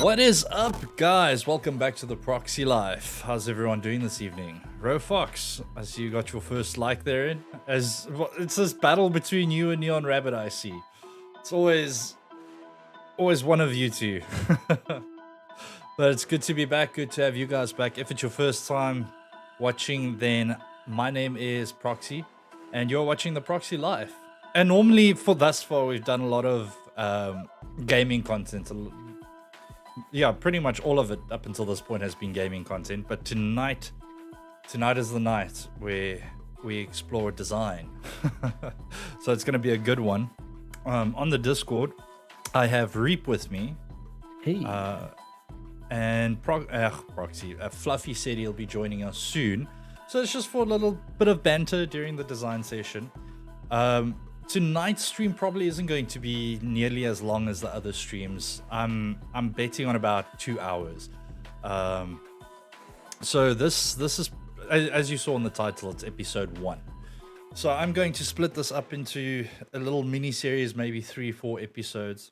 What is up, guys? Welcome back to the Proxy Life. How's everyone doing this evening? Rofox, I see you got your first like there in. It's this battle between you and Neon Rabbit, I see. It's always one of you two. But it's good to be back, good to have you guys back. If it's your first time watching, then my name is Proxy, and you're watching the Proxy Life. And normally, for thus far, we've done a lot of gaming content. Yeah, pretty much all of it up until this point has been gaming content. But tonight is the night where we explore design. So it's going to be a good one. On the Discord, I have Reap with me. Hey. And Proxy, Fluffy said he'll be joining us soon. So it's just for a little bit of banter during the design session. Tonight's stream probably isn't going to be nearly as long as the other streams. I'm betting on about 2 hours. So this is, as you saw in the title, it's episode 1. So I'm going to split this up into a little mini series, maybe 3-4 episodes.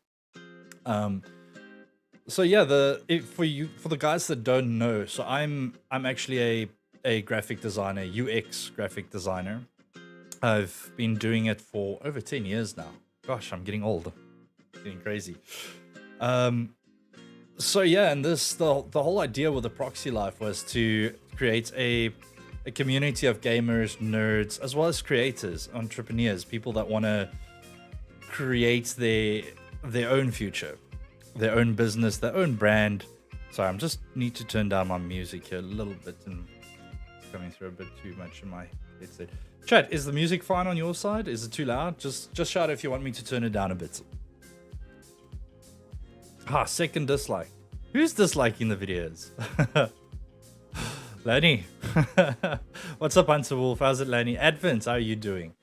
So yeah, for the guys that don't know, so I'm actually a graphic designer, UX graphic designer. I've been doing it for over 10 years now. Gosh, I'm getting old. Getting crazy. So yeah, and the whole idea with the Proxy Life was to create a community of gamers, nerds, as well as creators, entrepreneurs, people that want to create their own future, their own business, their own brand. Sorry, I'm just need to turn down my music here a little bit, and it's coming through a bit too much in my headset. Chat, is the music fine on your side? Is it too loud? Just shout if you want me to turn it down a bit. Second dislike. Who's disliking the videos? Lanny. What's up, Hunter Wolf? How's it, Lanny? Advent, how are you doing?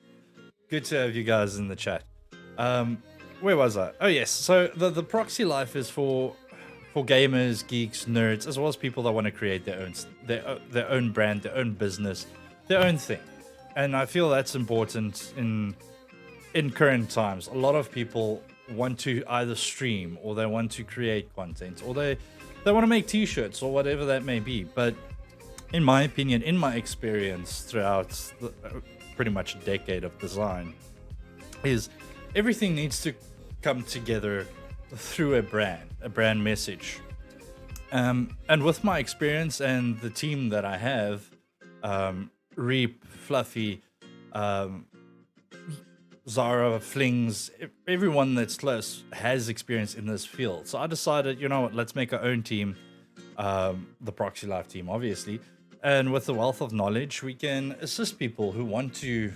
Good to have you guys in the chat. Where was I? Oh yes, so the Proxy Life is for gamers, geeks, nerds, as well as people that want to create their own brand, their own business, their own thing. And I feel that's important in current times. A lot of people want to either stream, or they want to create content, or they want to make t-shirts or whatever that may be. But in my opinion, in my experience throughout pretty much a decade of design, is everything needs to come together through a brand message. And with my experience and the team that I have, Reap, Fluffy, Zara, Flings, everyone that's close has experience in this field. So I decided, you know what, let's make our own team, the Proxy Life team, obviously. And with the wealth of knowledge, we can assist people who want to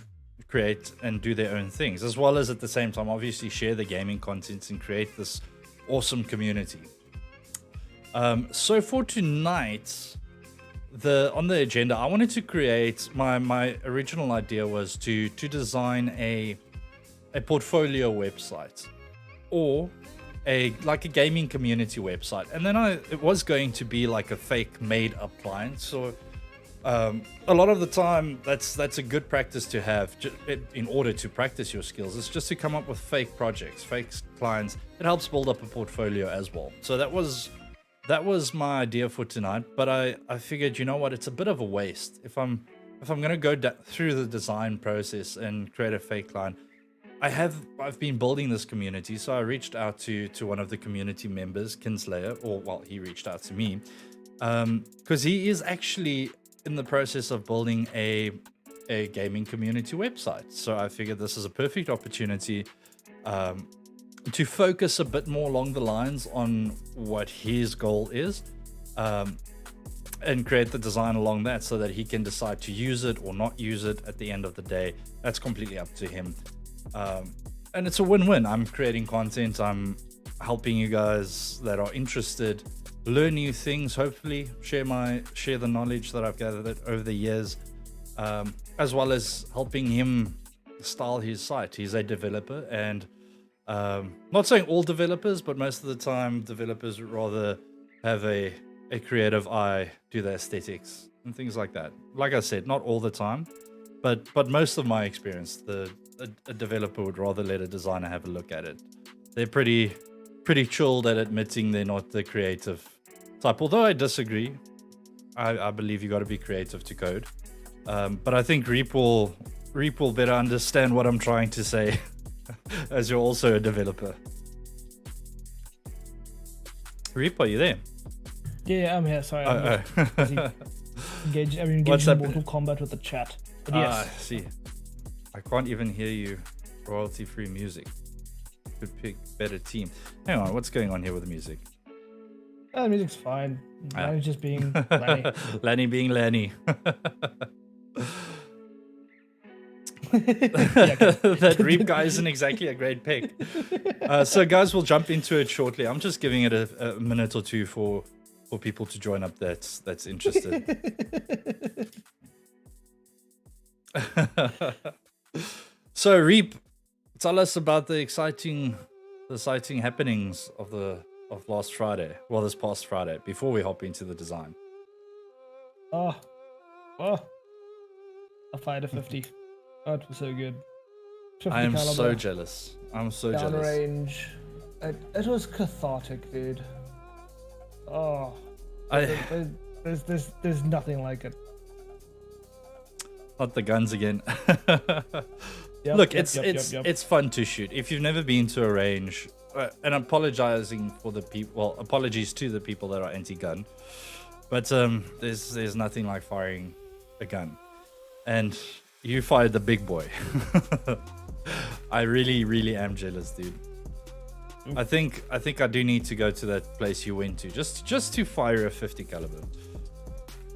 create and do their own things, as well as at the same time, obviously, share the gaming content and create this awesome community. So for tonight, on the agenda, I wanted to create, my original idea was to design a portfolio website, or a gaming community website. And then it was going to be like a fake made up client. So a lot of the time, that's a good practice to have in order to practice your skills. It's just to come up with fake projects, fake clients. It helps build up a portfolio as well. So that was my idea for tonight. But I figured, you know what, it's a bit of a waste if I'm gonna go through the design process and create a fake client. I've been building this community, so I reached out to one of the community members, Kinslayer, he reached out to me, because he is actually in the process of building a gaming community website. So I figured this is a perfect opportunity to focus a bit more along the lines on what his goal is, and create the design along that, so that he can decide to use it or not use it at the end of the day. That's completely up to him. And it's a win-win. I'm creating content, I'm helping you guys that are interested learn new things, hopefully share the knowledge that I've gathered over the years, as well as helping him style his site. He's a developer, and not saying all developers, but most of the time developers would rather have a creative eye, do the aesthetics and things like that. Like I said, not all the time, but most of my experience, a developer would rather let a designer have a look at it. They're pretty chilled at admitting they're not the creative type. Although I disagree. I believe you got to be creative to code. But I think Reap will better understand what I'm trying to say, as you're also a developer. Reap, are you there? Yeah, I'm here. Sorry, I'm engaging in Mortal Kombat with the chat. But yes. I see. I can't even hear you. Royalty-free music. Could pick better team. Hang on, what's going on here with the music? The music's fine. Lanny's just being Lanny. Lanny being Lanny. That Reap guy isn't exactly a great pick. So guys, we'll jump into it shortly. I'm just giving it a minute or two for people to join up that's interested. So Reap, tell us about the exciting happenings of last Friday. Well, this past Friday, before we hop into the design. Oh, a fighter 50. Oh, it was so good. I am so jealous. I'm so jealous. Downrange. It was cathartic, dude. Oh, there's nothing like it. Not the guns again. Look, it's fun to shoot. If you've never been to a range, and apologizing for the people, well, apologies to the people that are anti-gun, but there's nothing like firing a gun, and you fired the big boy. I really am jealous, dude. I think I do need to go to that place you went to just to fire a 50 caliber,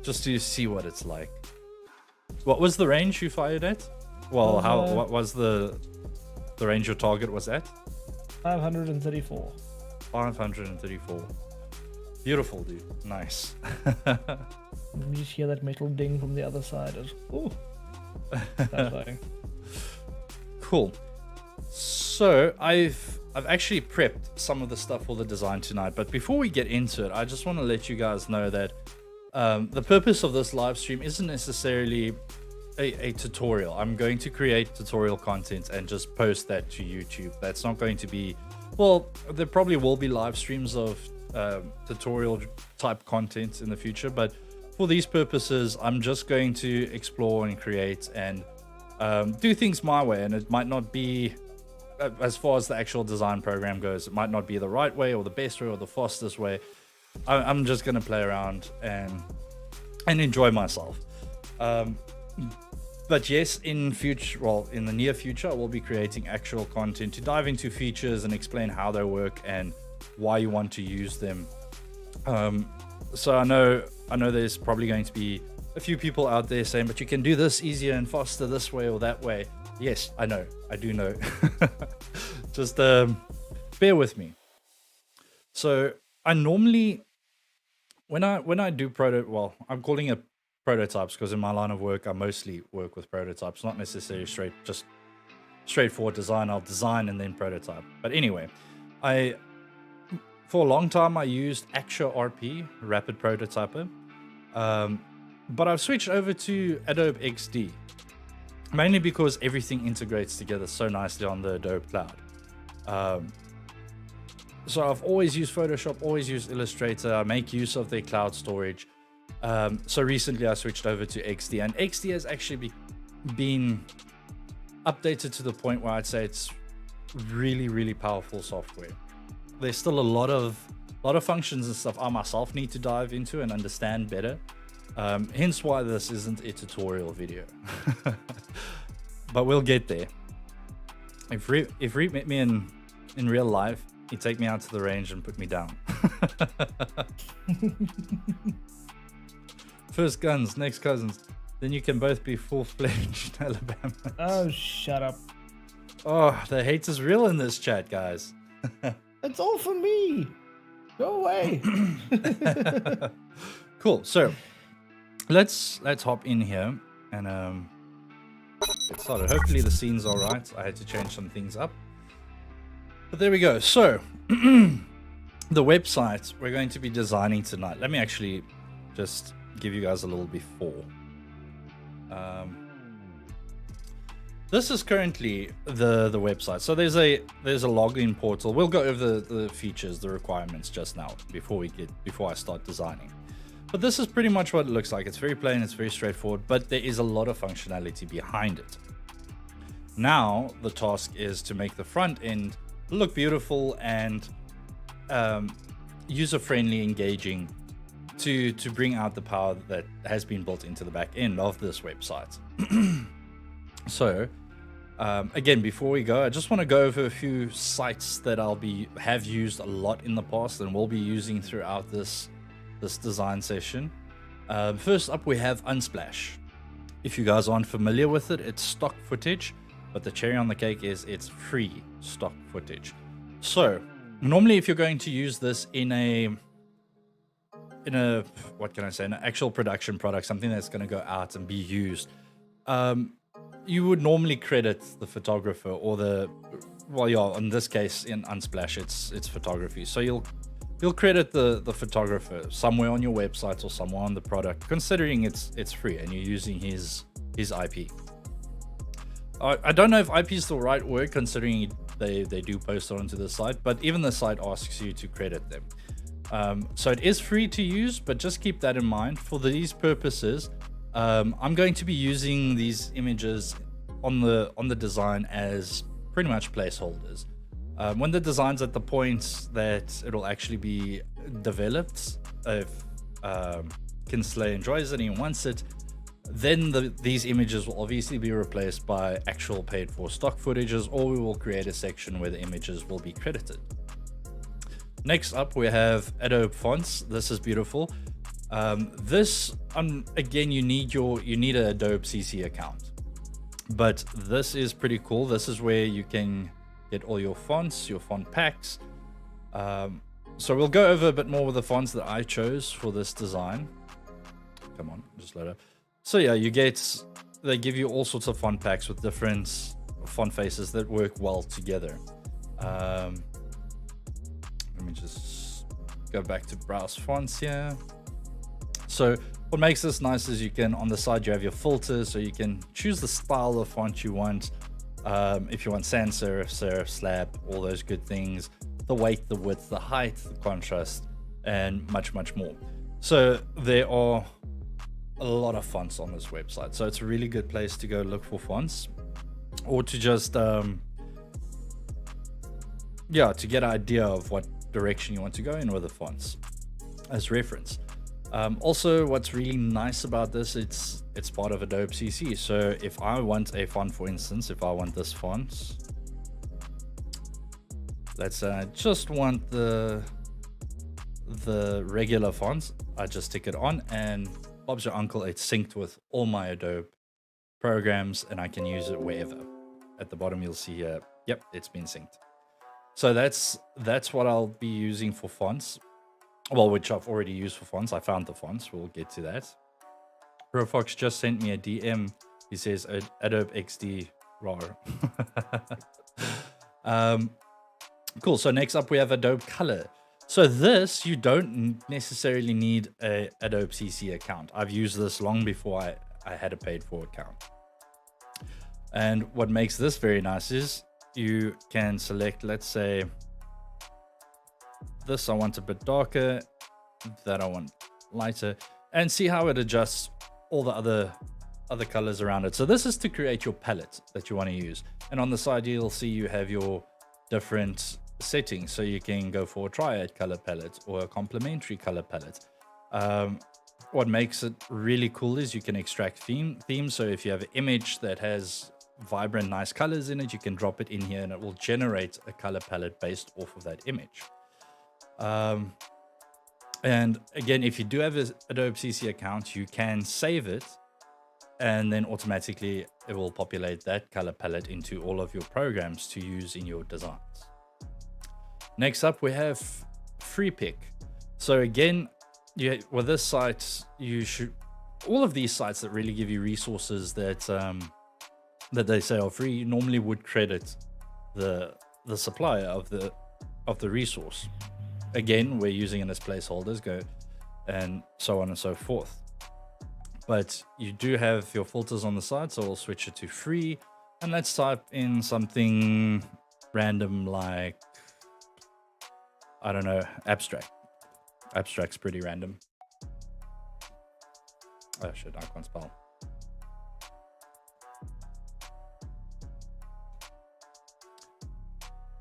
just to see what it's like. What was the range you fired at? Well, what was the range your target was at? 534. 534. Beautiful, dude. Nice. You just hear that metal ding from the other side. Ooh. Satisfying. Cool. So I've actually prepped some of the stuff for the design tonight, but before we get into it, I just want to let you guys know that the purpose of this live stream isn't necessarily a tutorial. I'm going to create tutorial content and just post that to YouTube. That's not going to be, well, there probably will be live streams of tutorial type content in the future, but for these purposes, I'm just going to explore and create and do things my way. And it might not be, as far as the actual design program goes, it might not be the right way or the best way or the fastest way. I'm just going to play around and enjoy myself. But yes, in the near future, I will be creating actual content to dive into features and explain how they work and why you want to use them. So I know there's probably going to be a few people out there saying, but you can do this easier and faster this way or that way. Yes, I know. I do know. Just bear with me. So I normally, when I do I'm calling it prototypes because in my line of work, I mostly work with prototypes, not necessarily straightforward design. I'll design and then prototype. But anyway, for a long time, I used Acture RP, Rapid Prototyper. But I've switched over to Adobe XD, mainly because everything integrates together so nicely on the Adobe Cloud. So I've always used Photoshop, always used Illustrator. I make use of their cloud storage. So recently I switched over to XD, and XD has actually been updated to the point where I'd say it's really powerful software. There's still a lot of functions and stuff I myself need to dive into and understand better. Hence why this isn't a tutorial video. But we'll get there. If Reap met me in real life, he'd take me out to the range and put me down. First guns, next cousins. Then you can both be full-fledged Alabama. Oh, shut up. Oh, the hate is real in this chat, guys. It's all for me. Go away. Cool. So let's hop in here and get started. Hopefully the scene's all right. I had to change some things up, but there we go. So the website we're going to be designing tonight. Let me actually just give you guys a little before. This is currently the website. So there's a login portal. We'll go over the features, the requirements just now before I start designing. But this is pretty much what it looks like. It's very plain, it's very straightforward, but there is a lot of functionality behind it. Now the task is to make the front end look beautiful and user-friendly, engaging, to bring out the power that has been built into the back end of this website. So again, before we go, I just want to go over a few sites that have used a lot in the past and will be using throughout this design session. First up, we have Unsplash. If you guys aren't familiar with it, it's stock footage, but the cherry on the cake is it's free stock footage. So normally if you're going to use this in a what can I say, an actual production product, something that's going to go out and be used, you would normally credit the photographer or the, well, yeah, in this case in Unsplash it's photography, so you'll credit the photographer somewhere on your website or somewhere on the product, considering it's free and you're using his IP. I don't know if IP is the right word, considering they do post it onto the site, but even the site asks you to credit them. So it is free to use, but just keep that in mind. For these purposes, I'm going to be using these images on the design as pretty much placeholders. When the design's at the point that it'll actually be developed, if Kinsley enjoys it and he wants it, then these images will obviously be replaced by actual paid for stock footages, or we will create a section where the images will be credited. Next up, we have Adobe fonts. This is beautiful. This again, you need an Adobe CC account, but this is pretty cool. This is where you can get all your fonts, your font packs. So we'll go over a bit more with the fonts that I chose for this design. Come on, just load up. So yeah, they give you all sorts of font packs with different font faces that work well together. Let me just go back to browse fonts here. So what makes this nice is you can, on the side, you have your filters, so you can choose the style of font you want. If you want sans serif, serif, slab, all those good things, the weight, the width, the height, the contrast, and much, much more. So there are a lot of fonts on this website, so it's a really good place to go look for fonts, or to just to get an idea of what direction you want to go in with the fonts as reference. Also, what's really nice about this, it's part of Adobe CC. So if I want a font, for instance, if I want this font, let's say I just want the regular fonts, I just stick it on and Bob's your uncle, it's synced with all my Adobe programs and I can use it wherever. At the bottom you'll see here, yep, it's been synced. So that's what I'll be using for fonts. Well, which I've already used for fonts. I found the fonts, we'll get to that. Rofox just sent me a DM. He says Adobe XD rawr. Cool, so next up we have Adobe Color. So this, you don't necessarily need a Adobe CC account. I've used this long before I had a paid for account. And what makes this very nice is you can select, let's say, this I want a bit darker, that I want lighter, and see how it adjusts all the other colors around it. So this is to create your palette that you want to use. And on the side, you'll see you have your different settings. So you can go for a triad color palette or a complementary color palette. What makes it really cool is you can extract themes. So if you have an image that has vibrant, nice colors in it, you can drop it in here and it will generate a color palette based off of that image. And again, if you do have an Adobe CC account, you can save it and then automatically it will populate that color palette into all of your programs to use in your designs. Next up, we have Free Pick. So again, with this site, all of these sites that really give you resources that that they say are free normally would credit the supplier of the resource. Again, we're using it as placeholders, and so on and so forth. But you do have your filters on the side, so we'll switch it to free. And let's type in something random like, I don't know, abstract. Abstract's pretty random. Oh shit, I can't spell.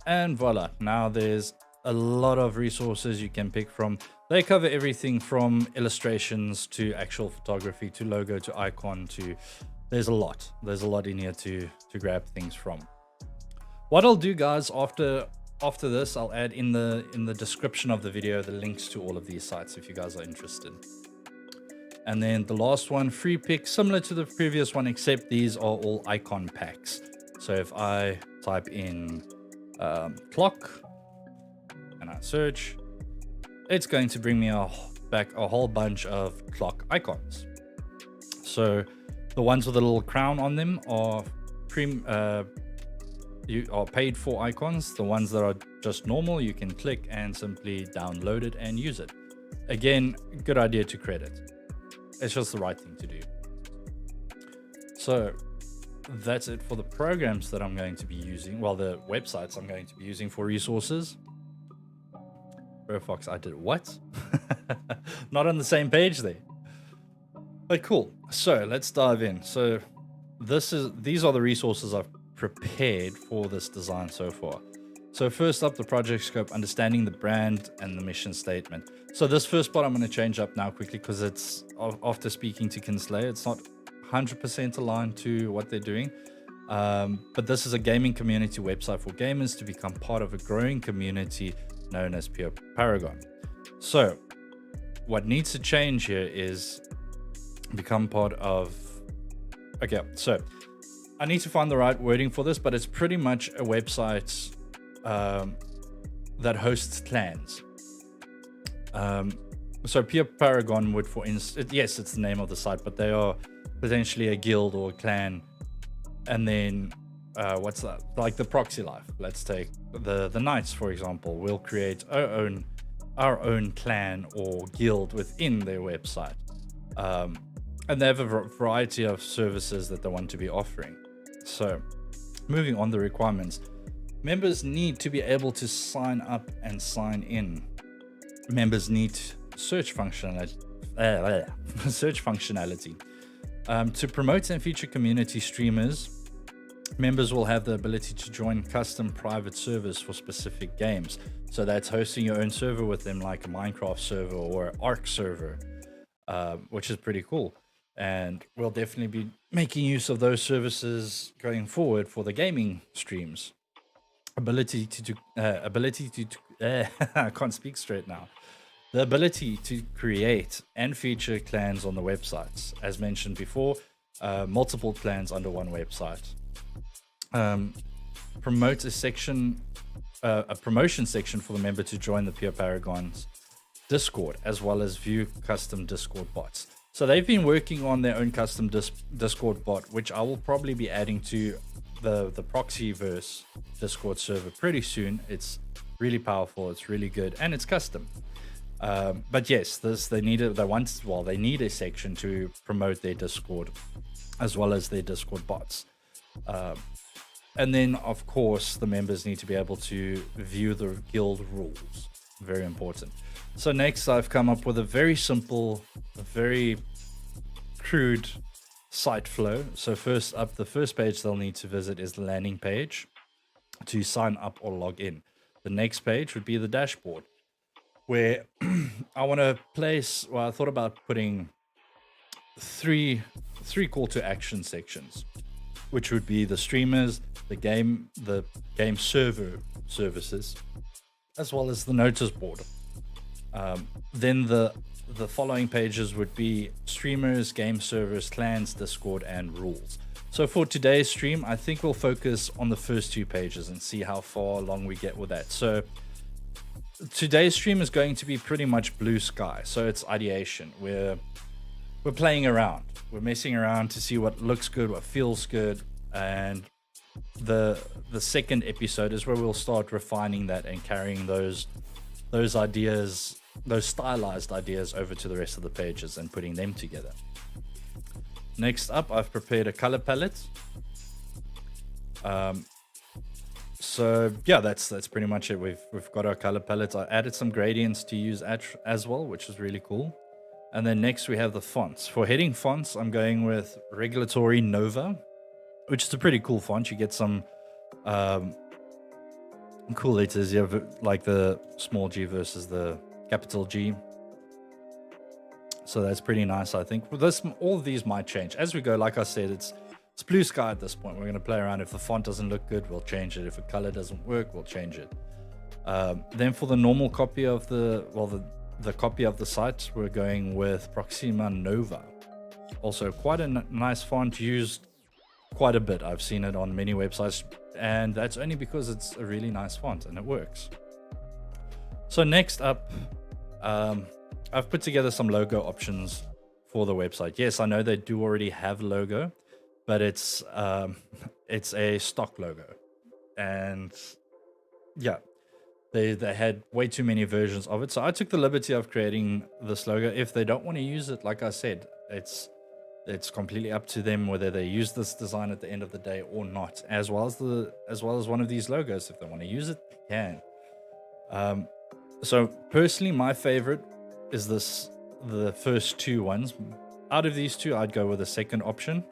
And voila, now there's a lot of resources you can pick from. They cover everything from illustrations to actual photography to logo to icon to, there's a lot in here to grab things from. What I'll do, guys, after this, I'll add in the description of the video the links to all of these sites if you guys are interested. And then the last one, free pick, similar to the previous one, except these are all icon packs. So if I type in clock and I search, it's going to bring me back a whole bunch of clock icons. So the ones with a little crown on them are paid for icons. The ones that are just normal, you can click and simply download it and use it. Again, good idea to credit. It's just the right thing to do. So that's it for the programs that I'm going to be using. Well, the websites I'm going to be using for resources. Fox, I did what? Not on the same page there. But cool. So let's dive in. So these are the resources I've prepared for this design so far. So first up, the project scope, understanding the brand and the mission statement. So this first part I'm going to change up now quickly because it's, after speaking to Kinsley, it's not 100% aligned to what they're doing. But this is a gaming community website for gamers to become part of a growing community known as Pure Paragon. So what needs to change here is become part of... Okay, so I need to find the right wording for this, but it's pretty much a website that hosts clans. So Pure Paragon would, for instance, yes, it's the name of the site, but they are potentially a guild or a clan. And then what's that? Like the Proxy Life. Let's take the Knights, for example. We'll create our own clan or guild within their website. And they have a variety of services that they want to be offering. So moving on, the requirements. Members need to be able to sign up and sign in. Members need search functionality. To promote and feature community streamers, members will have the ability to join custom private servers for specific games. So that's hosting your own server with them, like a Minecraft server or an Ark server, which is pretty cool. And we'll definitely be making use of those services going forward for the gaming streams. Ability to I can't speak straight now. The ability to create and feature clans on the websites, as mentioned before, multiple clans under one website. Promote a promotion section for the member to join the Pure Paragon's Discord, as well as view custom Discord bots. So they've been working on their own custom Discord bot, which I will probably be adding to the Proxyverse Discord server pretty soon. It's really powerful, it's really good, and it's custom. But yes, they need a section to promote their Discord as well as their Discord bots. And then, of course, the members need to be able to view the guild rules. Very important. So next, I've come up with a very simple, very crude site flow. So first up, the first page they'll need to visit is the landing page to sign up or log in. The next page would be the dashboard, where I want to place, well, I thought about putting three call to action sections, which would be the streamers, the game server services, as well as the notice board. Then the following pages would be streamers, game servers, clans, Discord, and rules. So for today's stream, I think we'll focus on the first two pages and see how far along we get with that. So today's stream is going to be pretty much blue sky. So it's ideation. We're playing around. We're messing around to see what looks good, what feels good. And the second episode is where we'll start refining that and carrying those ideas, those stylized ideas, over to the rest of the pages and putting them together. Next up, I've prepared a color palette. So yeah, that's pretty much it. We've got our color palette. I added some gradients to use as well, which is really cool. And then next we have the fonts. For heading fonts, I'm going with Regulatory Nova, which is a pretty cool font. You get some cool letters. You have like the small G versus the capital G. So that's pretty nice, I think. All of these might change as we go. Like I said, it's blue sky at this point. We're going to play around. If the font doesn't look good, we'll change it. If the color doesn't work, we'll change it. Then for the normal copy of the the copy of the site, we're going with Proxima Nova. Also quite a nice font, used quite a bit. I've seen it on many websites, and that's only because it's a really nice font and it works. So next up, I've put together some logo options for the website. Yes, I know they do already have logo, but it's a stock logo, and yeah, they had way too many versions of it. So I took the liberty of creating this logo. If they don't want to use it, like I said, it's completely up to them whether they use this design at the end of the day or not, as well as one of these logos. If they want to use it, they can. So personally, my favorite is the first two ones. Out of these two, I'd go with the second option.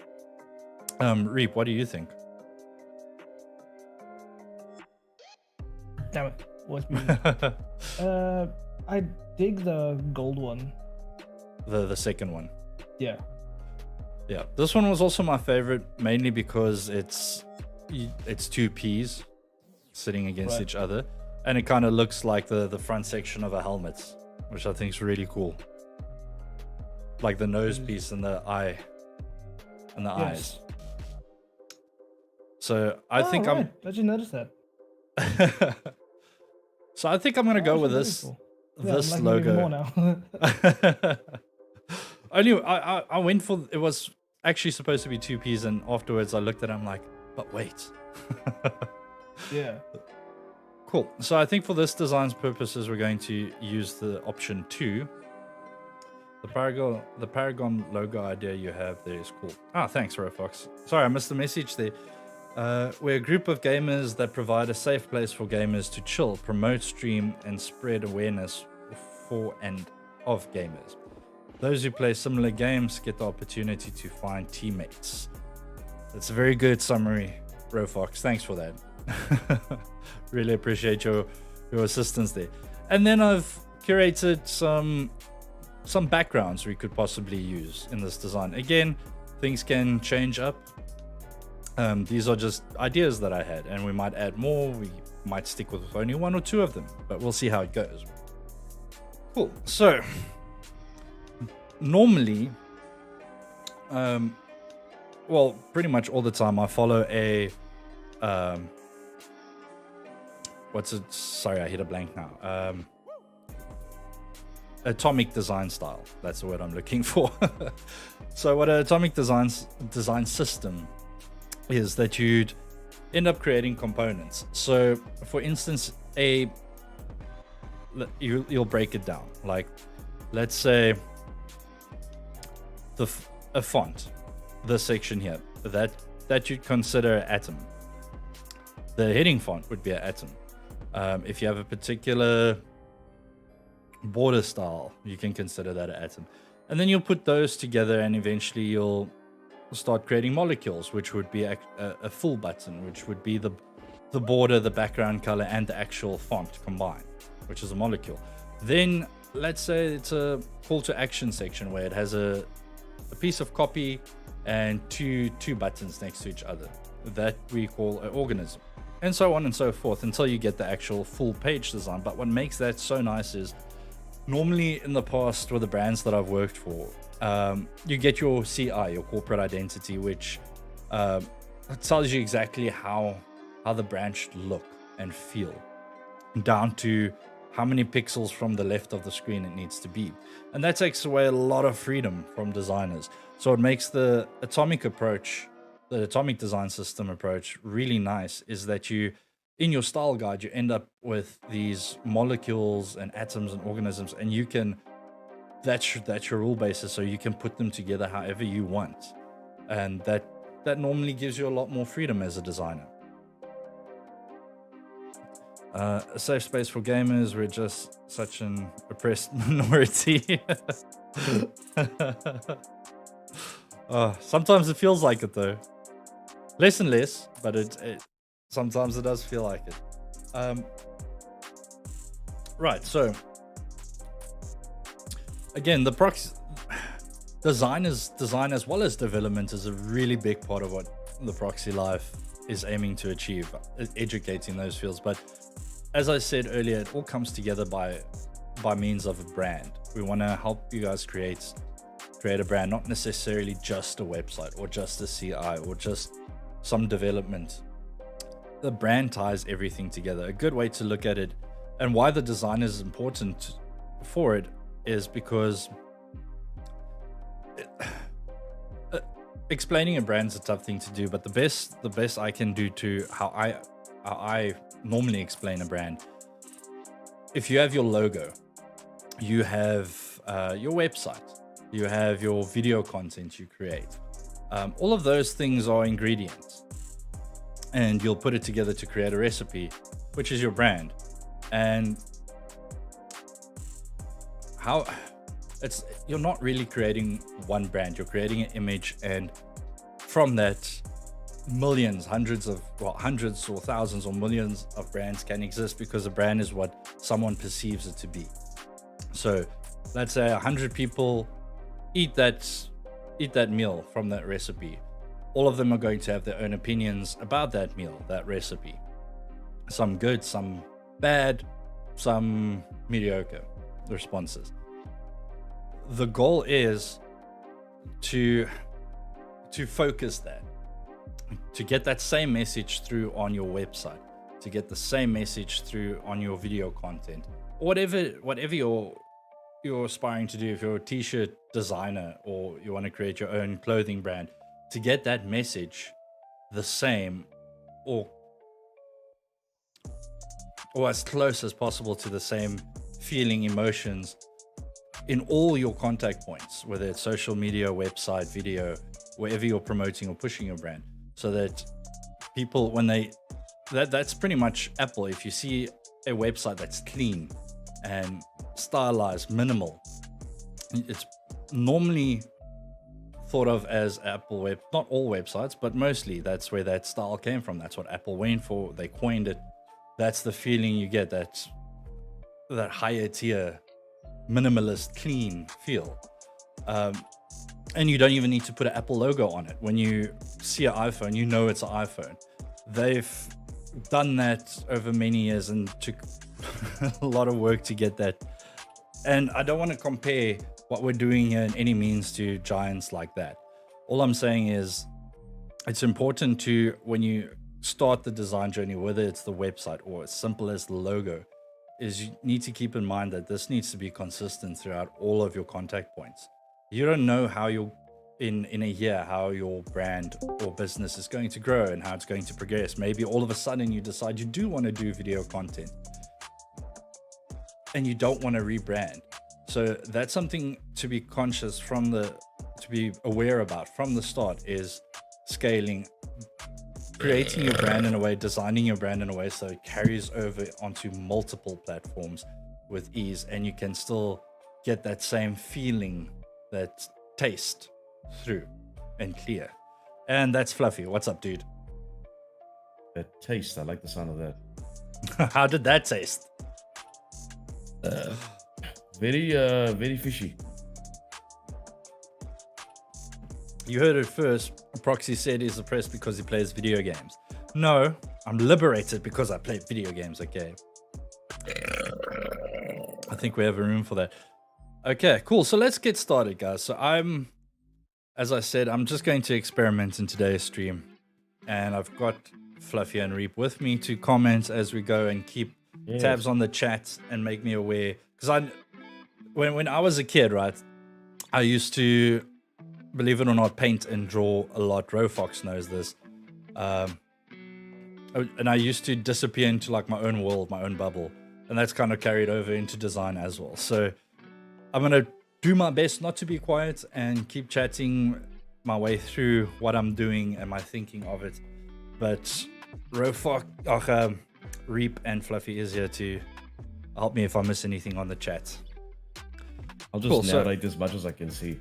Reap, what do you think? Damn it, what's me? I dig the gold one. The second one. Yeah. Yeah, this one was also my favorite, mainly because it's two P's sitting against each other, and it kind of looks like the front section of a helmet, which I think is really cool. Like the nose piece and the eye and the eyes. So I think I didn't notice that. So I think I'm gonna go with this logo. More now. Only I went for, it was actually supposed to be two P's, and afterwards I looked at it, I'm like, but wait. Yeah. Cool. So I think for this design's purposes, we're going to use the option 2. The Paragon logo idea you have there is cool. Ah, thanks, Rofox. Sorry, I missed the message there. We're a group of gamers that provide a safe place for gamers to chill, promote, stream, and spread awareness for and of gamers. Those who play similar games get the opportunity to find teammates. That's a very good summary, Rofox. Thanks for that. Really appreciate your assistance there. And then I've curated some backgrounds we could possibly use in this design. Again, things can change up. These are just ideas that I had, and we might add more. We might stick with only 1 or 2 of them, but we'll see how it goes. Cool. So normally, well, pretty much all the time I follow a sorry, I hit a blank now. Atomic design style. That's the word I'm looking for. So what an atomic design system is that you'd end up creating components. So for instance, you'll break it down. Like, let's say a font, this section here, that you'd consider an atom. The heading font would be an atom. If you have a particular border style, you can consider that an atom. And then you'll put those together, and eventually you'll start creating molecules, which would be a full button, which would be the border, the background color, and the actual font combined, which is a molecule. Then let's say it's a call to action section where it has a piece of copy and two buttons next to each other that we call an organism, and so on and so forth until you get the actual full page design. But what makes that so nice is, normally in the past with the brands that I've worked for, you get your CI, your corporate identity, which tells you exactly how the brand should look and feel, down to how many pixels from the left of the screen it needs to be. And that takes away a lot of freedom from designers. So it makes the atomic approach, the atomic design system approach, really nice, is that you, in your style guide, you end up with these molecules and atoms and organisms, and you can, that's your rule basis, so you can put them together however you want. And that normally gives you a lot more freedom as a designer. A safe space for gamers. We're just such an oppressed minority. Sometimes it feels like it though. Less and less, but it sometimes it does feel like it. Right, so again, the proxy design as well as development is a really big part of what the Proxy Life is aiming to achieve, educating those fields. But as I said earlier, it all comes together by by means of a brand. We want to help you guys create a brand, not necessarily just a website or just a CI or just some development. The brand ties everything together. A good way to look at it, and why the design is important for it, is because explaining a brand is a tough thing to do, but the best I can do to how I normally explain a brand. If you have your logo, you have your website, you have your video content you create. All of those things are ingredients, and you'll put it together to create a recipe, which is your brand. And you're not really creating one brand, you're creating an image, and from that millions, hundreds or thousands or millions of brands can exist, because a brand is what someone perceives it to be. So let's say 100 people eat that meal from that recipe. All of them are going to have their own opinions about that meal, that recipe. Some good, some bad, some mediocre responses. The goal is to focus that, to get that same message through on your website, to get the same message through on your video content, whatever you're aspiring to do. If you're a t-shirt designer or you want to create your own clothing brand, to get that message the same or as close as possible to the same feeling, emotions in all your contact points, whether it's social media, website, video, wherever you're promoting or pushing your brand, so that people, that's pretty much Apple. If you see a website that's clean and stylized, minimal, it's normally thought of as Apple web. Not all websites, but mostly that's where that style came from. That's what Apple went for. They coined it. That's the feeling you get, that higher tier, minimalist, clean feel. And you don't even need to put an Apple logo on it. When you see an iPhone, you know it's an iPhone. They've done that over many years and took a lot of work to get that. And I don't want to compare what we're doing here in any means to giants like that. All I'm saying is it's important to, when you start the design journey, whether it's the website or as simple as the logo, is you need to keep in mind that this needs to be consistent throughout all of your contact points. You don't know how in a year, how your brand or business is going to grow and how it's going to progress. Maybe all of a sudden you decide you do want to do video content and you don't want to rebrand. So that's something to be conscious to be aware about from the start, is scaling, creating your brand in a way, designing your brand in a way so it carries over onto multiple platforms with ease, and you can still get that same feeling, that taste through and clear. And that's Fluffy. What's up, dude? That taste, I like the sound of that. How did that taste? Very fishy. You heard it first. Proxy said he's depressed because he plays video games. No, I'm liberated because I play video games, okay? I think we have a room for that. Okay, cool. So let's get started, guys. So as I said, I'm just going to experiment in today's stream. And I've got Fluffy and Reap with me to comment as we go and keep tabs on the chat and make me aware. Because when I was a kid, right, I used to, believe it or not, paint and draw a lot. Rofox knows this. And I used to disappear into like my own world, my own bubble. And that's kind of carried over into design as well. So I'm going to do my best not to be quiet and keep chatting my way through what I'm doing and my thinking of it. But Rofox, Reap and Fluffy is here to help me if I miss anything on the chat. I'll just narrate as much as I can see.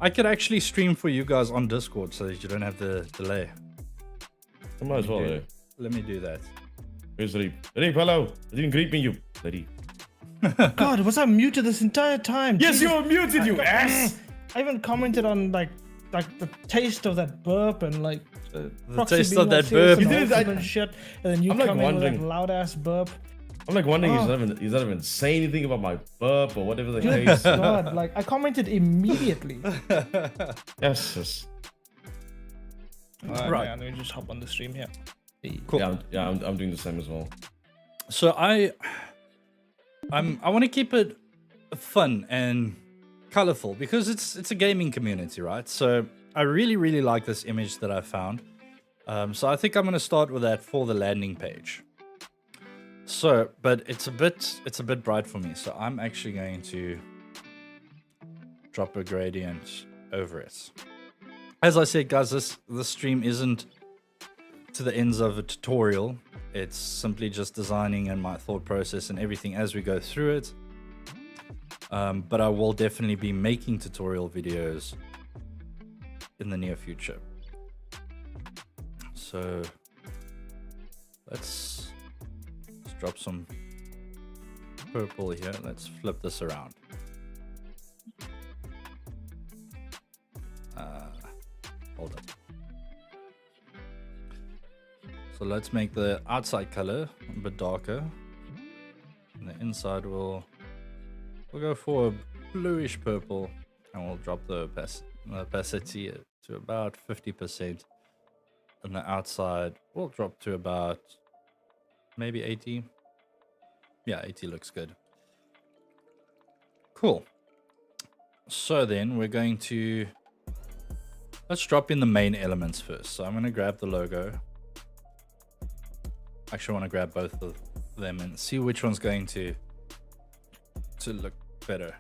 I could actually stream for you guys on Discord so that you don't have the delay. I might as well. Let me do that. Where's Reap? Reap, hello. I didn't greet me, you lady. God, was I muted this entire time? Yes, you were muted, you ass. I even commented on like the taste of that burp and like the taste of that burp. You did that shit, and then you come in with that loud ass burp. I'm like wondering he's not even saying anything about my burp or whatever the Good case. God, like I commented immediately. Yes. Right. Let me just hop on the stream here. Cool. I'm doing the same as well. So I want to keep it fun and colorful because it's a gaming community, right? So I really like this image that I found. So I think I'm going to start with that for the landing page. So, but it's a bit bright for me. So I'm actually going to drop a gradient over it. As I said, guys, this stream isn't to the ends of a tutorial. It's simply just designing and my thought process and everything as we go through it. But I will definitely be making tutorial videos in the near future. So let's drop some purple here. Let's flip this around. Hold up. So let's make the outside color a bit darker. And the inside we'll go for a bluish purple, and we'll drop the opacity to about 50%. And the outside we'll drop to about maybe 80. Yeah, 80 looks good. Cool. So then we're going to, let's drop in the main elements first. So I'm going to grab the logo. Actually, I want to grab both of them and see which one's going to look better.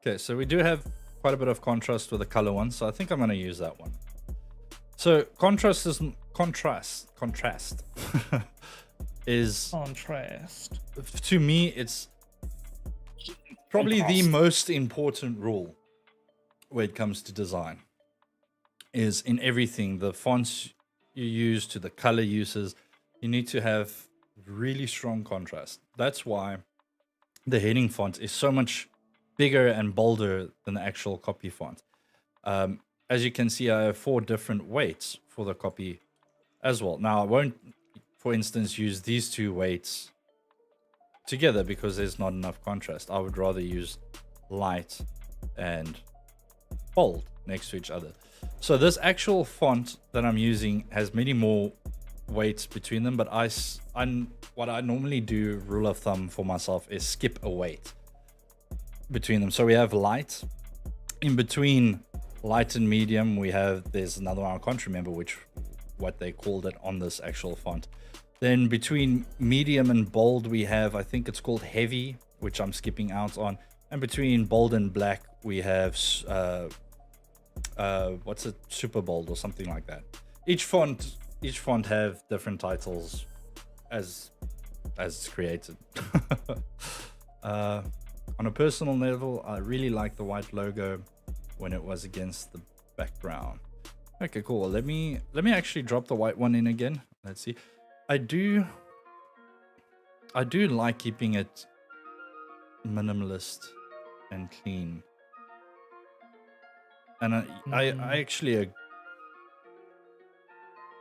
Okay, so we do have quite a bit of contrast with the color one, so I think I'm going to use that one. So contrast is contrast is to me, it's probably the most important rule when it comes to design. Is in everything, the fonts you use to the color uses, you need to have really strong contrast. That's why the heading font is so much bigger and bolder than the actual copy font. As you can see, I have 4 different weights for the copy as well. Now I won't, for instance, use these 2 weights together because there's not enough contrast. I would rather use light and bold next to each other. So this actual font that I'm using has many more weights between them, but what I normally do, rule of thumb for myself, is skip a weight between them. So we have light. In between light and medium, there's another one I can't remember what they called it on this actual font. Then between medium and bold, we have, I think it's called heavy, which I'm skipping out on. And between bold and black, we have what's it, super bold or something like that. Each font have different titles as it's created. On a personal level, I really like the white logo when it was against the background. Okay, cool. Let me actually drop the white one in again. Let's see. I do like keeping it minimalist and clean. And I actually,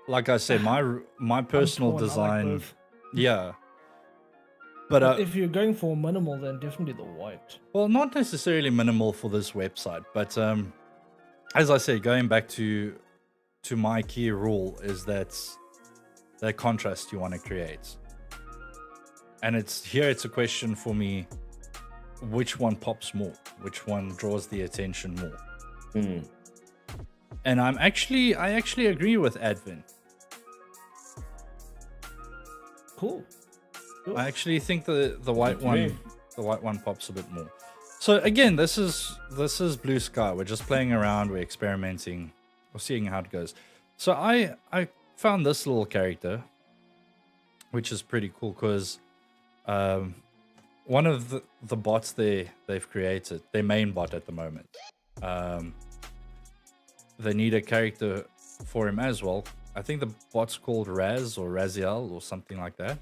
like I said, my personal design, like yeah. But if you're going for minimal, then definitely the white. Well, not necessarily minimal for this website, but as I said, going back to my key rule is that contrast you want to create. And it's a question for me, which one pops more, which one draws the attention more. And I actually agree with Advin. Cool. I actually think the white one pops a bit more. So again, this is blue sky. We're just playing around, we're experimenting, we're seeing how it goes. So I found this little character, which is pretty cool because one of the bots they've created, their main bot at the moment, they need a character for him as well. I think the bot's called Raz or Raziel or something like that.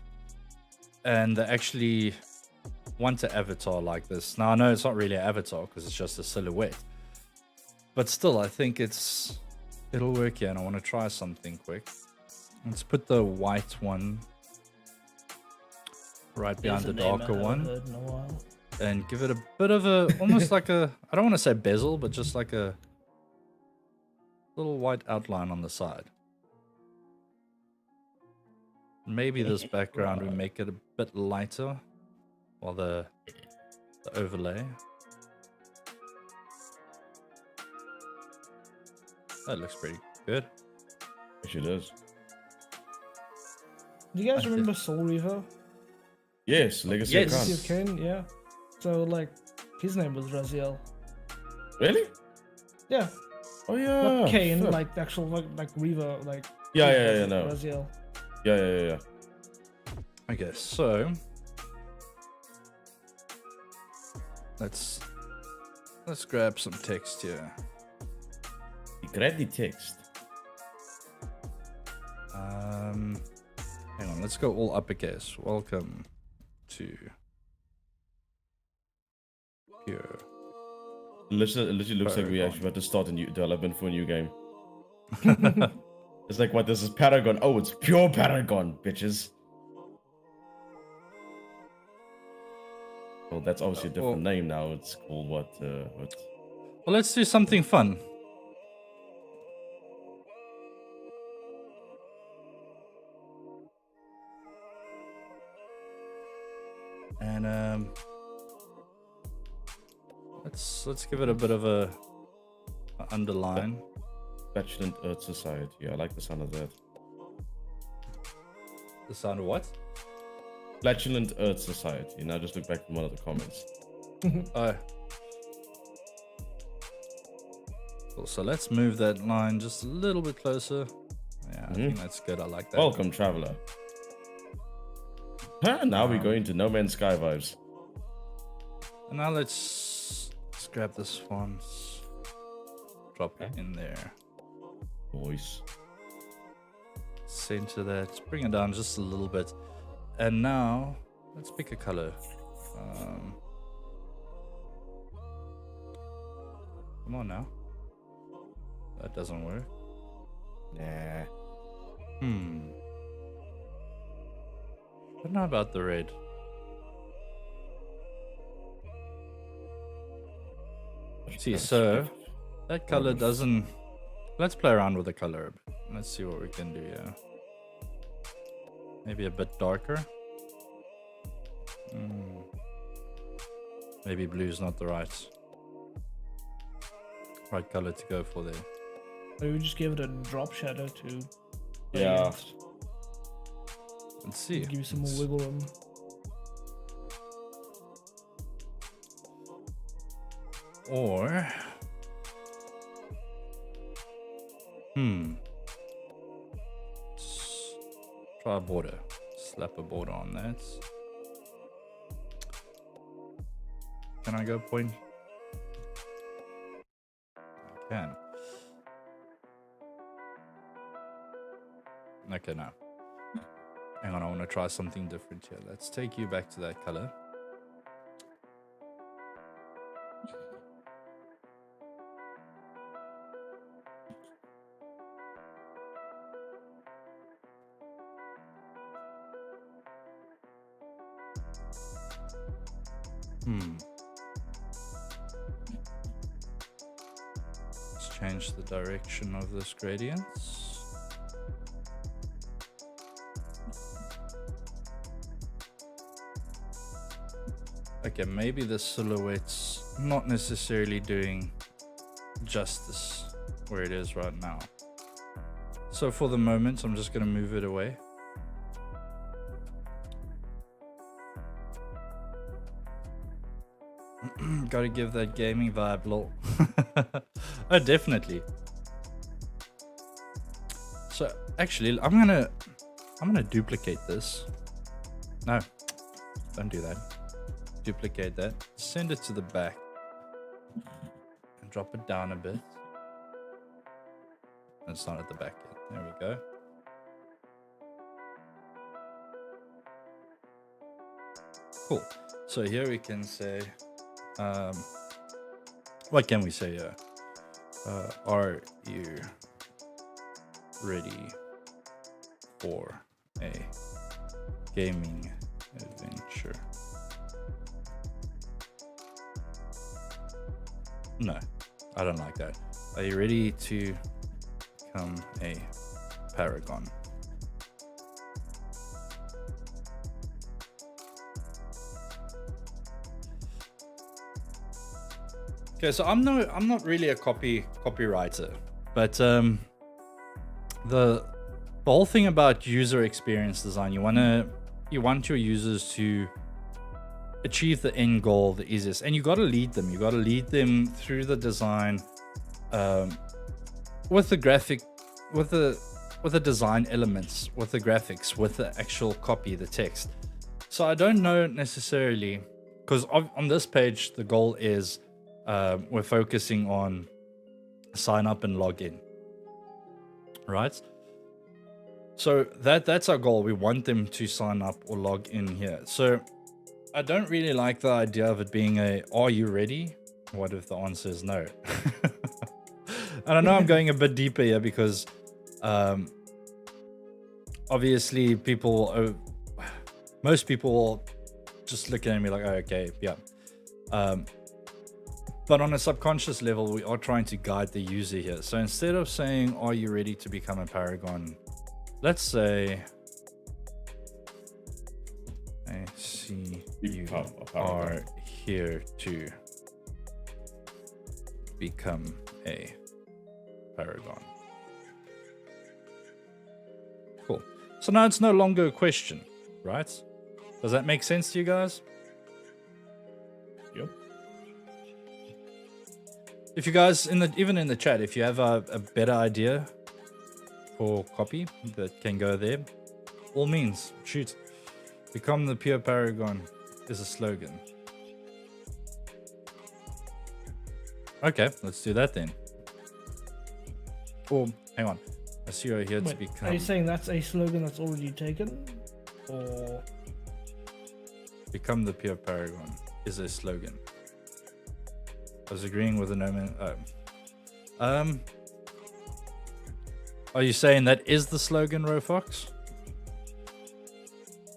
And they actually want an avatar like this. Now I know it's not really an avatar because it's just a silhouette, but still I think it'll work here. And I want to try something quick. Let's put the white one right behind the There's a name I darker haven't one. heard in a while. And give it a bit of a, almost like a, I don't want to say bezel, but just like a little white outline on the side. Maybe this background we make it a bit lighter, while the overlay. That looks pretty good. It does. Do you guys remember Soul Reaver? Yes, Legacy of Khan. Legacy of Kain, yeah. So like, his name was Raziel. Really? Yeah. Oh yeah. Not Kain, Fuck. like the actual like Reaver, like. Yeah, no. Raziel. Yeah. Okay, so let's grab some text here. Grab the text. Hang on, let's go all uppercase. Welcome to Pure. Literally looks like we actually about to start a new development for a new game. It's like, what, this is Paragon. Oh, it's pure Paragon, bitches. Well, that's obviously a different name now. It's called what? Well, let's do something fun. And let's give it a bit of a underline. Flatulent Earth Society. I like the sound of that. The sound of what? Flatulent Earth Society. Now just look back from one of the comments. Oh. Cool. So let's move that line just a little bit closer. Yeah, I think that's good. I like that. Welcome, traveler. Huh, now we're going to No Man's Sky vibes. And now let's grab this font. Drop it in there. Voice. Center that. Bring it down just a little bit. And now let's pick a color. Come on now. That doesn't work. Nah. But not about the red. See, so that color doesn't. Let's play around with the color a bit. Let's see what we can do here. Maybe a bit darker. Maybe blue's not the right color to go for there. Maybe we just give it a drop shadow to. Yeah. Let's see. Give you some more wiggle room. Or try a border. Slap a border on that. Can I go point? I can. Okay, now. Hang on, I want to try something different here. Let's take you back to that color. Let's change the direction of this gradient. Okay, maybe the silhouette's not necessarily doing justice where it is right now. So for the moment, I'm just going to move it away. Gotta give that gaming vibe, lol. Oh, definitely. So actually, I'm gonna duplicate this. No, don't do that. Duplicate that. Send it to the back and drop it down a bit. It's not at the back yet. There we go. Cool. So here we can say, what can we say here? Are you ready for a gaming adventure? No, I don't like that. Are you ready to become a paragon? Okay, so I'm not really a copywriter, but the whole thing about user experience design, you want your users to achieve the end goal the easiest, and you got to lead them. You got to lead them through the design, with the graphic, with the design elements, with the graphics, with the actual copy, the text. So I don't know necessarily, because on this page the goal is we're focusing on sign up and log in, right? So that's our goal. We want them to sign up or log in here. So I don't really like the idea of it being a, are you ready? What if the answer is no? And I know I'm going a bit deeper here because obviously most people will just look at me like, oh, okay, yeah. But on a subconscious level, we are trying to guide the user here. So instead of saying, are you ready to become a paragon? Let's say, I see you are here to become a paragon. Cool. So now it's no longer a question, right? Does that make sense to you guys? Yep. If you guys, even in the chat, if you have a better idea for copy that can go there, all means, shoot. Become the pure paragon is a slogan. Okay, let's do that then. Oh, hang on. I see you're here to become... Are you saying that's a slogan that's already taken? Or... Become the pure paragon is a slogan. I was agreeing with the nomen... Are you saying that is the slogan, Rofox?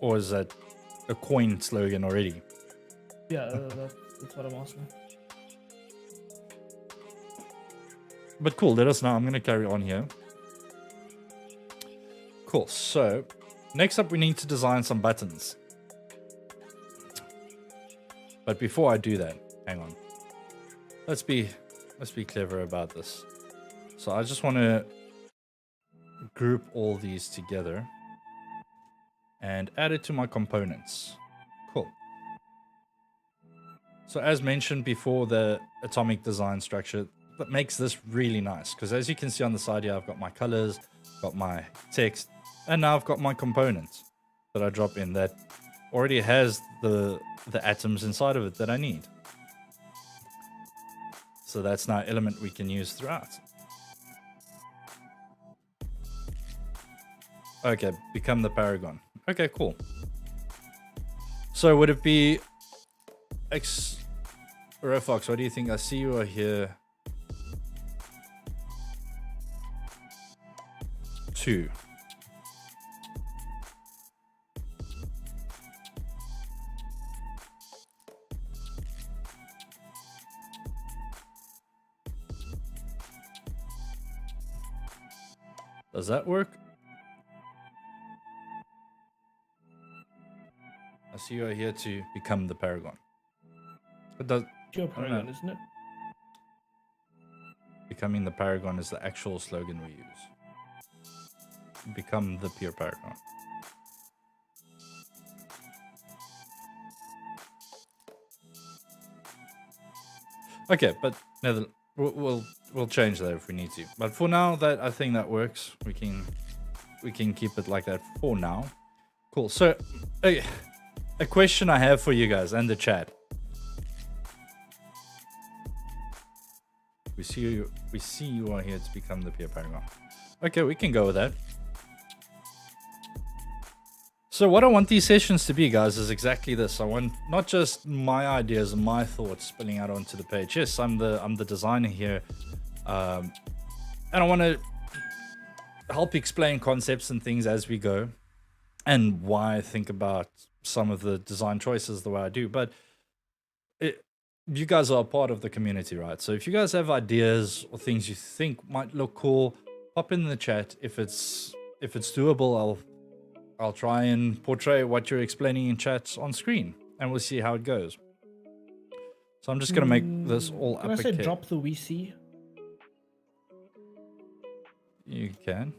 Or is that a coined slogan already? Yeah, that's what I'm asking. But cool, let us know. I'm going to carry on here. Cool, so next up we need to design some buttons. But before I do that, hang on. Let's be clever about this. So I just want to group all these together and add it to my components. Cool. So as mentioned before, the atomic design structure that makes this really nice, because as you can see on the side here, I've got my colors, got my text, and now I've got my components that I drop in that already has the atoms inside of it that I need. So that's now an element we can use throughout. Okay, become the paragon. Okay, cool. So would it be Rofox, what do you think? I see you are here. 2. Does that work? I see you are here to become the paragon. It does. Pure paragon, isn't it? Becoming the paragon is the actual slogan we use. Become the pure paragon. Okay, but no, we'll change that if we need to. But for now, that I think that works. We can keep it like that for now. Cool. So, a question I have for you guys and the chat. We see you are here to become the pure paragon. Okay, we can go with that. So what I want these sessions to be, guys, is exactly this. I want not just my ideas and my thoughts spilling out onto the page. Yes, I'm the designer here, and I want to help explain concepts and things as we go, and why I think about some of the design choices the way I do. But you guys are a part of the community, right? So if you guys have ideas or things you think might look cool, pop in the chat. If it's doable, I'll try and portray what you're explaining in chat on screen, and we'll see how it goes. So I'm just gonna make this all Can I say drop the VC? You can.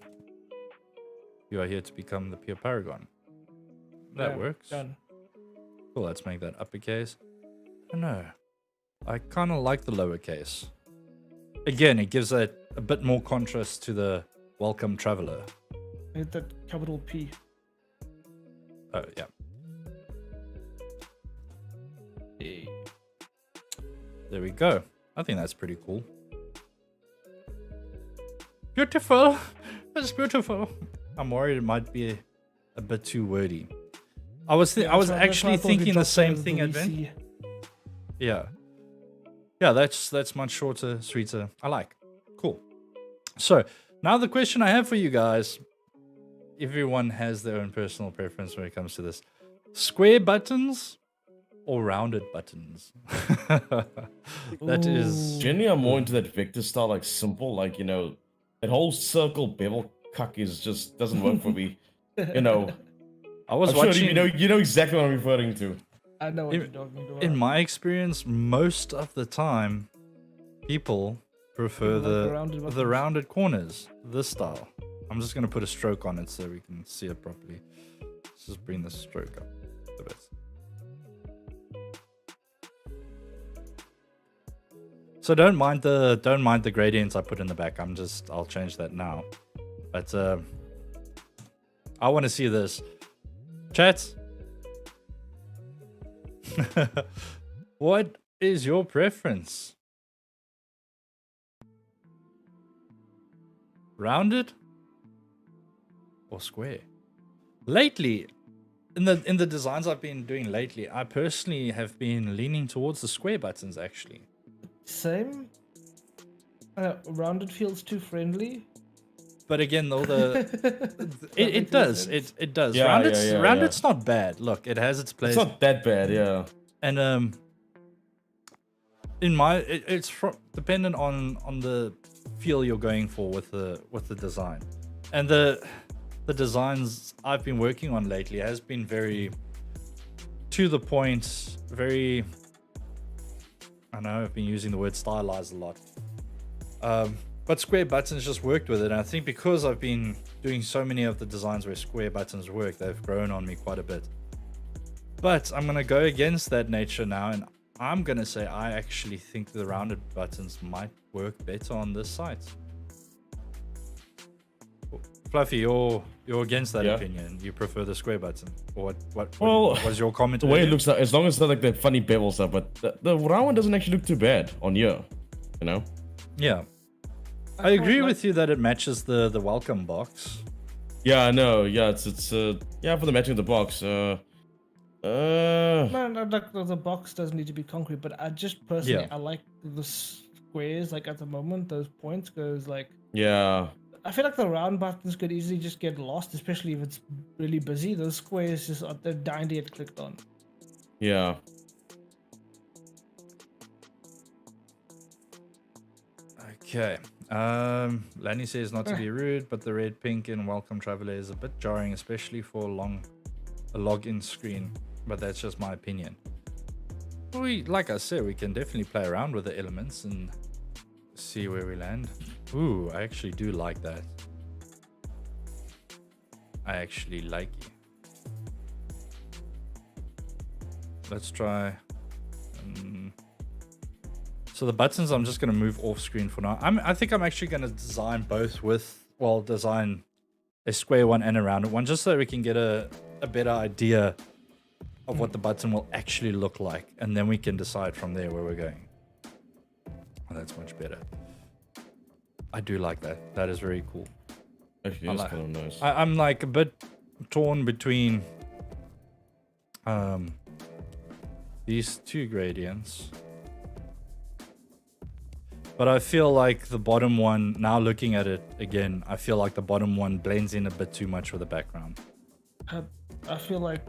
You are here to become the pure paragon. That works. Done. Cool, let's make that uppercase. I don't know. I kind of like the lowercase. Again, it gives a bit more contrast to the welcome traveler. Hit that capital P. Oh, yeah. There we go. I think that's pretty cool. Beautiful. That's beautiful. I'm worried it might be a bit too wordy. I was actually thinking the same thing, Advent. Yeah. Yeah, that's much shorter, sweeter. I like. Cool. So, now the question I have for you guys. Everyone has their own personal preference when it comes to this. Square buttons or rounded buttons? That is... Generally, I'm more into that vector style, like simple, like, you know, that whole circle bevel cuck is just doesn't work for me. You know. I was I'm watching... sure you know exactly what I'm referring to. I know what you're talking about. In my experience, most of the time, people prefer the rounded corners, this style. I'm just going to put a stroke on it so we can see it properly. Let's just bring the stroke up a bit. So don't mind the gradients I put in the back. I'll change that now. But I want to see this. Chat. What is your preference? Rounded or square? Lately, in the designs I've been doing lately, I personally have been leaning towards the square buttons actually. Same. Rounded feels too friendly. But again, though, it does. It does. Yeah, Rounded's not bad. Look, it has its place. It's not that bad, yeah. And it's dependent on the feel you're going for with the design, and the designs I've been working on lately has been very to the point. Very. I know I've been using the word stylized a lot. But square buttons just worked with it. And I think because I've been doing so many of the designs where square buttons work, they've grown on me quite a bit. But I'm going to go against that nature now. And I'm going to say I actually think the rounded buttons might work better on this site. Fluffy, you're against that opinion. You prefer the square button. Or what was your comment? The way it looks like, as long as it's like the funny bevels up, but the round one doesn't actually look too bad on here. You know? Yeah. I agree with you that it matches the welcome box. Yeah, I know. Yeah, it's for the matching of the box. No, the box doesn't need to be concrete, but I just personally I like the squares like at the moment, those points goes like I feel like the round buttons could easily just get lost, especially if it's really busy. Those squares just they're dying to get clicked on. Yeah. Okay. Lanny says not to be rude, but the red, pink, and welcome traveler is a bit jarring, especially for a login screen. But that's just my opinion. Like I said, we can definitely play around with the elements and see where we land. Ooh, I actually do like that. I actually like it. Let's try. So the buttons, I'm just going to move off screen for now. I think I'm actually going to design both design a square one and a rounded one, just so we can get a better idea of what the button will actually look like. And then we can decide from there where we're going. Oh, that's much better. I do like that. That is very cool. Actually, that's kind of nice. I'm like a bit torn between these two gradients. But I feel like the bottom one, now looking at it again, I feel like the bottom one blends in a bit too much with the background. I feel like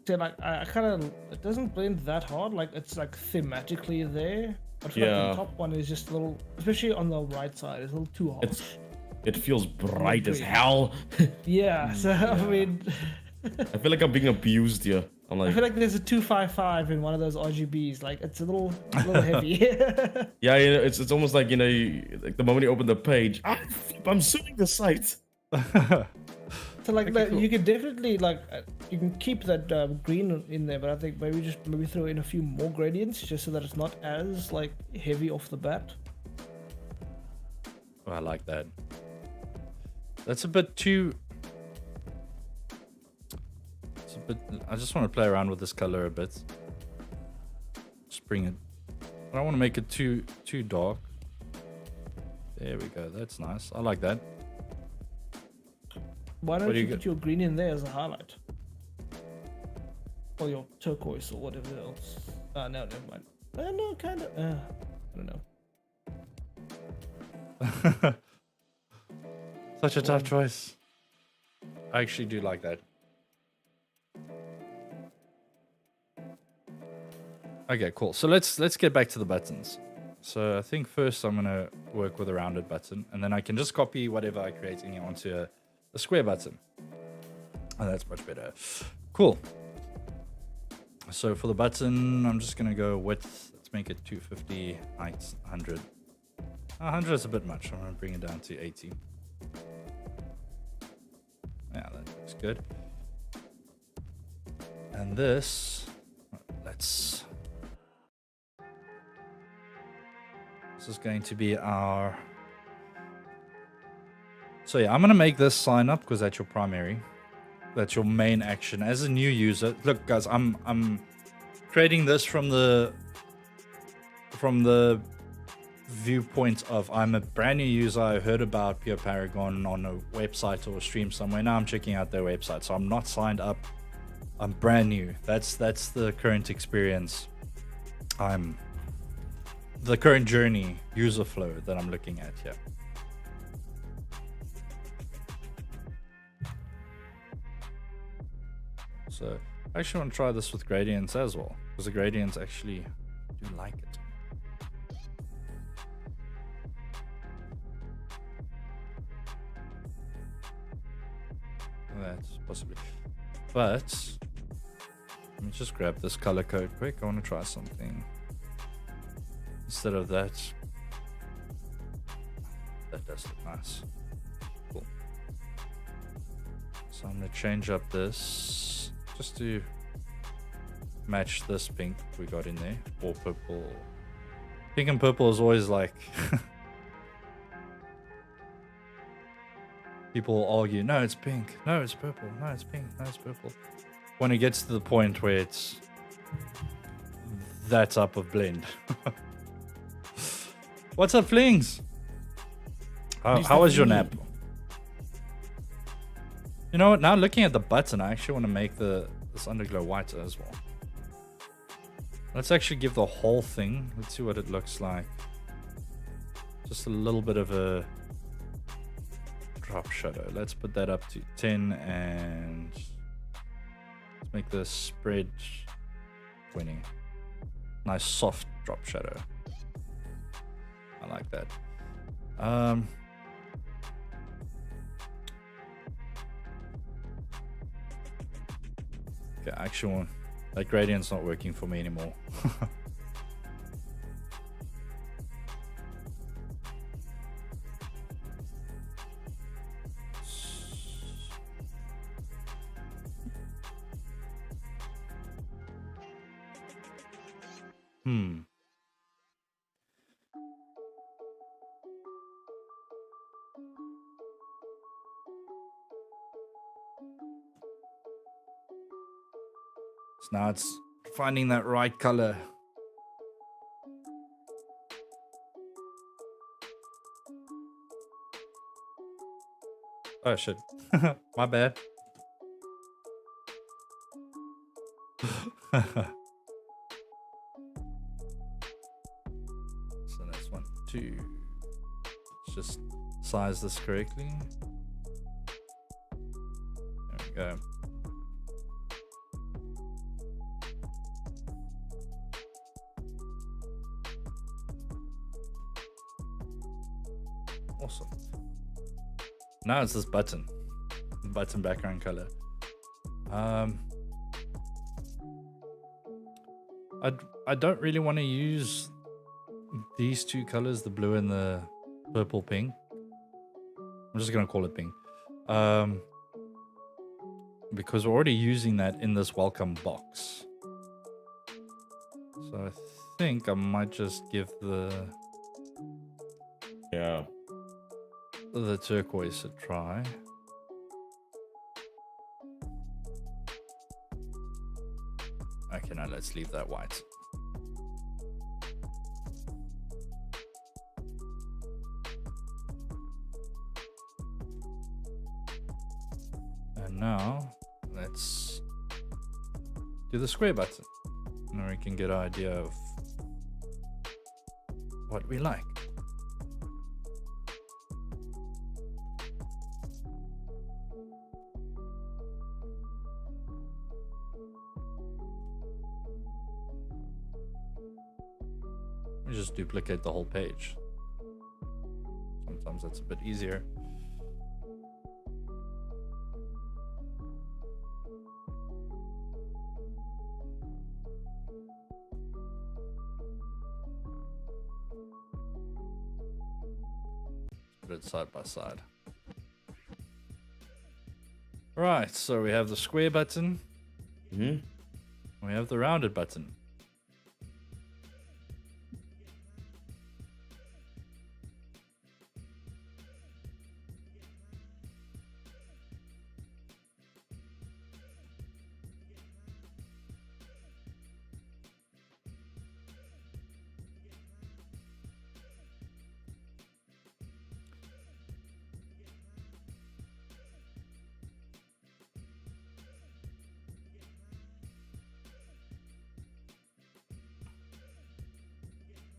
say like I kind of it doesn't blend that hard. Like it's like thematically there. But I feel like the top one is just a little, especially on the right side, it's a little too hard. It feels bright as hell. Yeah. So I mean, I feel like I'm being abused here. I'm like, I feel like there's a 255 in one of those RGBs. Like it's a little heavy. Yeah, you know, it's almost like, you know, like the moment you open the page, I'm suing the site. So like okay, cool. You can definitely like you can keep that green in there, but I think maybe throw in a few more gradients just so that it's not as like heavy off the bat. Oh, I like that. That's a bit too. It's a bit. I just want to play around with this color a bit. Just bring it. I don't want to make it too dark. There we go. That's nice. I like that. Why don't you put your green in there as a highlight? Or your turquoise or whatever else. No, never mind. No, kind of. I don't know. Such a tough choice. I actually do like that. Okay, cool. So let's get back to the buttons. So I think first I'm gonna work with a rounded button, and then I can just copy whatever I create in here onto a square button. Oh, that's much better. Cool. So for the button, I'm just gonna go width. Let's make it 250, height 100. 100 is a bit much. I'm gonna bring it down to 80. Yeah, that looks good. And this, this is going to be our. So yeah, I'm gonna make this sign up because that's your primary. That's your main action as a new user. Look, guys, I'm creating this from the viewpoint of I'm a brand new user. I heard about Pure Paragon on a website or a stream somewhere. Now I'm checking out their website, so I'm not signed up. I'm brand new. That's the current experience. The current journey, user flow that I'm looking at here. So I actually want to try this with gradients as well, because the gradients actually do like it. That's possibly, but let me just grab this color code quick. I want to try something instead of that. That does look nice. Cool. So I'm going to change up this just to match this pink we got in there, or purple. Pink and purple is always like people argue, no, it's pink, no, it's purple, no, it's pink, no, it's purple. When it gets to the point where it's that type of blend. What's up, Flings? How was your nap? You know what? Now looking at the button, I actually want to make this underglow whiter as well. Let's actually give the whole thing. Let's see what it looks like. Just a little bit of a drop shadow. Let's put that up to 10 and let's make this spread 20. Nice soft drop shadow. I like that. Okay, actually, that gradient's not working for me anymore. So now it's finding that right color. Oh shit. My bad. So that's 1, 2. Let's just size this correctly. There we go. Awesome. Now it's this button background color. I don't really want to use these two colors, the blue and the purple pink. I'm just gonna call it pink, because we're already using that in this welcome box. So I think I might just give the turquoise a try. Okay, now let's leave that white. And now let's do the square button. Now we can get an idea of what we like. We just duplicate the whole page. Sometimes that's a bit easier. Put it side by side. Right, so we have the square button. We have the rounded button.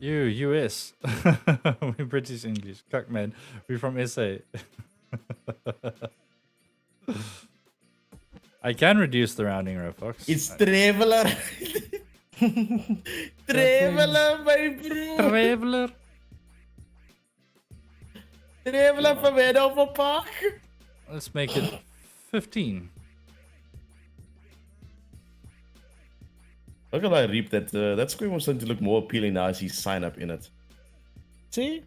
US. We're British English. Cuck man. We're from SA. I can reduce the rounding, Rofox. It's Traveler. Traveler, my bro. Traveler. Traveler from Hanover Park. Let's make it 15. How can I reap that? That square one's starting to look more appealing now as you sign up in it. See?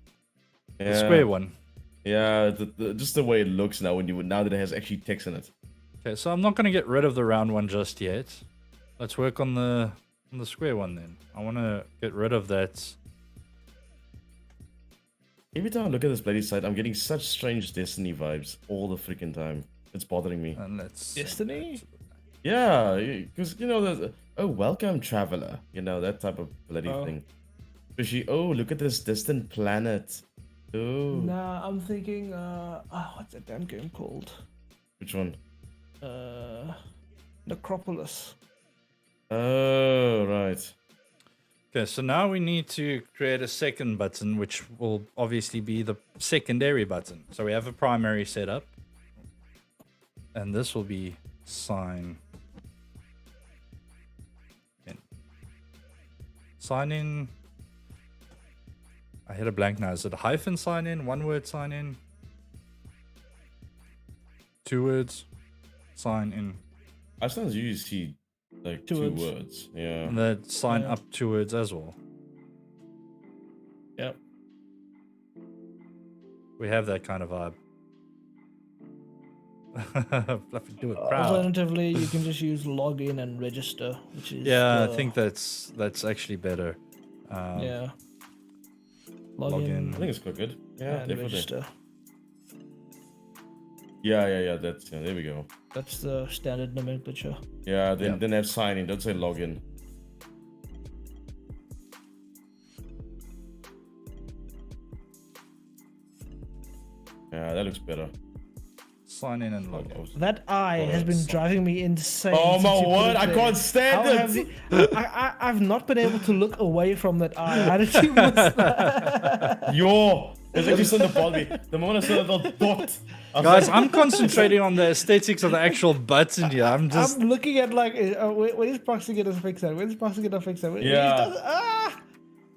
Yeah. The square one. Yeah, just the way it looks now now that it has actually text in it. Okay, so I'm not going to get rid of the round one just yet. Let's work on the square one then. I want to get rid of that. Every time I look at this bloody site, I'm getting such strange Destiny vibes all the freaking time. It's bothering me. And let's Destiny? Yeah, because you know welcome traveler, you know, that type of bloody thing. Especially, look at this distant planet. Oh. Nah, I'm thinking what's that damn game called? Which one? Necropolis. Oh, right. Okay, so now we need to create a second button, which will obviously be the secondary button. So we have a primary setup, and this will be sign in. Sign in. I hit a blank now. Is it a hyphen sign in? One word sign in? 2 words sign in. I sometimes usually see like two words. Yeah. And then sign up 2 words as well. Yep. We have that kind of vibe. Fluffy, do it proud. Alternatively, you can just use login and register, which is I think that's actually better. yeah. Login. I think it's quite good. Yeah, and definitely. register. Yeah. That's there we go. That's the standard nomenclature. Yeah, then have sign in. Don't say login. Yeah, that looks better. Sign in and log in. That eye has been driving me insane. Oh my word! I can't stand it. I've not been able to look away from that eye. How did you miss that? There's actually something that bothered me. The moment I saw that little dot. Guys, I'm concentrating on the aesthetics of the actual button here. I'm looking at like, when is Proxy gonna fix that? When is Proxy gonna fix that? Yeah.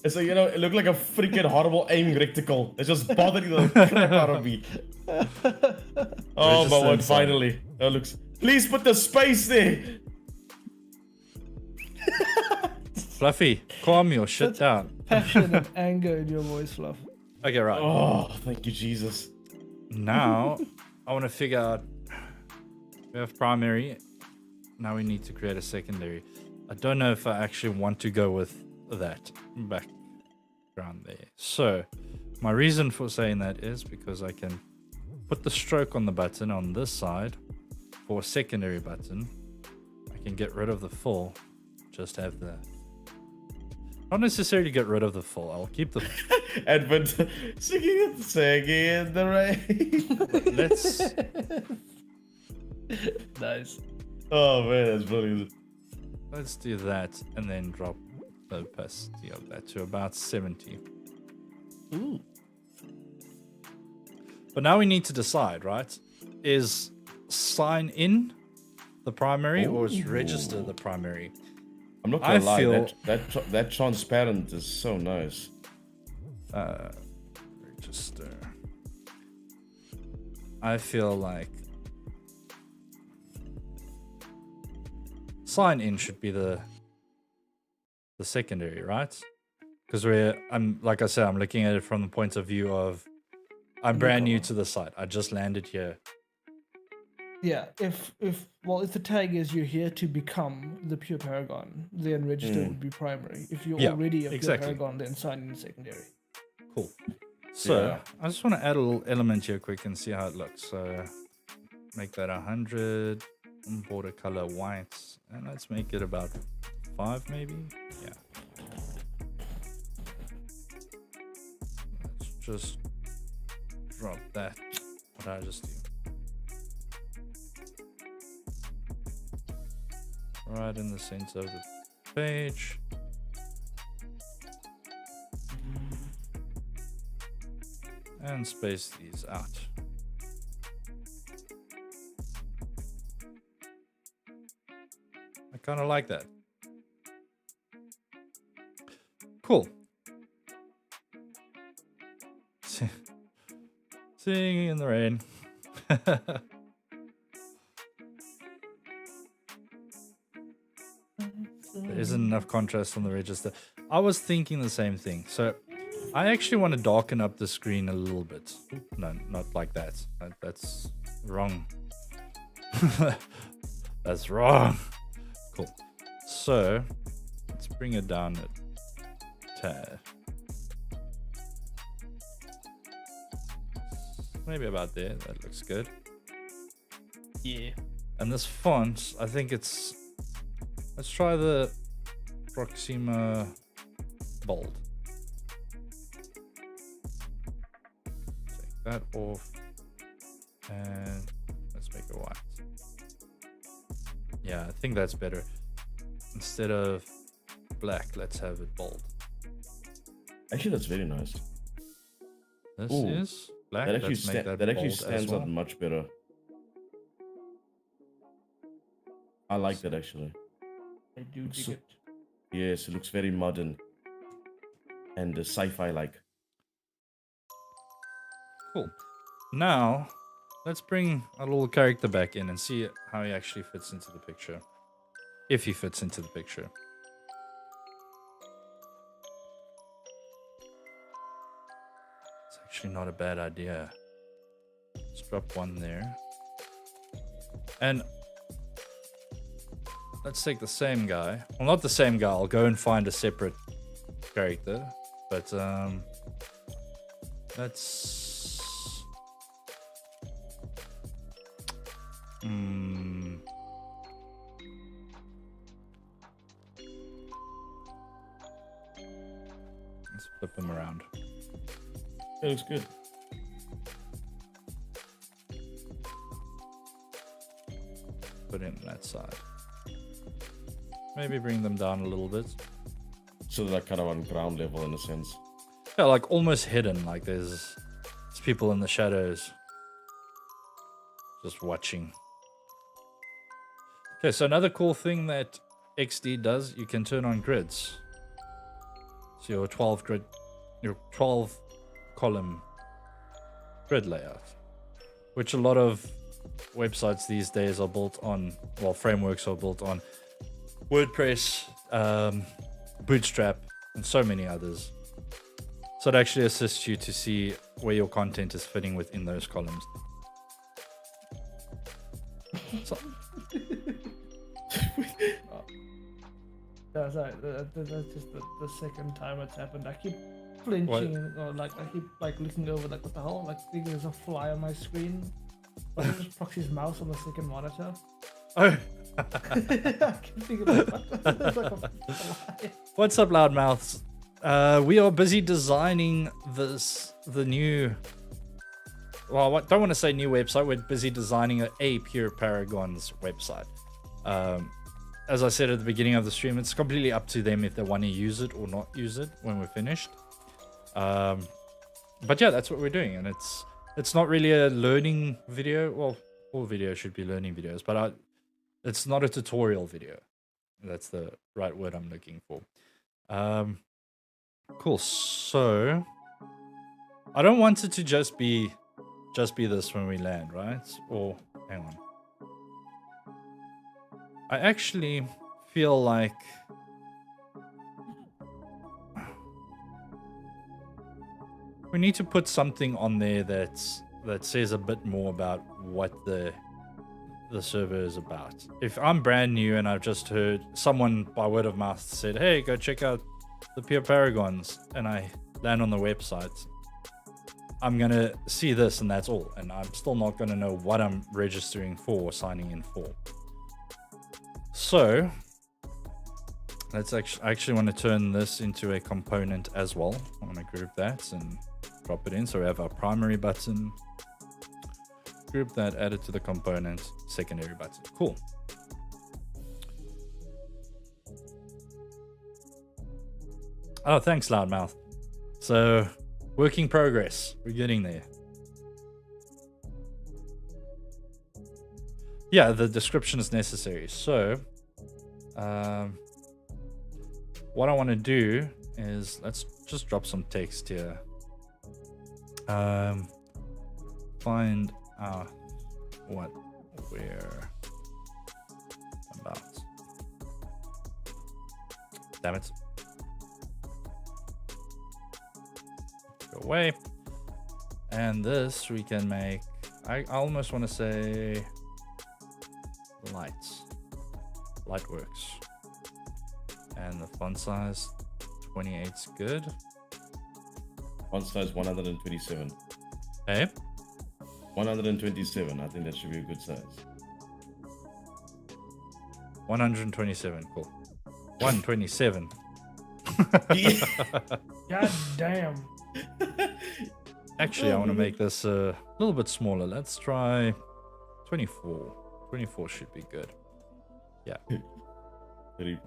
So, you know, it looked like a freaking horrible aim reticle. It's just bothering the crap out of me. Oh, my word, finally. That looks... Please put the space there! Fluffy, calm your shit down. Passion and anger in your voice, Fluff. Okay, right. Oh, thank you, Jesus. Now, I want to figure out... We have primary. Now we need to create a secondary. I don't know if I actually want to go with that background there. So, my reason for saying that is because I can put the stroke on the button on this side for a secondary button. I can get rid of the full. Just have the... Not necessarily get rid of the full. I'll keep the... Edmund singing in the rain. Let's... Nice. Oh man, that's brilliant. Let's do that and then drop the opacity of that to about 70. Ooh. But now we need to decide, right? Is sign in the primary or is register the primary? I'm not gonna lie, that transparent is so nice. Register. I feel like sign in should be the secondary, right? Because I'm like I said, I'm looking at it from the point of view of I'm brand new to the site. I just landed here. Yeah, if the tag is you're here to become the pure paragon, then register would be primary. If you're already a pure paragon, then sign in secondary. Cool. So I just want to add a little element here quick and see how it looks. So make that 100, border color white, and let's make it about 5 maybe. Yeah. Let's just drop that. What did I just do? Right in the center of the page. And space these out. I kind of like that. Cool. Singing in the rain. There isn't enough contrast on the register. I was thinking the same thing. So I actually want to darken up the screen a little bit. No, not like that. That's wrong. That's wrong. Cool. So let's bring it down a tad. Maybe about there. That looks good. Yeah. And this font, I think it's... Let's try the Proxima bold. Take that off. And let's make it white. Yeah, I think that's better. Instead of black, let's have it bold. Actually, that's very nice. This is black. That actually stands out much better. I like that actually. I do dig it. Yes, it looks very modern and sci-fi like. Cool. Now, let's bring a little character back in and see how he actually fits into the picture. If he fits into the picture. It's actually not a bad idea. Let's drop one there. And let's take the same guy. Well, not the same guy. I'll go and find a separate character. But, let's... Let's flip him around. It looks good. Put in that side. Maybe bring them down a little bit. So they're kind of on ground level in a sense. Yeah, like almost hidden. Like there's people in the shadows just watching. Okay, so another cool thing that XD does, you can turn on grids. So your 12 column grid layout, which a lot of websites these days are built on, well, frameworks are built on WordPress, Bootstrap, and so many others. So it actually assists you to see where your content is fitting within those columns. So, no, sorry, that's just the second time it's happened. I keep flinching, or like I keep like looking over, like what the hell? Like thinking there's a fly on my screen. But it's just Proxy's mouse on the second monitor. oh, I keep thinking like, there's like a fly. what's up, loudmouths? We are busy designing the new. Well, I don't want to say new website. We're busy designing a Pure Paragons website. As I said at the beginning of the stream, it's completely up to them if they want to use it or not use it when we're finished. But yeah, that's what we're doing, and it's not really a learning video. Well, all videos should be learning videos, but it's not a tutorial video. That's the right word I'm looking for. Cool. So I don't want it to just be this when we land, right? Or hang on. I actually feel like we need to put something on there that says a bit more about what the server is about. If I'm brand new and I've just heard someone by word of mouth said, hey, go check out the Pure Paragons, and I land on the website, I'm gonna see this and that's all, and I'm still not gonna know what I'm registering for or signing in for. So let's I actually want to turn this into a component as well. I want to group that and drop it in, so we have our primary button, group that, add it to the component, secondary button. Cool. Oh, thanks, Loudmouth. So, working progress. We're getting there. Yeah, the description is necessary. So, what I want to do is, let's just drop some text here. Find out what we're about. Damn it. Go away. And this we can make, I almost want to say light works, and the font size 28's good. Font size 127. Hey, 127. I think that should be a good size. 127. Cool. 127. God damn. Actually, I want to make this a little bit smaller. Let's try 24. 24 should be good. Yeah.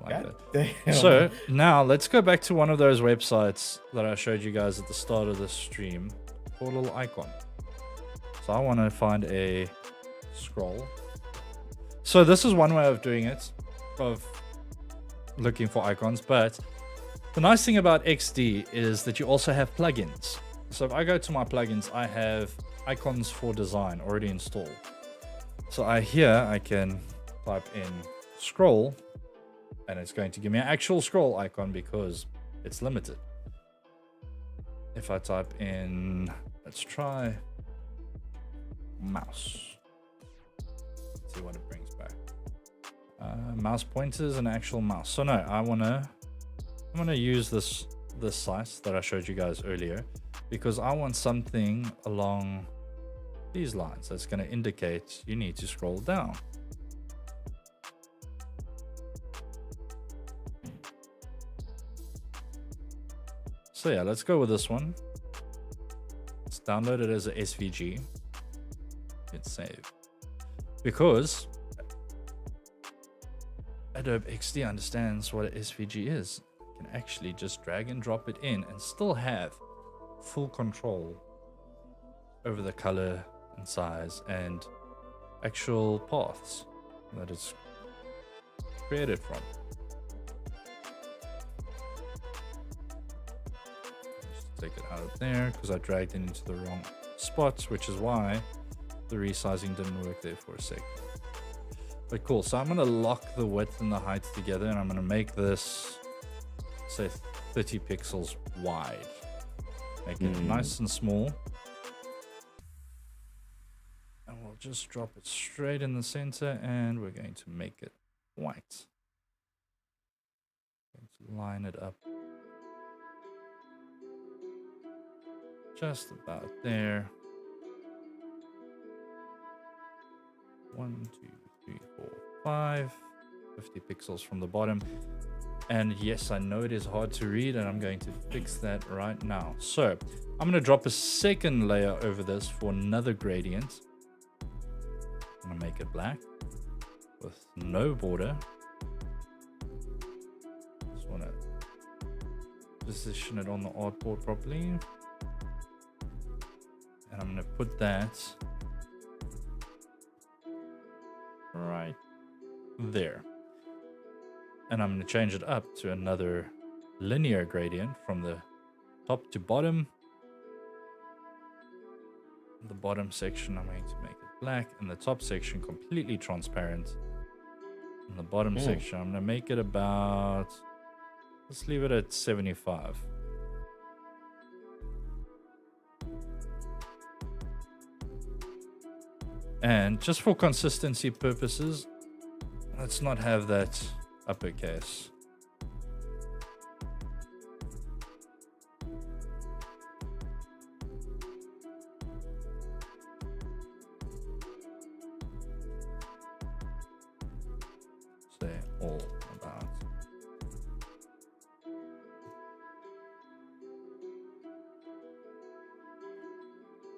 Like that. So now let's go back to one of those websites that I showed you guys at the start of the stream for a little icon. So I want to find a scroll. So this is one way of doing it, of looking for icons, but the nice thing about XD is that you also have plugins. So if I go to my plugins, I have icons for design already installed. So I can type in scroll, and it's going to give me an actual scroll icon because it's limited. If I type in, let's try mouse. Let's see what it brings back. Mouse pointers and actual mouse. So no, I'm gonna use this site that I showed you guys earlier, because I want something along these lines that's going to indicate you need to scroll down. So yeah, let's go with this one. Let's download it as a SVG. Hit save. Because Adobe XD understands what an SVG is. You can actually just drag and drop it in and still have full control over the color and size and actual paths that it's created from. take it out of there because I dragged it into the wrong spots, which is why the resizing didn't work there for a sec. But cool, so I'm going to lock the width and the height together, and I'm going to make this, say, 30 pixels wide. Make it nice and small. And we'll just drop it straight in the center, and we're going to make it white. Let's line it up just about there. 1, 2, 3, 4, 5. 50 pixels from the bottom. And yes, I know it is hard to read, and I'm going to fix that right now. So I'm going to drop a second layer over this for another gradient. I'm going to make it black with no border. Just want to position it on the artboard properly. And I'm going to put that right there. And I'm going to change it up to another linear gradient from the top to bottom. The bottom section I'm going to make it black, and the top section completely transparent. And the bottom section I'm going to make it about, let's leave it at 75. And just for consistency purposes, let's not have that uppercase. Say all about.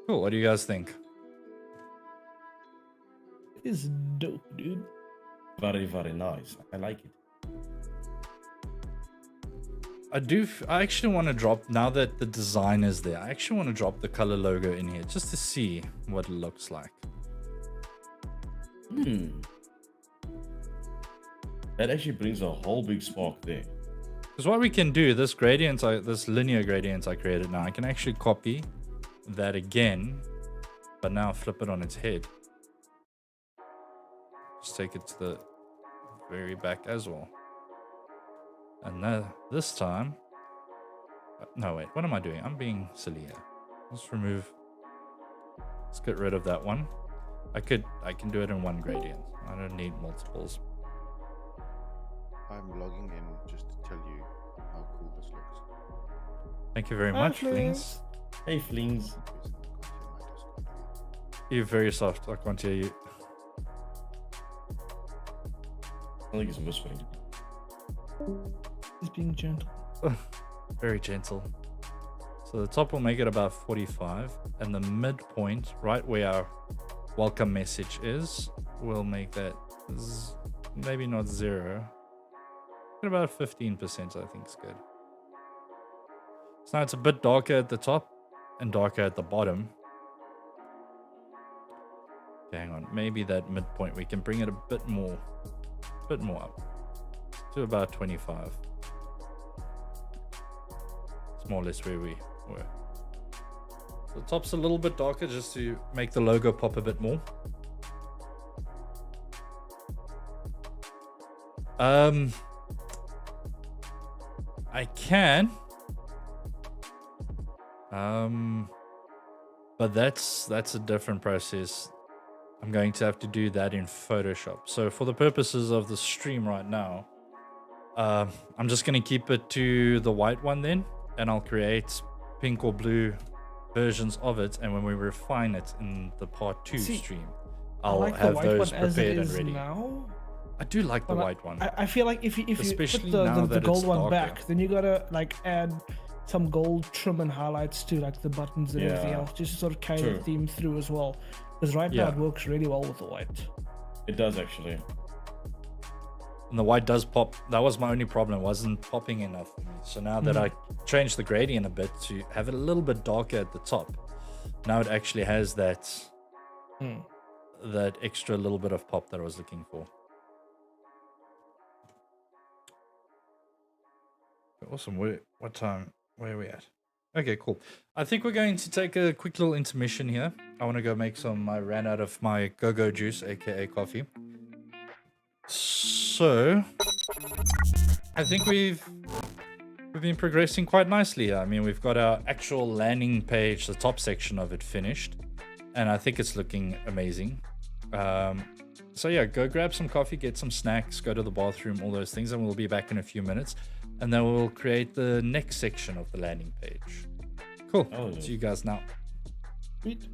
Cool, what do you guys think? It is dope, dude. Very, very nice. I like it. I actually want to drop, now that the design is there, I actually want to drop the color logo in here just to see what it looks like. That actually brings a whole big spark there. Because what we can do, this gradient, this linear gradient I created now, I can actually copy that again, but now flip it on its head. Just take it to the very back as well. And now this time, no wait, what am I doing? I'm being silly here. Let's get rid of that one. I can do it in one gradient. I don't need multiples. I'm logging in just to tell you how cool this looks. Thank you very much, Flings. Hey, Flings. You're very soft. I can't hear you. I think he's whispering. He's being gentle. Very gentle. So the top will make it about 45, and the midpoint, right where our welcome message is, we'll make that maybe not 0, but about 15%. I think is good. So now it's a bit darker at the top and darker at the bottom. Okay, hang on, maybe that midpoint we can bring it a bit more up to about 25. It's more or less where we were. So the top's a little bit darker just to make the logo pop a bit more. I can. But that's a different process. I'm going to have to do that in Photoshop. So for the purposes of the stream right now, I'm just going to keep it to the white one then, and I'll create pink or blue versions of it, and when we refine it in the part 2 stream, I'll have those prepared and ready. Now, I do like the white one. I feel like if you put the gold one back, then you gotta like add some gold trim and highlights to like the buttons and everything else, just to sort of carry the theme through as well. Because right now it works really well with the white. It does actually. And the white does pop. That was my only problem. It wasn't popping enough for me. So now that I changed the gradient a bit to have it a little bit darker at the top, now it actually has that that extra little bit of pop that I was looking for. Awesome. What time? Where are we at? Okay, cool. I think we're going to take a quick little intermission here. I want to go make some. I ran out of my go-go juice, aka coffee. So I think we've been progressing quite nicely here. I mean, we've got our actual landing page, the top section of it finished, and I think it's looking amazing. So yeah, go grab some coffee, get some snacks, go to the bathroom, all those things, and we'll be back in a few minutes. And then we'll create the next section of the landing page. Cool. Oh, See you guys now. Sweet.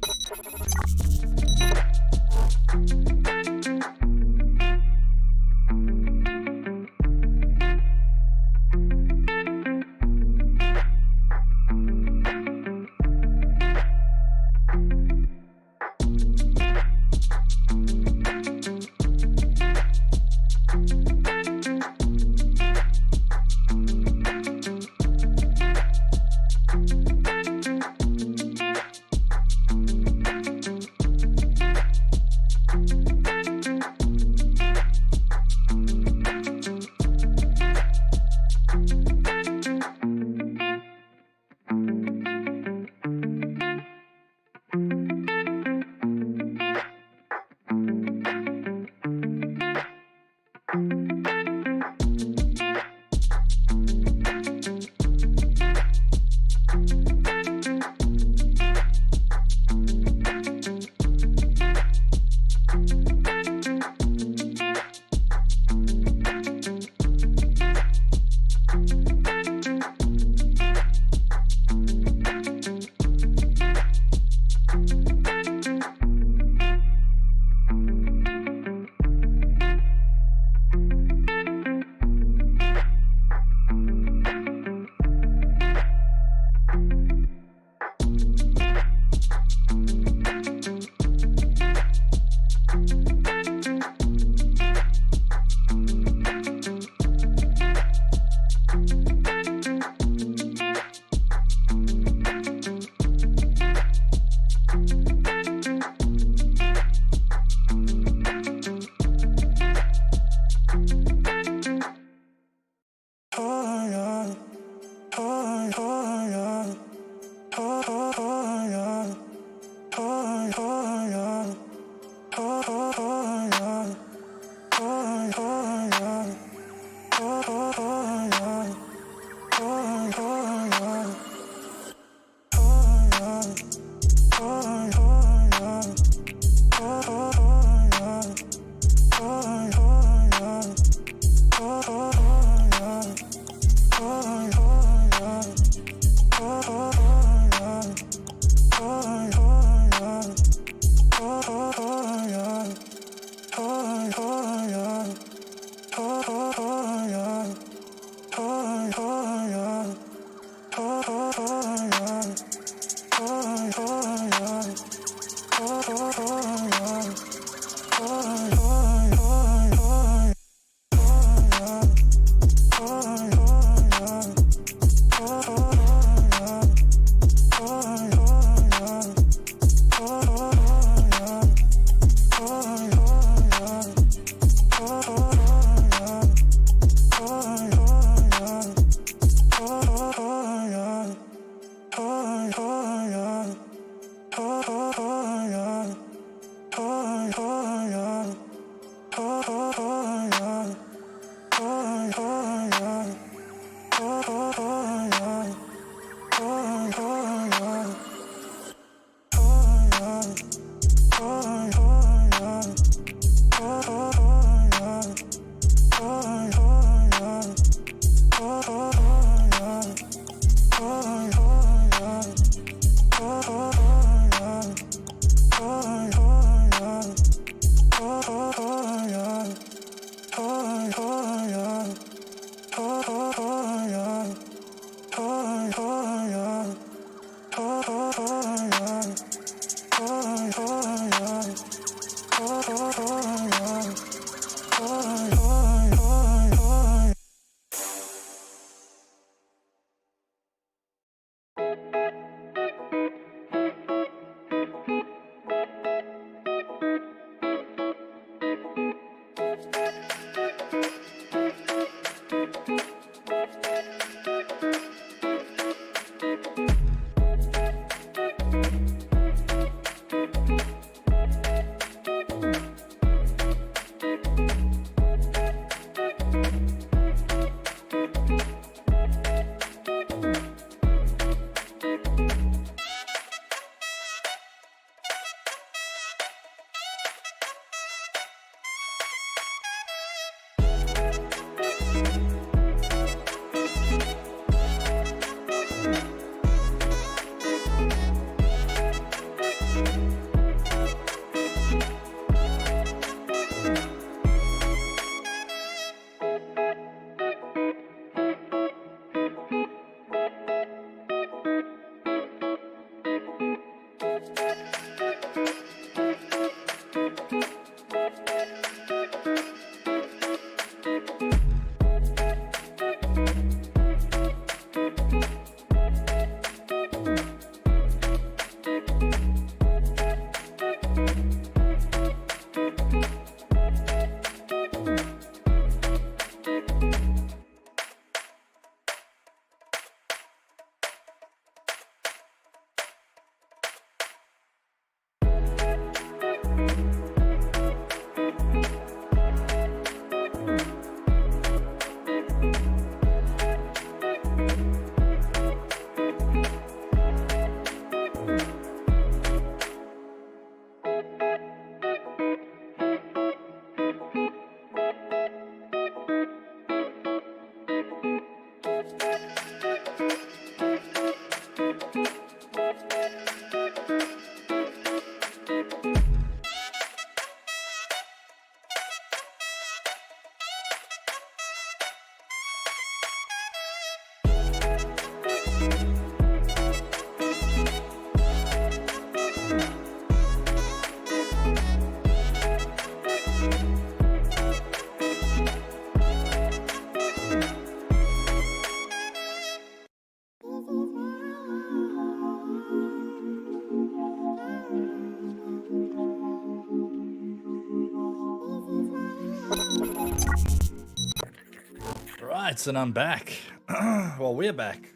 Right, and I'm back. Well, we're back.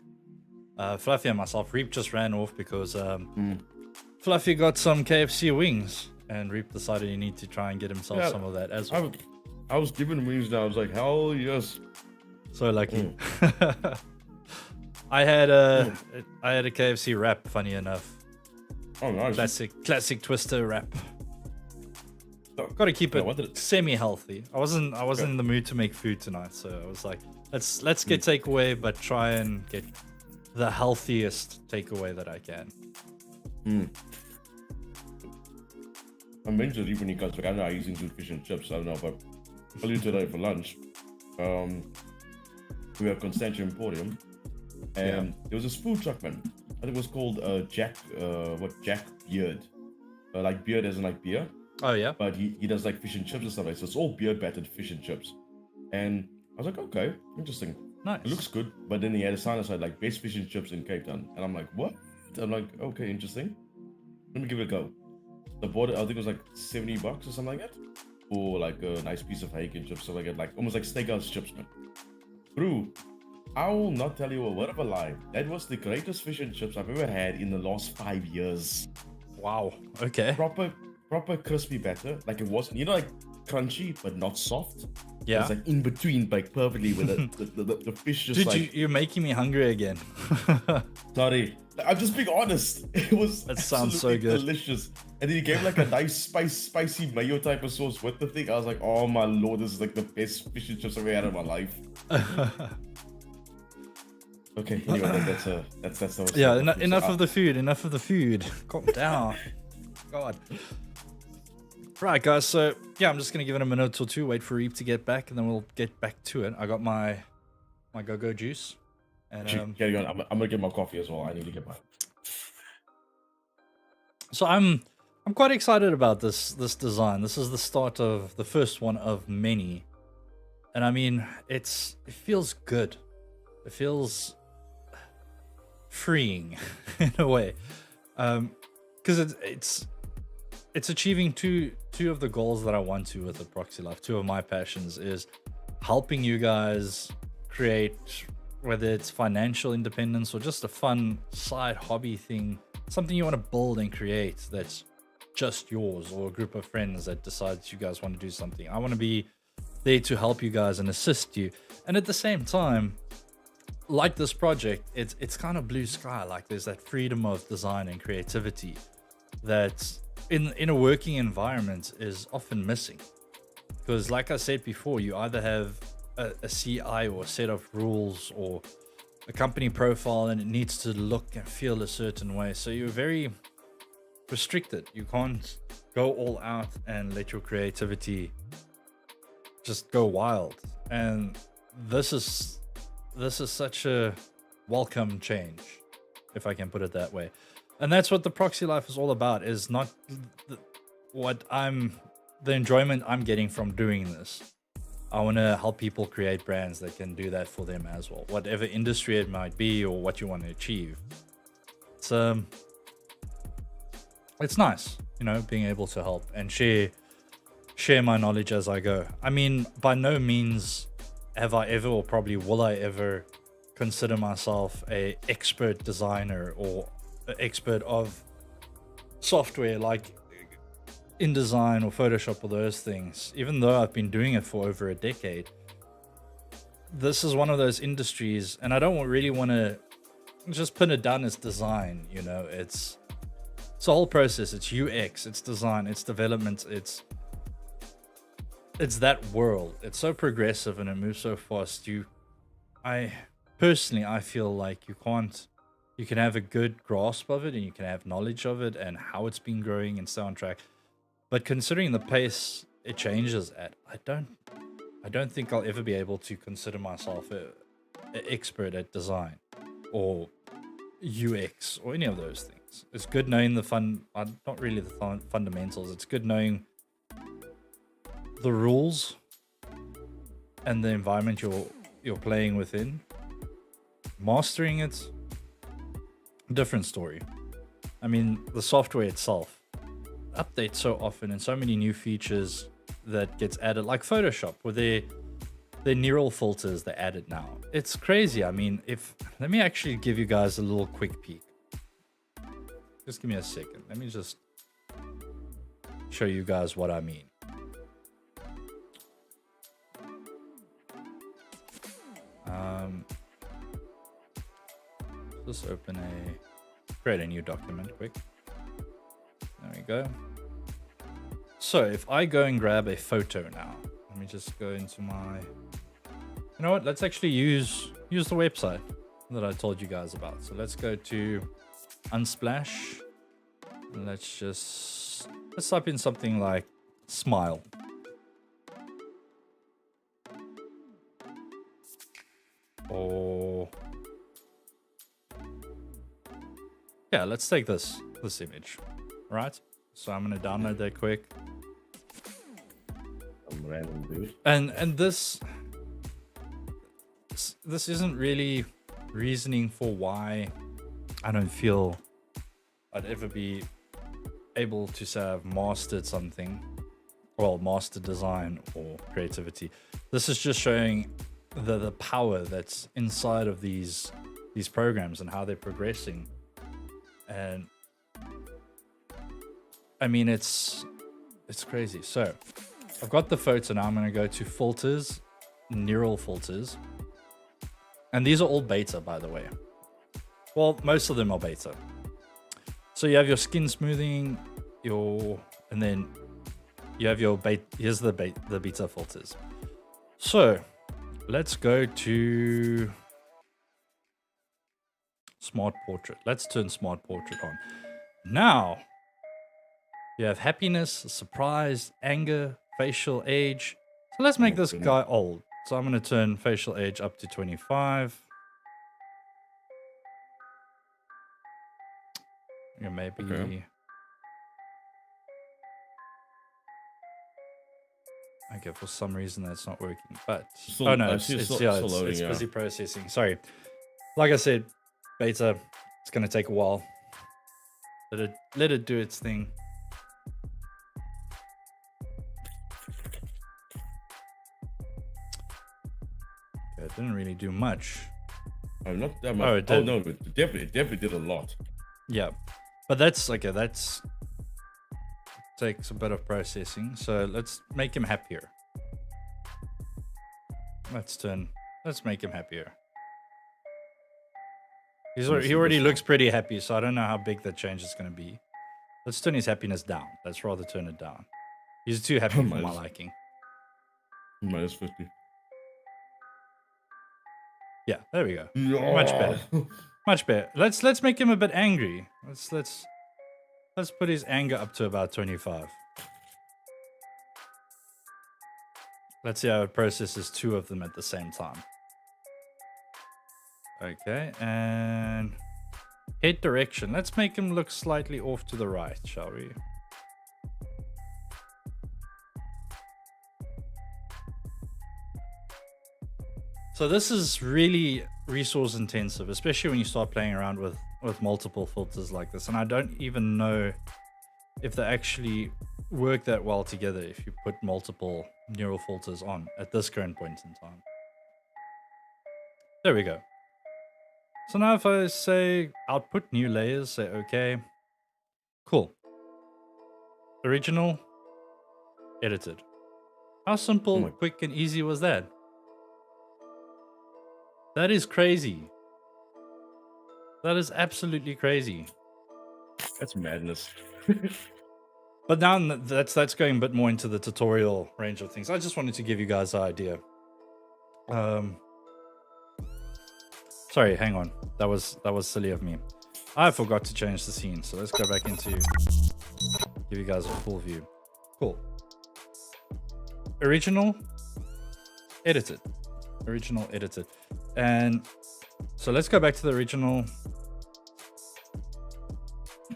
Fluffy and myself. Reap just ran off because Fluffy got some KFC wings, and Reap decided he needed to try and get himself some of that as well. I was given wings now. I was like, hell yes. So lucky. I had a KFC wrap. Funny enough. Oh, nice. Classic Twister wrap. Got to keep it semi-healthy. I wasn't in the mood to make food tonight, so I was like, let's get takeaway, but try and get the healthiest takeaway that I can. I mentioned even you guys like I'm not using fish and chips. I don't know, but earlier today for lunch, we were at Constantia Emporium, and there was this food truck man. I think it was called Jack Beard, like beard as in like beer. Oh yeah. But he does like fish and chips and stuff like that. So it's all beer battered fish and chips. And I was like, okay, interesting. Nice. It looks good. But then he had a sign that said like best fish and chips in Cape Town. And I'm like, what? I'm like, okay, interesting. Let me give it a go. The border, I think it was like $70 or something like that. For like a nice piece of hake and chips. So I get like almost like steakhouse chips, man. Bro, I will not tell you a word of a lie. That was the greatest fish and chips I've ever had in the last 5 years. Wow. Okay. Proper crispy batter, like it wasn't, like crunchy but not soft. Yeah, it's like in between, like perfectly with the fish just. Dude, you're making me hungry again. Sorry, I'm just being honest. It was that sounds so good, delicious. And then he gave like a nice spicy mayo type of sauce with the thing. I was like, oh my lord, this is like the best fish and chips I've ever had in my life. Okay, anyway, that's yeah. Enough of the food. Enough of the food. Calm down. God. Right, guys, so yeah, I'm just gonna give it a minute or two, wait for Reap to get back, and then we'll get back to it. I got my go-go juice, and carry on. I'm gonna get my coffee as well. I need to get mine. So I'm quite excited about this design. This is the start of the first one of many, and I mean it feels good. It feels freeing in a way, because it's achieving two of the goals that I want to with the Proxy Life. Two of my passions is helping you guys create, whether it's financial independence or just a fun side hobby thing, something you want to build and create that's just yours, or a group of friends that decides you guys want to do something. I want to be there to help you guys and assist you. And at the same time, like this project, it's kind of blue sky. Like there's that freedom of design and creativity that in a working environment is often missing, because like I said before, you either have a CI or a set of rules or a company profile, and it needs to look and feel a certain way, so you're very restricted. You can't go all out and let your creativity just go wild. And this is such a welcome change, if I can put it that way. And that's what the Proxy Life is all about, is not the enjoyment I'm getting from doing this. I want to help people create brands that can do that for them as well, whatever industry it might be or what you want to achieve. It's nice, being able to help and share my knowledge as I go. I mean, by no means have I ever, or probably will I ever, consider myself an expert designer or expert of software like InDesign or Photoshop or those things. Even though I've been doing it for over a decade, this is one of those industries, and I don't really want to just pin it down as design. It's a whole process. It's UX, it's design, it's development, it's that world. It's so progressive and it moves so fast. I feel like you can have a good grasp of it and you can have knowledge of it and how it's been growing and stay on track. But considering the pace it changes at, I don't think I'll ever be able to consider myself an expert at design or UX or any of those things. It's good knowing not really the fundamentals. It's good knowing the rules and the environment you're playing within. Mastering it, different story. I mean, the software itself updates so often, and so many new features that gets added, like Photoshop, with their neural filters they added now. It's crazy. I mean, let me actually give you guys a little quick peek. Just give me a second. Let me just show you guys what I mean. Just create a new document quick. There we go. So if I go and grab a photo now, let me just go into my, you know what, let's actually use the website that I told you guys about. So let's go to Unsplash. Let's type in something like smile. Or yeah, let's take this image. All right. So I'm gonna download that quick. Some random dude. And this isn't really reasoning for why I don't feel I'd ever be able to say I've mastered something, well, mastered design or creativity. This is just showing the power that's inside of these programs and how they're progressing. And I mean, it's crazy. So I've got the photo now. I'm going to go to filters, neural filters. And these are all beta, by the way. Well, most of them are beta. So you have your skin smoothing, and then you have your beta. Here's the beta filters. So let's go to Smart Portrait. Let's turn Smart Portrait on. Now, you have happiness, surprise, anger, facial age. So let's make this guy old. So I'm going to turn facial age up to 25. Yeah, maybe. Okay, for some reason that's not working. But oh no, it's busy processing. Sorry. Like I said, beta, it's going to take a while. Let it do its thing. Okay, it didn't really do much. Oh, not that much. Oh, it did. Oh no, it definitely did a lot. Yeah, but that's okay. That's takes a bit of processing. So let's make him happier. Let's make him happier. He already looks pretty happy, so I don't know how big that change is going to be. Let's turn his happiness down. Let's rather turn it down. He's too happy for my liking. Minus 50. Yeah, there we go. Yeah. Much better. Much better. Let's make him a bit angry. Let's put his anger up to about 25. Let's see how it processes two of them at the same time. Okay, and head direction. Let's make him look slightly off to the right, shall we? So this is really resource intensive, especially when you start playing around with multiple filters like this. And I don't even know if they actually work that well together if you put multiple neural filters on at this current point in time. There we go. So now if I say output new layers, say okay, cool. Original, edited. How simple, quick, and easy was that? That is crazy. That is absolutely crazy. That's madness. But now that's going a bit more into the tutorial range of things. I just wanted to give you guys an idea. Sorry, hang on. That was silly of me. I forgot to change the scene, so let's go back into give you guys a full view. Cool. Original, edited. Original, edited. And so let's go back to the original.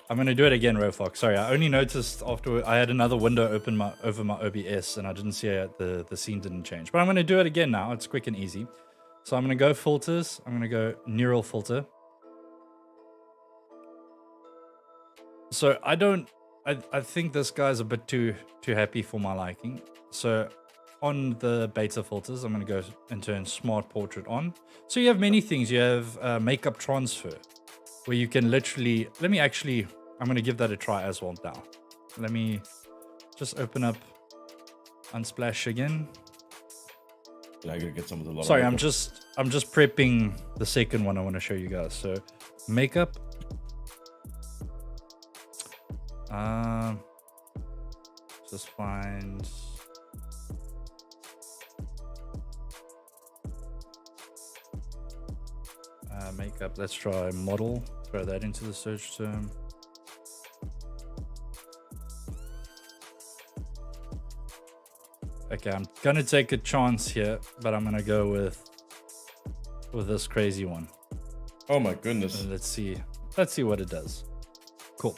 I'm gonna do it again, Rofox. Sorry, I only noticed after I had another window open over my OBS and I didn't see it, the scene didn't change. But I'm gonna do it again now. It's quick and easy. So I'm gonna go filters. I'm gonna go neural filter. So I think this guy's a bit too happy for my liking. So on the beta filters, I'm gonna go and turn smart portrait on. So you have many things. You have makeup transfer, where you can literally, I'm gonna give that a try as well now. Let me just open up Unsplash again. I gotta get some of the. Sorry, I'm just prepping the second one I want to show you guys. So makeup. Just find. Makeup. Let's try model. Throw that into the search term. Okay, I'm gonna take a chance here, but I'm gonna go with this crazy one. Oh my goodness. Let's see what it does. Cool.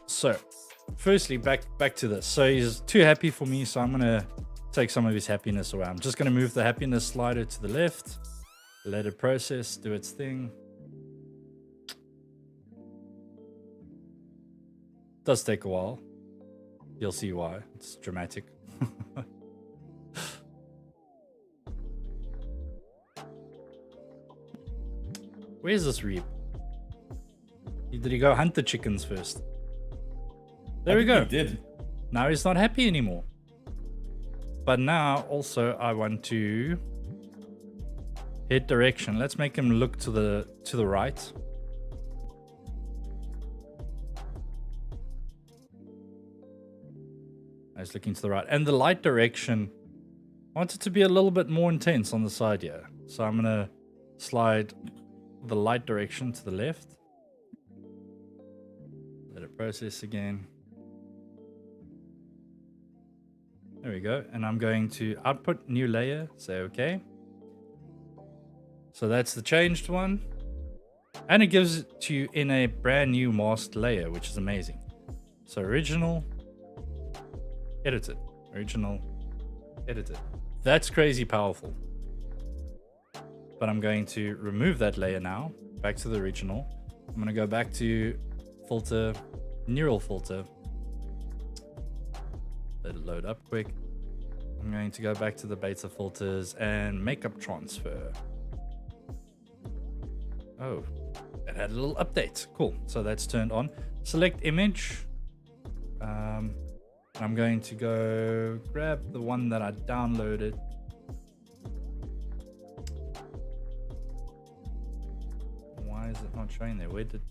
So firstly, back to this. So he's too happy for me, so I'm gonna take some of his happiness away. I'm just gonna move the happiness slider to the left, let it process, do its thing. Does take a while. You'll see why. It's dramatic. Where's this Reap? Did he go hunt the chickens first? There we go. He did. Now he's not happy anymore. But now also I want to hit direction. Let's make him look to the right. He's looking to the right. And the light direction, I want it to be a little bit more intense on the side here. So I'm going to slide the light direction to the left. Let it process again. There we go. And I'm going to output new layer. Say okay. So that's the changed one. And it gives it to you in a brand new masked layer, which is amazing. So original. Edited. Original. Edited. That's crazy powerful. But I'm going to remove that layer now. Back to the original. I'm going to go back to filter, neural filter. Let it load up quick. I'm going to go back to the beta filters and makeup transfer. Oh, it had a little update. Cool. So that's turned on. Select image. I'm going to go grab the one that I downloaded. Why is it not showing there? Where did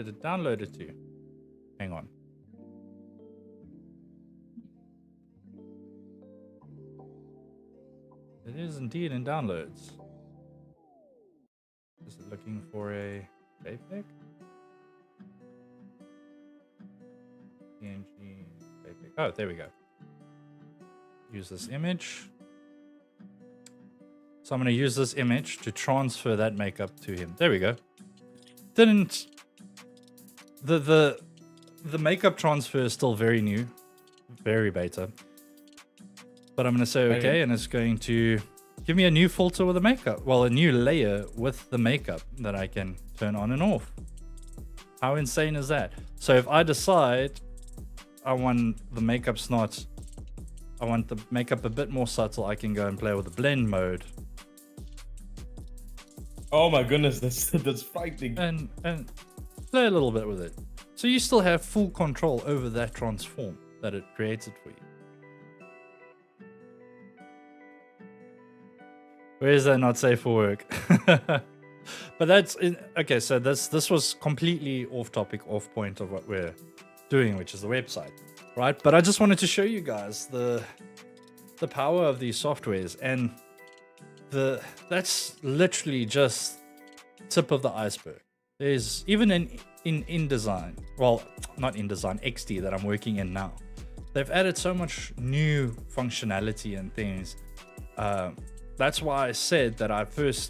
it download it to? Hang on. It is indeed in downloads. Is it looking for a JPEG? PNG, JPEG. Oh, there we go. Use this image. So I'm going to use this image to transfer that makeup to him. There we go. Didn't... The makeup transfer is still very new. Very beta. But I'm going to say okay, and it's going to give me a new filter with a makeup. Well, a new layer with the makeup that I can turn on and off. How insane is that? So if I decide I want the makeup I want the makeup a bit more subtle, I can go and play with the blend mode. Oh my goodness, that's frightening. And play a little bit with it. So you still have full control over that transform that it creates it for you. Where is that not safe for work? But that's okay. So this was completely off topic, off point of what we're doing, which is the website, right? But I just wanted to show you guys the power of these softwares, and that's literally just tip of the iceberg. There's even in InDesign, well, not InDesign, XD that I'm working in now. They've added so much new functionality and things. that's why I said that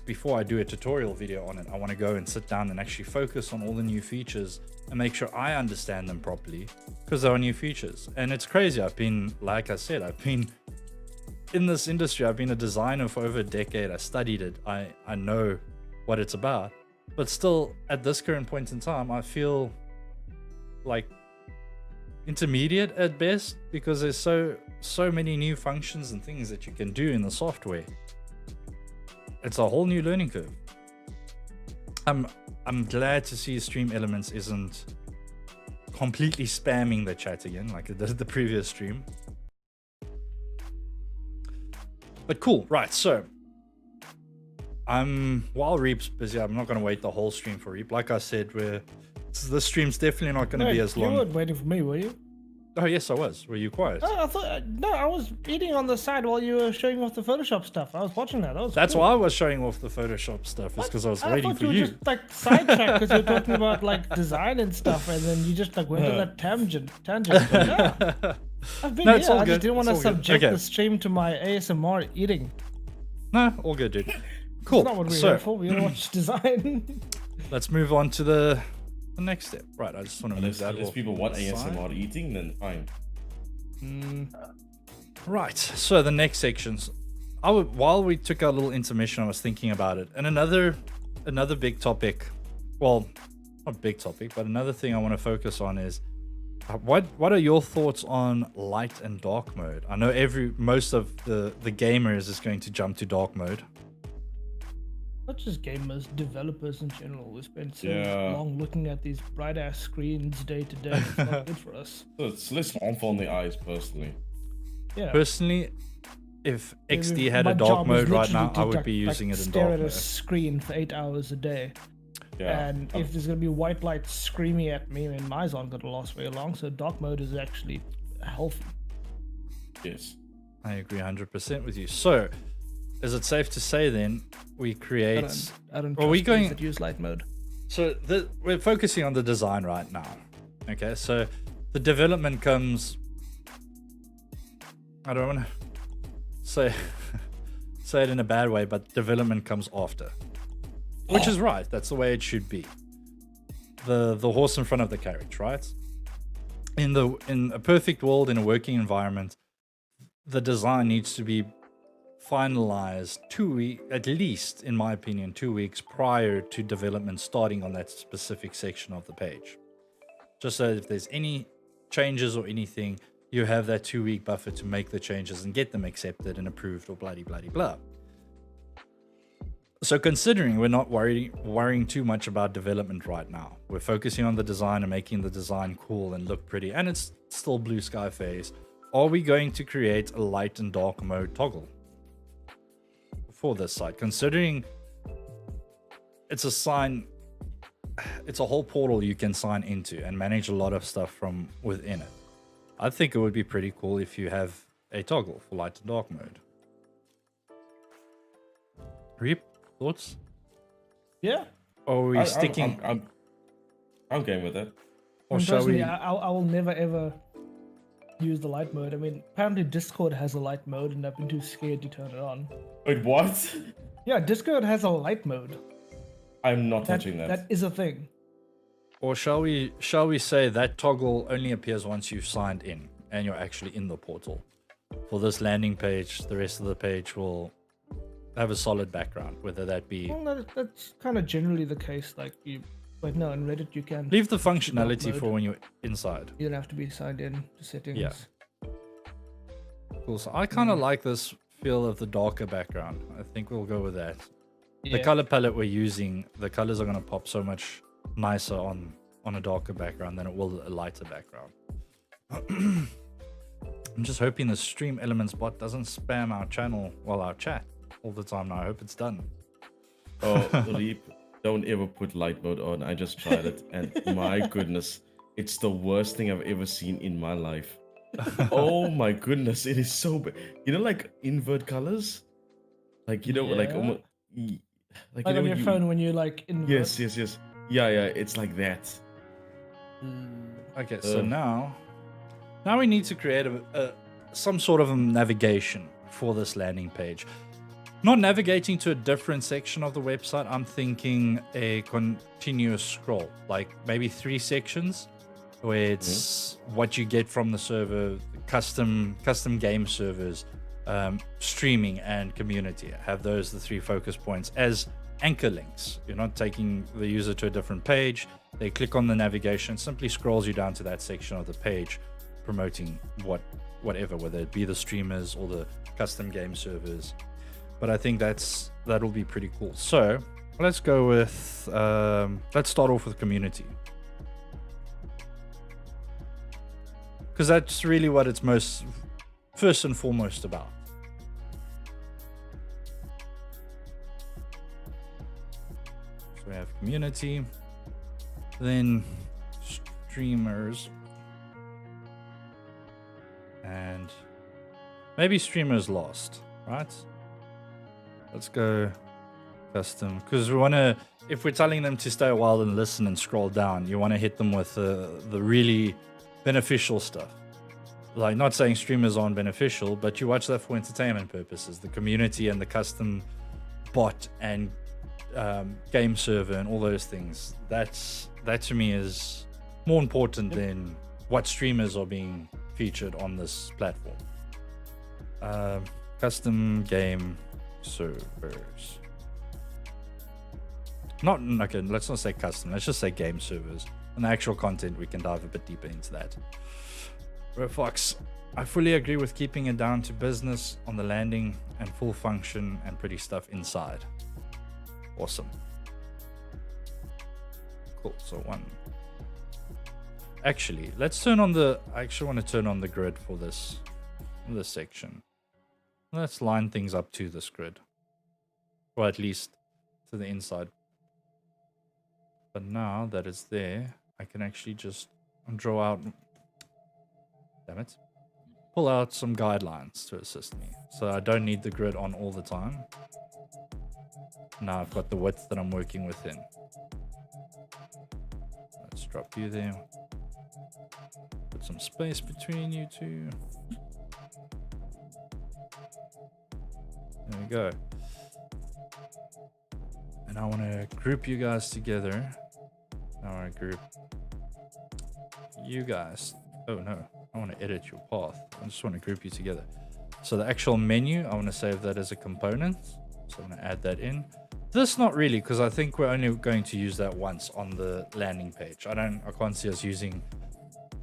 before I do a tutorial video on it, I want to go and sit down and actually focus on all the new features and make sure I understand them properly, because there are new features. And it's crazy. Like I said, I've been in this industry. I've been a designer for over a decade. I studied it. I know what it's about. But still, at this current point in time, I feel like intermediate at best, because there's so many new functions and things that you can do in the software. It's a whole new learning curve. I'm glad to see Stream Elements isn't completely spamming the chat again like it did the previous stream. But cool, right? So while Reap's busy, I'm not going to wait the whole stream for Reap. Like I said, this stream's definitely not going to be as long. You weren't waiting for me, were you? Oh yes, I was. Were you quiet? Oh, I thought no. I was eating on the side while you were showing off the Photoshop stuff. I was watching that. That's cool. why I was showing off the Photoshop stuff. Is because I was waiting for you. I thought you were just like sidetracked because you were talking about like design and stuff, and then you just like went on that tangent. But, yeah. I've been here. I just didn't want to subject the stream to my ASMR eating. No, all good, dude. Cool. That's not what we're here for. We watch design. Let's move on to the next step. Right, I just want to move that. If people want ASMR eating, then fine. Right, so the next sections. While we took our little intermission, I was thinking about it, and another big topic. Well, not big topic, but another thing I want to focus on is what are your thoughts on light and dark mode? I know most of the gamers is going to jump to dark mode. Not just gamers, developers in general. We spend so long looking at these bright ass screens day to day. It's not good for us. So it's less harmful on the eyes, personally. Yeah. Personally, if XD had a dark mode right now, I would be using it in dark mode. Stare at a screen for 8 hours a day. Yeah. And if there's gonna be white light screaming at me, I mean, my eyes aren't gonna last very long. So dark mode is actually healthy. Yes. I agree 100% with you. So, is it safe to say then we create? I don't trust things that use light mode. So we're focusing on the design right now. Okay, so the development comes. I don't want to say it in a bad way, but development comes after, which is right. That's the way it should be. The horse in front of the carriage, right? In a perfect world, in a working environment, the design needs to be finalized at least, in my opinion, 2 weeks prior to development starting on that specific section of the page. Just so that if there's any changes or anything, you have that 2 week buffer to make the changes and get them accepted and approved or bloody blah. So considering we're not worrying too much about development right now, we're focusing on the design and making the design cool and look pretty, and it's still blue sky phase. Are we going to create a light and dark mode toggle for this site, considering it's a whole portal you can sign into and manage a lot of stuff from within it? I think it would be pretty cool if you have a toggle for light and dark mode. Reap, thoughts? Yeah. Or are we sticking? I'm game with that. Or shall we? I will never ever use the light mode. I mean, apparently Discord has a light mode, and I've been too scared to turn it on. Wait, what? Yeah, Discord has a light mode. I'm not touching that. That is a thing. Or shall we say that toggle only appears once you've signed in and you're actually in the portal? For this landing page, the rest of the page will have a solid background, whether that be... Well, that's kind of generally the case. But no, in Reddit you can... Leave the functionality for when you're inside. You don't have to be signed in to settings. Yeah. Cool, so I kind of like this feel of the darker background. I think we'll go with that. The color palette we're using, the colors are going to pop so much nicer on a darker background than it will a lighter background. I'm just hoping the Stream Elements bot doesn't spam our channel, our chat all the time now. I hope it's done. Oh, Leap, don't ever put light mode on. I just tried it, and my goodness, it's the worst thing I've ever seen in my life. Oh my goodness, it is so bad. You know, like invert colors? Like, you know, like almost... Like on your phone when you like invert. Yes. Yeah, it's like that. Okay, so now we need to create some sort of a navigation for this landing page. Not navigating to a different section of the website. I'm thinking a continuous scroll, like maybe 3 sections where it's what you get from the server, custom game servers, streaming and community. Have those the 3 focus points as anchor links. You're not taking the user to a different page. They click on the navigation, simply scrolls you down to that section of the page, promoting whatever, whether it be the streamers or the custom game servers. But I think that'll be pretty cool. So let's go with let's start off with community, because that's really what it's first and foremost about. So we have community, then streamers, and maybe streamers last, right? Let's go custom, because we want to, if we're telling them to stay a while and listen and scroll down, you want to hit them with the really beneficial stuff. Like, not saying streamers aren't beneficial, but you watch that for entertainment purposes. The community and the custom bot and game server and all those things, that to me is more important than what streamers are being featured on this platform. Custom game servers. Okay, let's not say custom, let's just say game servers. And the actual content, we can dive a bit deeper into that. Fox, I fully agree with keeping it down to business on the landing and full function and pretty stuff inside. Awesome. Cool, so 1. Actually, let's turn on I actually want to turn on the grid for this section. Let's line things up to this grid, or at least to the inside. But now that it's there, I can actually just draw out, damn it, pull out some guidelines to assist me. So I don't need the grid on all the time. Now I've got the width that I'm working within. Let's drop you there. Put some space between you two. There we go. And I want to group you guys together. I want to group you guys. Oh no, I want to edit your path. I just want to group you together. So the actual menu, I want to save that as a component. So I'm going to add that in. This not really, because I think we're only going to use that once on the landing page. I can't see us using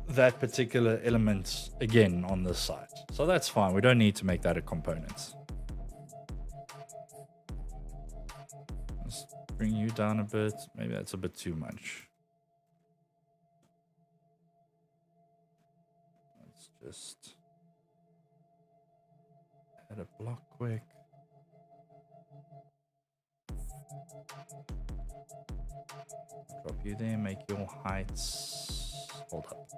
that particular element again on this site. So that's fine. We don't need to make that a component. Let's bring you down a bit. Maybe that's a bit too much. Let's just add a block quick. Drop you there, make your heights hold up.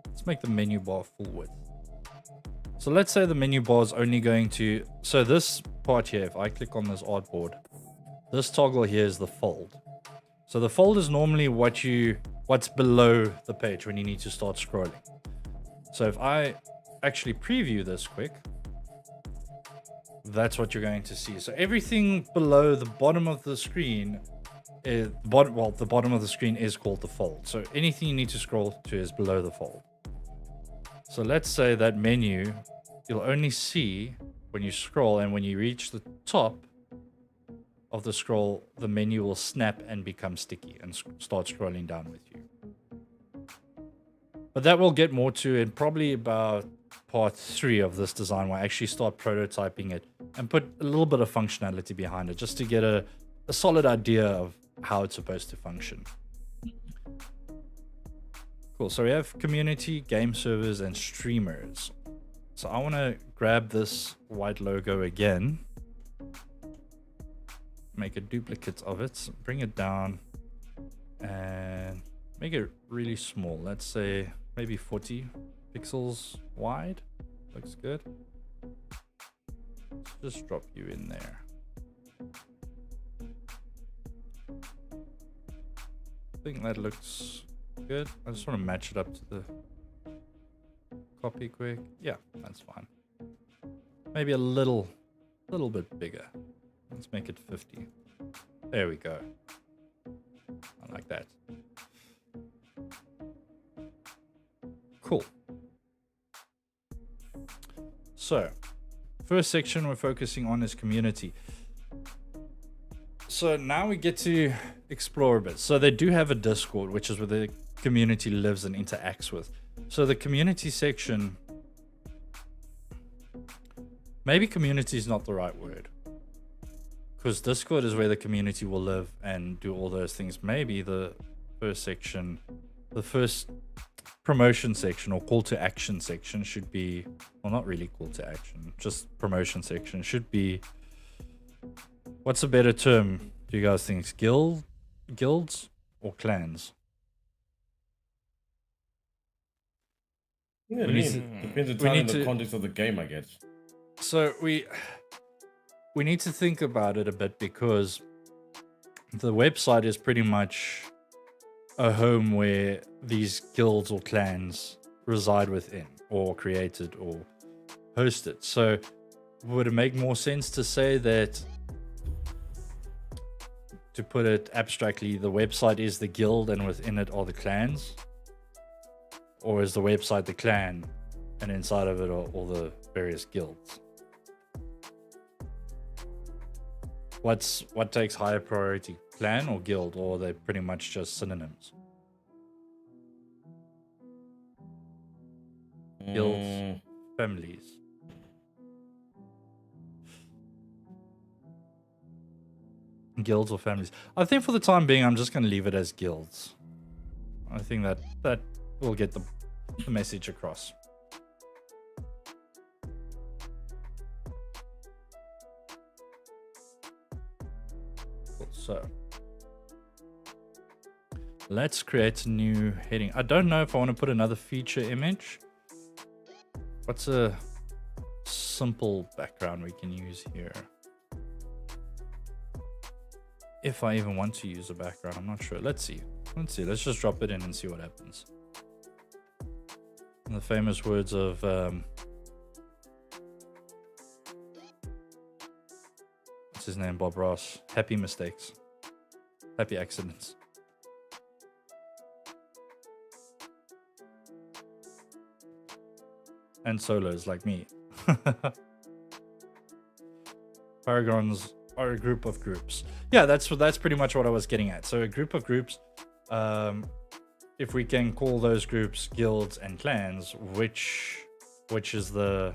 Let's make the menu bar full width. So let's say the menu bar is only going to, so this part here, if I click on this artboard, this toggle here is the fold. So the fold is normally what's below the page when you need to start scrolling. So if I actually preview this quick, that's what you're going to see. So everything below the bottom of the screen is the bottom of the screen is called the fold. So anything you need to scroll to is below the fold. So let's say that menu, you'll only see when you scroll, and when you reach the top of the scroll, the menu will snap and become sticky and start scrolling down with you. But that we'll get more to in probably about part 3 of this design, where I actually start prototyping it and put a little bit of functionality behind it, just to get a solid idea of how it's supposed to function. Cool, so we have community, game servers, and streamers. So I want to grab this white logo again, make a duplicate of it, bring it down, and make it really small. Let's say maybe 40 pixels wide. Looks good. Let's just drop you in there. think that looks good. I just want to match it up to the copy quick. Yeah, that's fine. Maybe a little bit bigger. Let's make it 50. There we go. I like that. Cool. So, first section we're focusing on is community. So now we get to explore a bit. So they do have a Discord, which is where the community lives and interacts with. So the community section, maybe community is not the right word, because Discord is where the community will live and do all those things. Maybe the first section, the first promotion section or call to action section should be, well, not really call to action, just promotion section should be, what's a better term do you guys think? Guilds or clans? Yeah, depends entirely on the context of the game, I guess. So we need to think about it a bit, because the website is pretty much a home where these guilds or clans reside within, or created or hosted. So would it make more sense to say that, to put it abstractly, the website is the guild and within it are the clans? Or is the website the clan and inside of it are all the various guilds? What takes higher priority, clan or guild, or are they pretty much just synonyms? Guilds, families. Guilds or families. I think for the time being, I'm just going to leave it as guilds. I think that will get the message across. So let's create a new heading. I don't know if I want to put another feature image. What's a simple background we can use here? If I even want to use a background, I'm not sure. Let's see. Let's just drop it in and see what happens. In the famous words of what's his name, Bob Ross, happy mistakes, happy accidents. And solos like me. Paragons are a group of groups. Yeah, that's pretty much what I was getting at. So a group of groups, if we can call those groups guilds and clans, which is the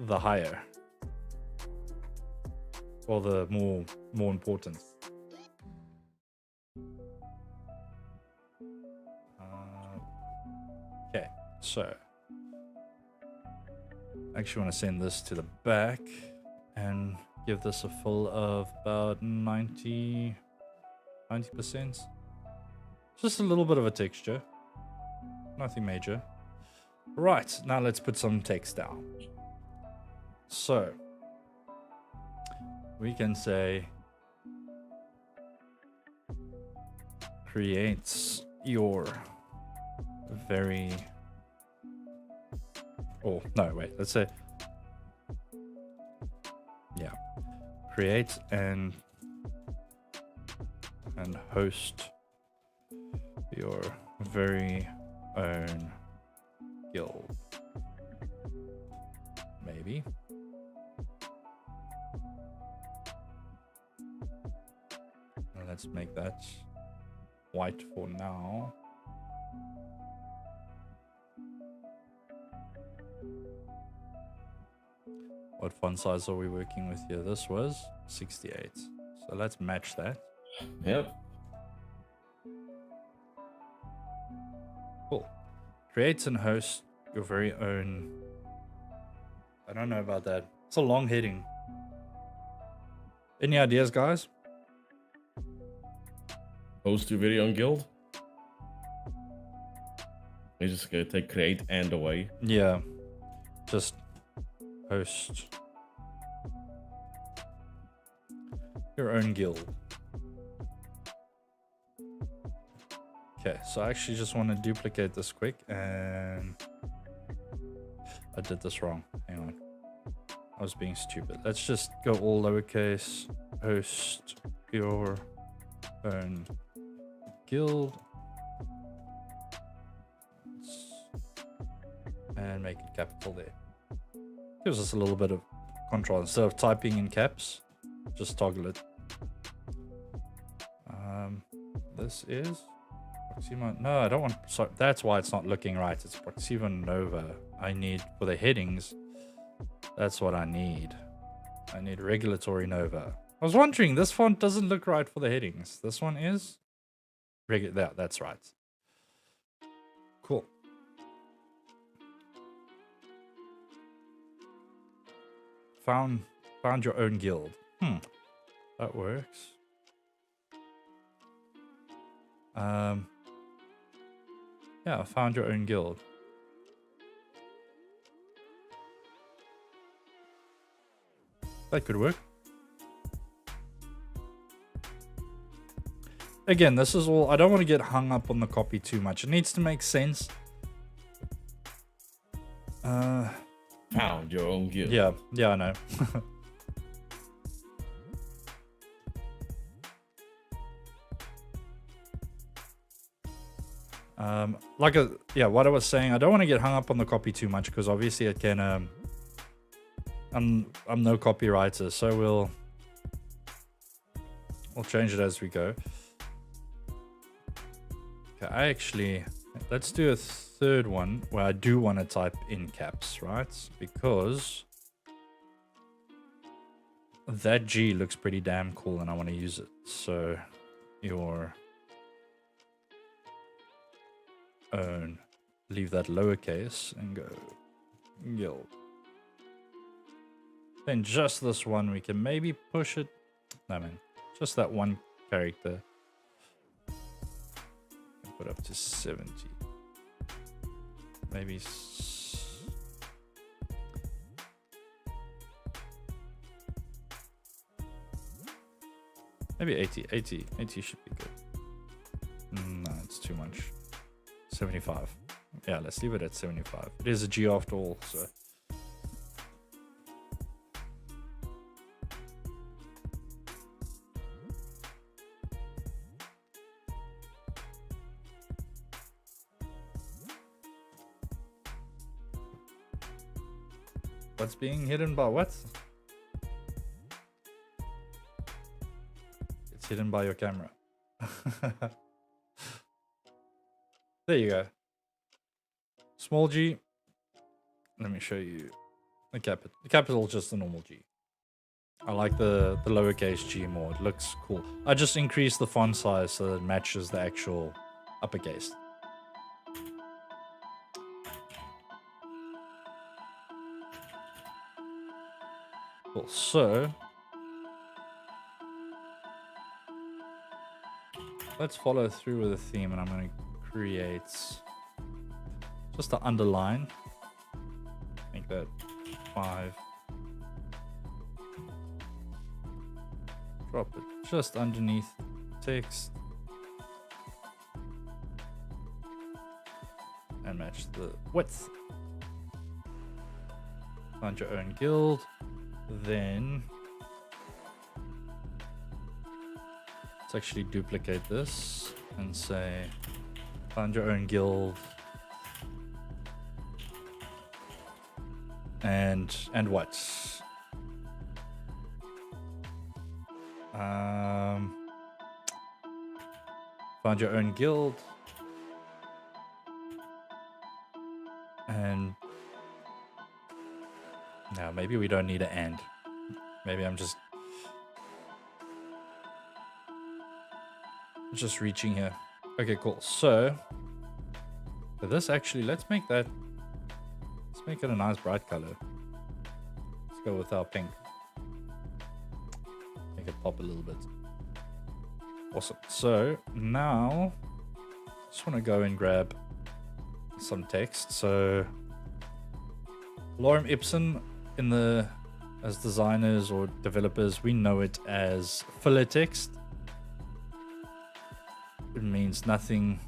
higher, or the more important? Okay, so I actually want to send this to the back and give this a full of about 90%. Just a little bit of a texture, nothing major. Right, now let's put some text down. So we can say creates your very, oh no, wait, let's say, yeah, create and host your very own guild, maybe. Let's make that white for now. What font size are we working with here? This was 68. So let's match that. Yep. Cool. Create and host your very own. I don't know about that. It's a long heading. Any ideas, guys? Host your very own guild. You're just gonna take create and away. Yeah. Just host your own guild. Okay, so I actually just want to duplicate this quick, and I did this wrong. Hang on. I was being stupid. Let's just go all lowercase. Host your own guild. And make it capital there. Gives us a little bit of control. Instead of typing in caps, just toggle it. This is Proxima. No, I don't want. Sorry, that's why it's not looking right. It's Proxima Nova. I need for the headings. That's what I need. I need regulatory Nova. I was wondering, this font doesn't look right for the headings. This one is regular. That's right. Cool. Found your own guild. That works. Yeah, found your own guild. That could work. Again, this is all. I don't want to get hung up on the copy too much. It needs to make sense. Found your own guild. Yeah, I know. What I was saying, I don't want to get hung up on the copy too much because obviously it can. I'm no copywriter, so we'll change it as we go. Okay, let's do a third one where I do want to type in caps, right? Because that G looks pretty damn cool and I want to use it. So your own, leave that lowercase and go guild. Then just this one, we can maybe push it. No, man, just that one character. Put up to 70. Maybe. Maybe 80. 80 should be good. No, it's too much. 75. Yeah, let's leave it at 75. It is a G after all, so. What's being hidden by what? It's hidden by your camera. There you go. Small G. Let me show you the capital. The capital is just a normal G. I like the lowercase G more. It looks cool. I just increased the font size so that it matches the actual uppercase. Cool. So let's follow through with the theme, and I'm going to create just the underline. Make that 5. Drop it just underneath text and match the width. Find your own guild. Then let's actually duplicate this and say find your own guild and what? Find your own guild and now maybe we don't need an and. Maybe I'm just reaching here. Okay, cool. So for this, actually, let's make it a nice bright color. Let's go with our pink. Make it pop a little bit. Awesome. So now just want to go and grab some text. So lorem ipsum as designers or developers, we know it as filler text. It means nothing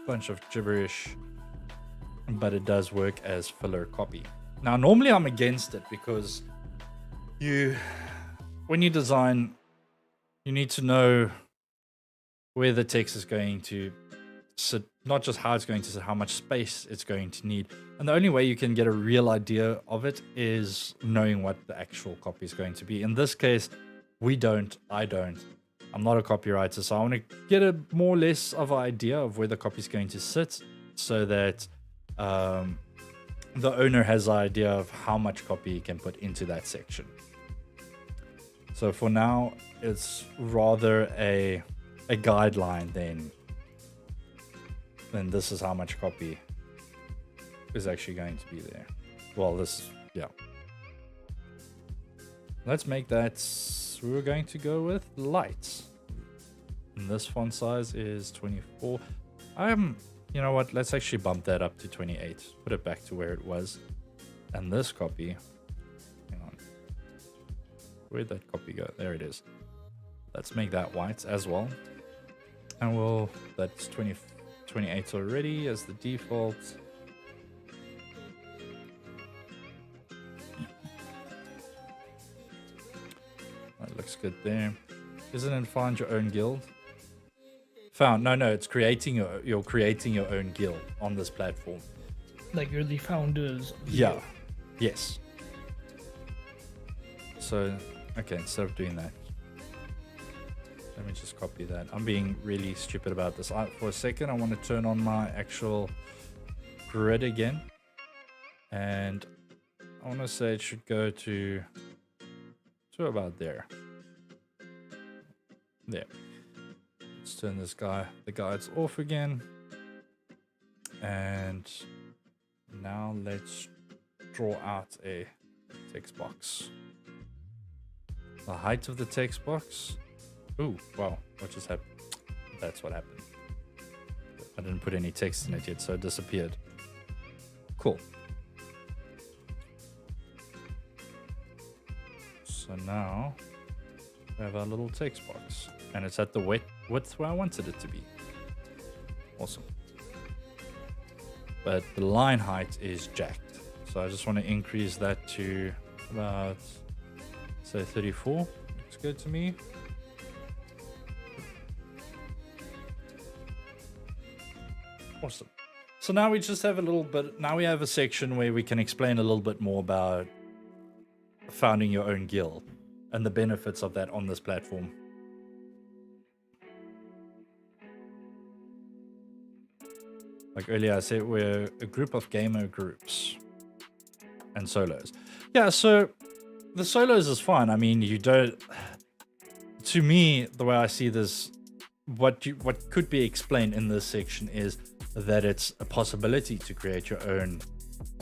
bunch of gibberish, but it does work as filler copy. Now, normally I'm against it because when you design, you need to know where the text is going to sit, not just how it's going to sit, how much space it's going to need. And the only way you can get a real idea of it is knowing what the actual copy is going to be. In this case, I don't. I'm not a copywriter, so I want to get a more or less of an idea of where the copy is going to sit so that the owner has an idea of how much copy he can put into that section. So for now, it's rather a guideline than this is how much copy is actually going to be there. Well, yeah. Let's make that, we're going to go with light. And this font size is 24. You know what, let's actually bump that up to 28. Put it back to where it was. And this copy, hang on. Where'd that copy go? There it is. Let's make that white as well. And that's 28 already as the default. That looks good there. Isn't it find your own guild? Found. No, it's creating you're creating your own guild on this platform. Like you're the founders. Yeah. Yes. So, okay, instead of doing that, let me just copy that. I'm being really stupid about this. For a second, I want to turn on my actual grid again. And I want to say it should go to about there. There. Let's turn the guides off again. And now let's draw out a text box. The height of the text box. Ooh, wow, what just happened? That's what happened. I didn't put any text in it yet, so it disappeared. Cool. So now we have our little text box, and it's at the width where I wanted it to be. Awesome. But the line height is jacked, so I just want to increase that to about, say, 34. Looks good to me. Awesome. So now we just have now we have a section where we can explain a little bit more about founding your own guild and the benefits of that on this platform. Like earlier I said, we're a group of gamer groups and solos. Yeah, so the solos is fine. I mean, to me, the way I see this, what could be explained in this section is that it's a possibility to create your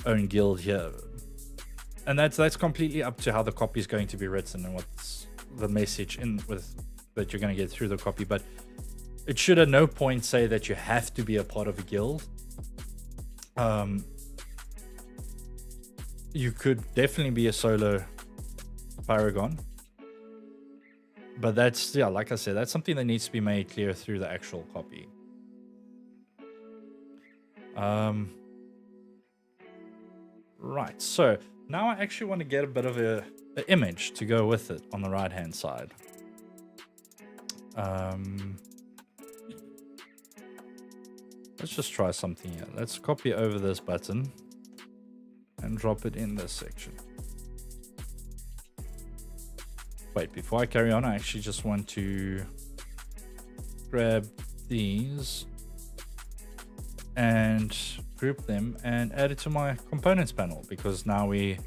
own guild here. And that's completely up to how the copy is going to be written and what's the message that you're going to get through the copy. But it should at no point say that you have to be a part of a guild. You could definitely be a solo Paragon. But that's, yeah, like I said, that's something that needs to be made clear through the actual copy. Right, so now I actually want to get a bit of an image to go with it on the right hand side. Let's just try something here. Let's copy over this button and drop it in this section. Wait, before I carry on, I actually just want to grab these and group them and add it to my components panel, because now we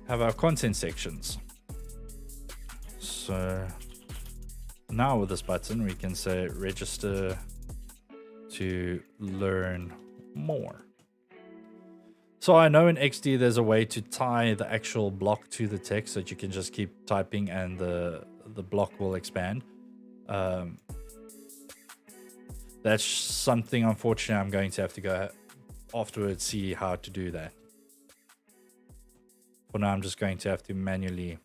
have our content sections. So now with this button, we can say register to learn more. So I know in XD there's a way to tie the actual block to the text so that you can just keep typing and the block will expand. That's something, unfortunately, I'm going to have to go afterwards see how to do that. For now, I'm just going to have to manually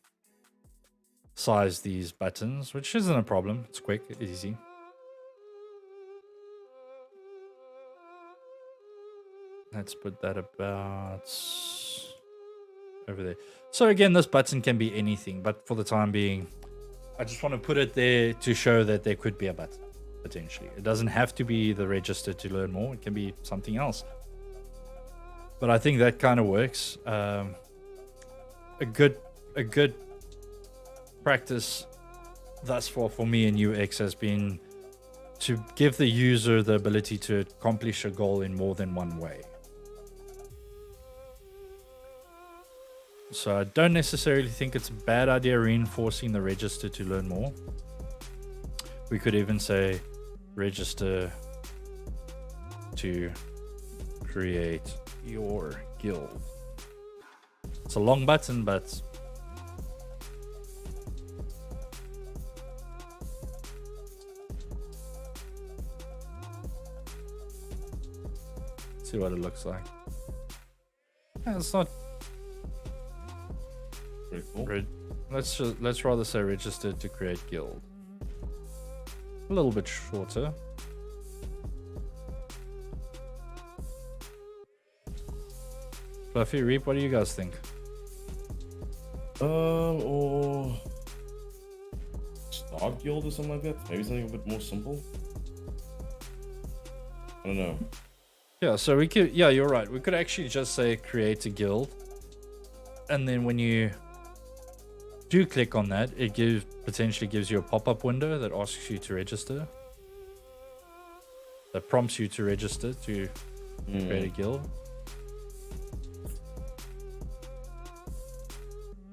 size these buttons, which isn't a problem. It's quick, easy. let's put that about over there. So again, this button can be anything, but for the time being, I just want to put it there to show that there could be a button, potentially. It doesn't have to be the register to learn more. It can be something else. But I think that kind of works. A good practice thus far for me in UX has been to give the user the ability to accomplish a goal in more than one way. So I don't necessarily think it's a bad idea reinforcing the register to learn more. We could even say register to create your guild. It's a long button, but see what it looks like. It's not Very cool. let's rather say register to create guild. A little bit shorter. Fluffy Reap, what do you guys think? Or start guild or something like that. Maybe something a bit more simple. I don't know. Yeah, so we could, yeah, you're right. We could actually just say create a guild. And then when you do click on that, it potentially gives you a pop-up window that asks you to register. That prompts you to register to create a guild.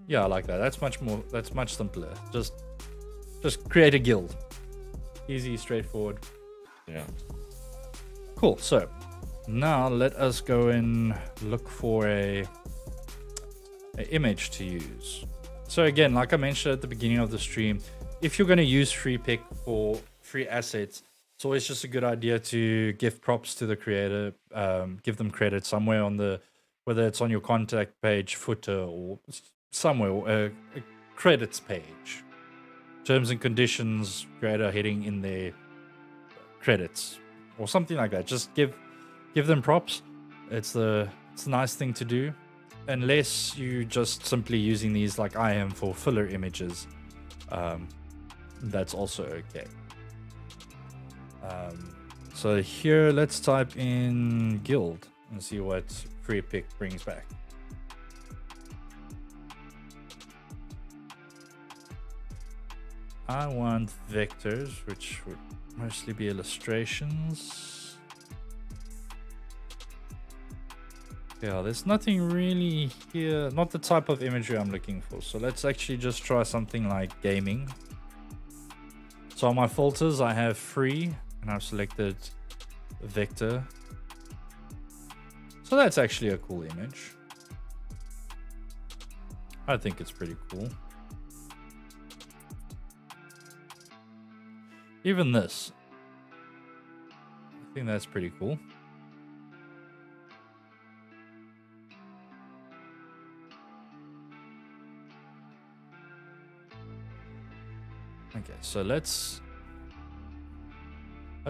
Yeah, I like that. That's much simpler. Just create a guild. Easy, straightforward. Yeah. Cool. So now let us go and look for a image to use. So again, like I mentioned at the beginning of the stream, if you're going to use free pick for free assets, it's always just a good idea to give props to the creator, give them credit somewhere on the, whether it's on your contact page, footer, or somewhere, a credits page. Terms and conditions, creator heading in their credits or something like that. Just give them props. It's a nice thing to do, unless you just simply using these like I am for filler images. That's also okay. So here, let's type in guild and see what free pick brings back. I want vectors, which would mostly be illustrations. Yeah, there's nothing really here, not the type of imagery I'm looking for. So let's actually just try something like gaming. So on my filters, I have free, and I've selected vector. So that's actually a cool image. I think it's pretty cool. Even this, I think that's pretty cool. Okay, so I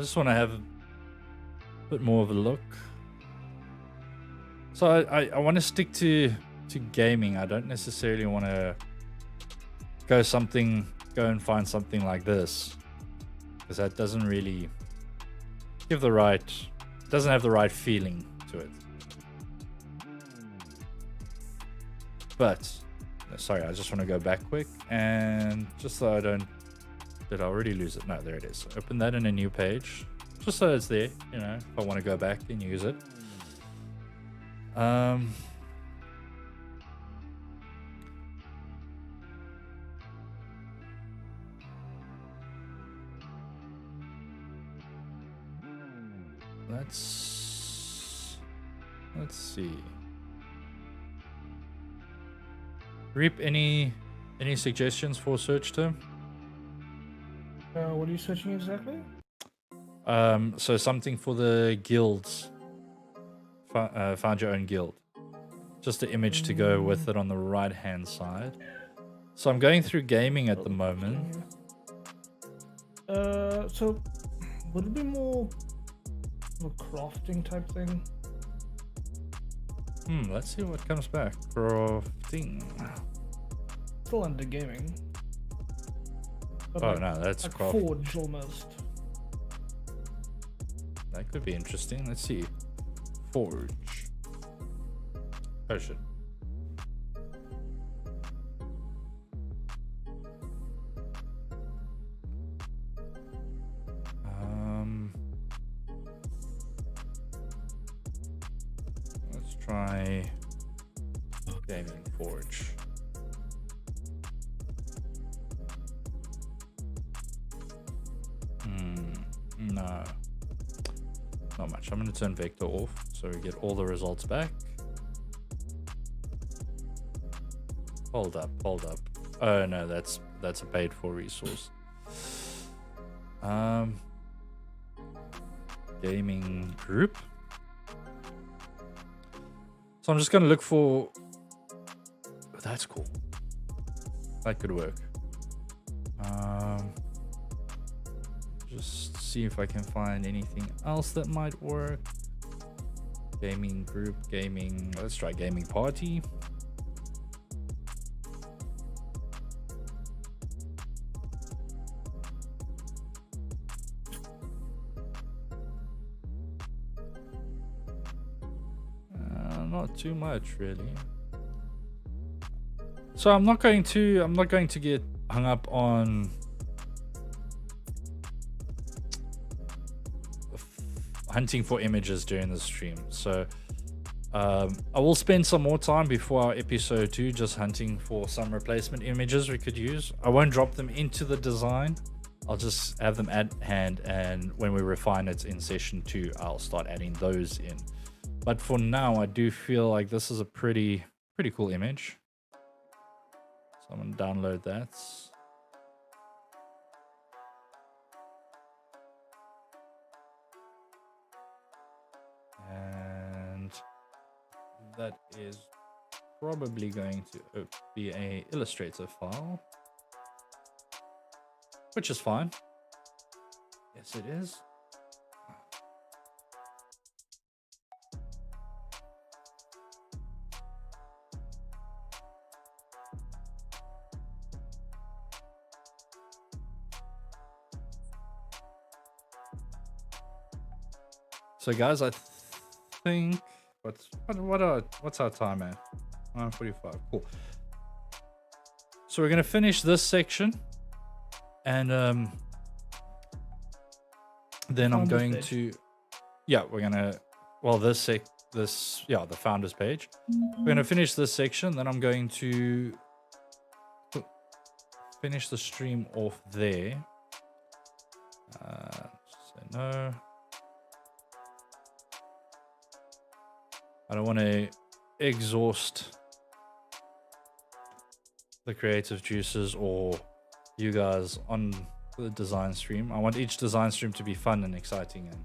just want to have a bit more of a look. So I want to stick to gaming. I don't necessarily want to go and find something like this, because that doesn't really give doesn't have the right feeling to it. But sorry, I just want to go back quick, and just so I don't, did I already lose it? No, there it is. Open that in a new page, just so it's there, you know, if I want to go back and use it. Let's see. Reap, any suggestions for search term? What are you searching exactly? So something for the guilds. Found your own guild. Just the image to go with it on the right hand side. So I'm going through gaming at the moment. So would it be more of a crafting type thing? Let's see what comes back. Crafting. Still under gaming. But Oh no, that's like craft. Forge almost. That could be interesting. Let's see. Forge. Oh shit. Let's try Gaming Forge. No. Not much. I'm going to turn vector off so we get all the results back. Hold up. Oh no, that's a paid for resource. Gaming group. So I'm just going to look for... Oh, that's cool. That could work. Just see if I can find anything else that might work. Gaming group, gaming. Let's try gaming party. Not too much really. So I'm not going to get hung up on hunting for images during the stream. So I will spend some more time before our episode 2 just hunting for some replacement images we could use. I won't drop them into the design. I'll just have them at hand, and when we refine it in session 2, I'll start adding those in. But for now, I do feel like this is a pretty cool image. So I'm gonna download that. And that is probably going to be a Illustrator file, which is fine. Yes, it is. So guys, I think what's our time at? 9:45. Cool. So we're gonna finish this section, and then I'm going to, we're gonna, well, the founders page. We're gonna finish this section, then I'm going to finish the stream off there. So no. I don't want to exhaust the creative juices or you guys on the design stream. I want each design stream to be fun and exciting and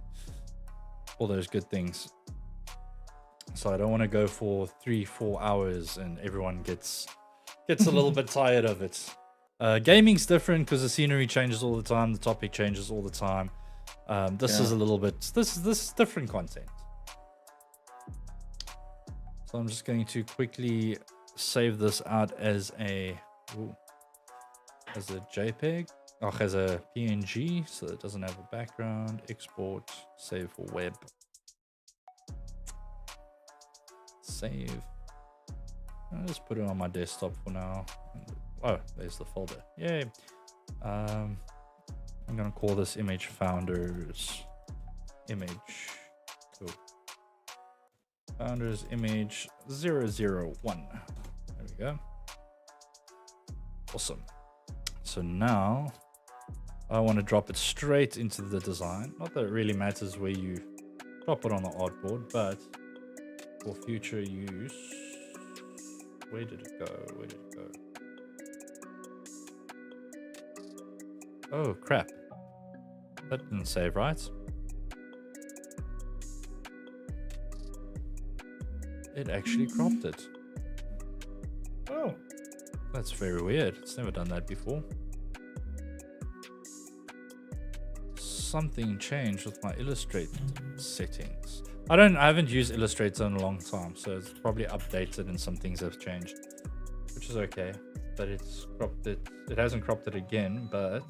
all those good things. So I don't want to go for 3-4 hours and everyone gets a little bit tired of it. Gaming's different because the scenery changes all the time, the topic changes all the time. This is a little bit, this is different content. So I'm just going to quickly save this out as a JPEG, as a PNG, so it doesn't have a background. Export, save for web. Save. I'll just put it on my desktop for now. Oh, there's the folder. Yay. I'm gonna call this image founders image. Cool. Founders image 001. There we go. Awesome. So now I want to drop it straight into the design. Not that it really matters where you drop it on the artboard, but for future use, where did it go? Oh crap. That didn't save right. It actually cropped it. Oh. That's very weird. It's never done that before. Something changed with my Illustrator settings. I haven't used Illustrator in a long time, so it's probably updated and some things have changed, which is okay. But it's cropped it. It hasn't cropped it again, but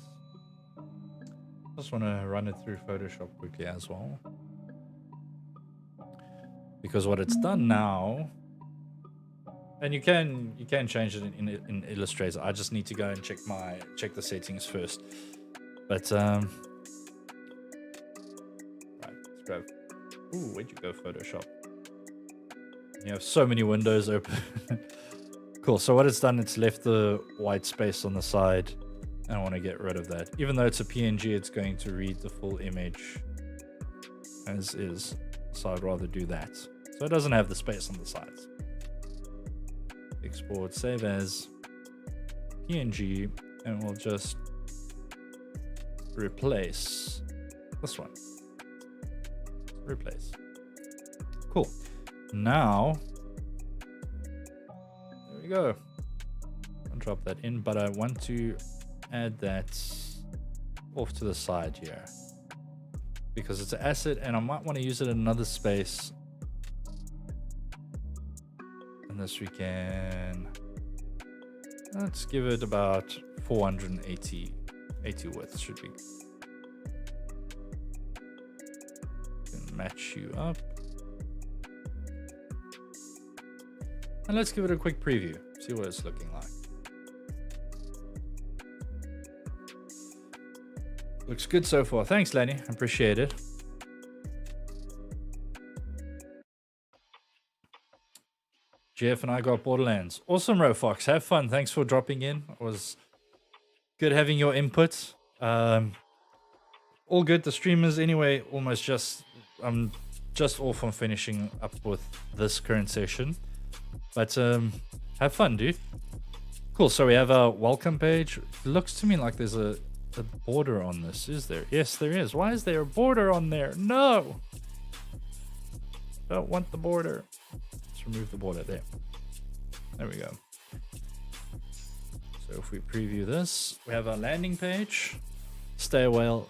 I just want to run it through Photoshop quickly as well, because what it's done now, and you can change it in Illustrator. I just need to go and check the settings first. But right, let's grab. Ooh, where'd you go, Photoshop? You have so many windows open. Cool. So what it's done, it's left the white space on the side, and I want to get rid of that. Even though it's a PNG, it's going to read the full image as is. So I'd rather do that. So it doesn't have the space on the sides. Export, save as PNG, and we'll just replace this one. Replace. Cool. Now, there we go. I'll drop that in, but I want to add that off to the side here because it's an asset and I might want to use it in another space. And this we can, let's give it about 480 width should be. Match you up. And let's give it a quick preview, see what it's looking like. Looks good so far. Thanks, Lenny. Appreciate it. Jeff and I got Borderlands. Awesome, Rofox. Have fun. Thanks for dropping in. It was good having your input. All good. The streamers anyway, almost just... I'm just off on finishing up with this current session. But have fun, dude. Cool. So we have a welcome page. It looks to me like there's a border on this. Is there? Yes, there is. Why is there a border on there? No! Don't want the border. Let's remove the border there. There we go. So if we preview this, we have our landing page. Stay a while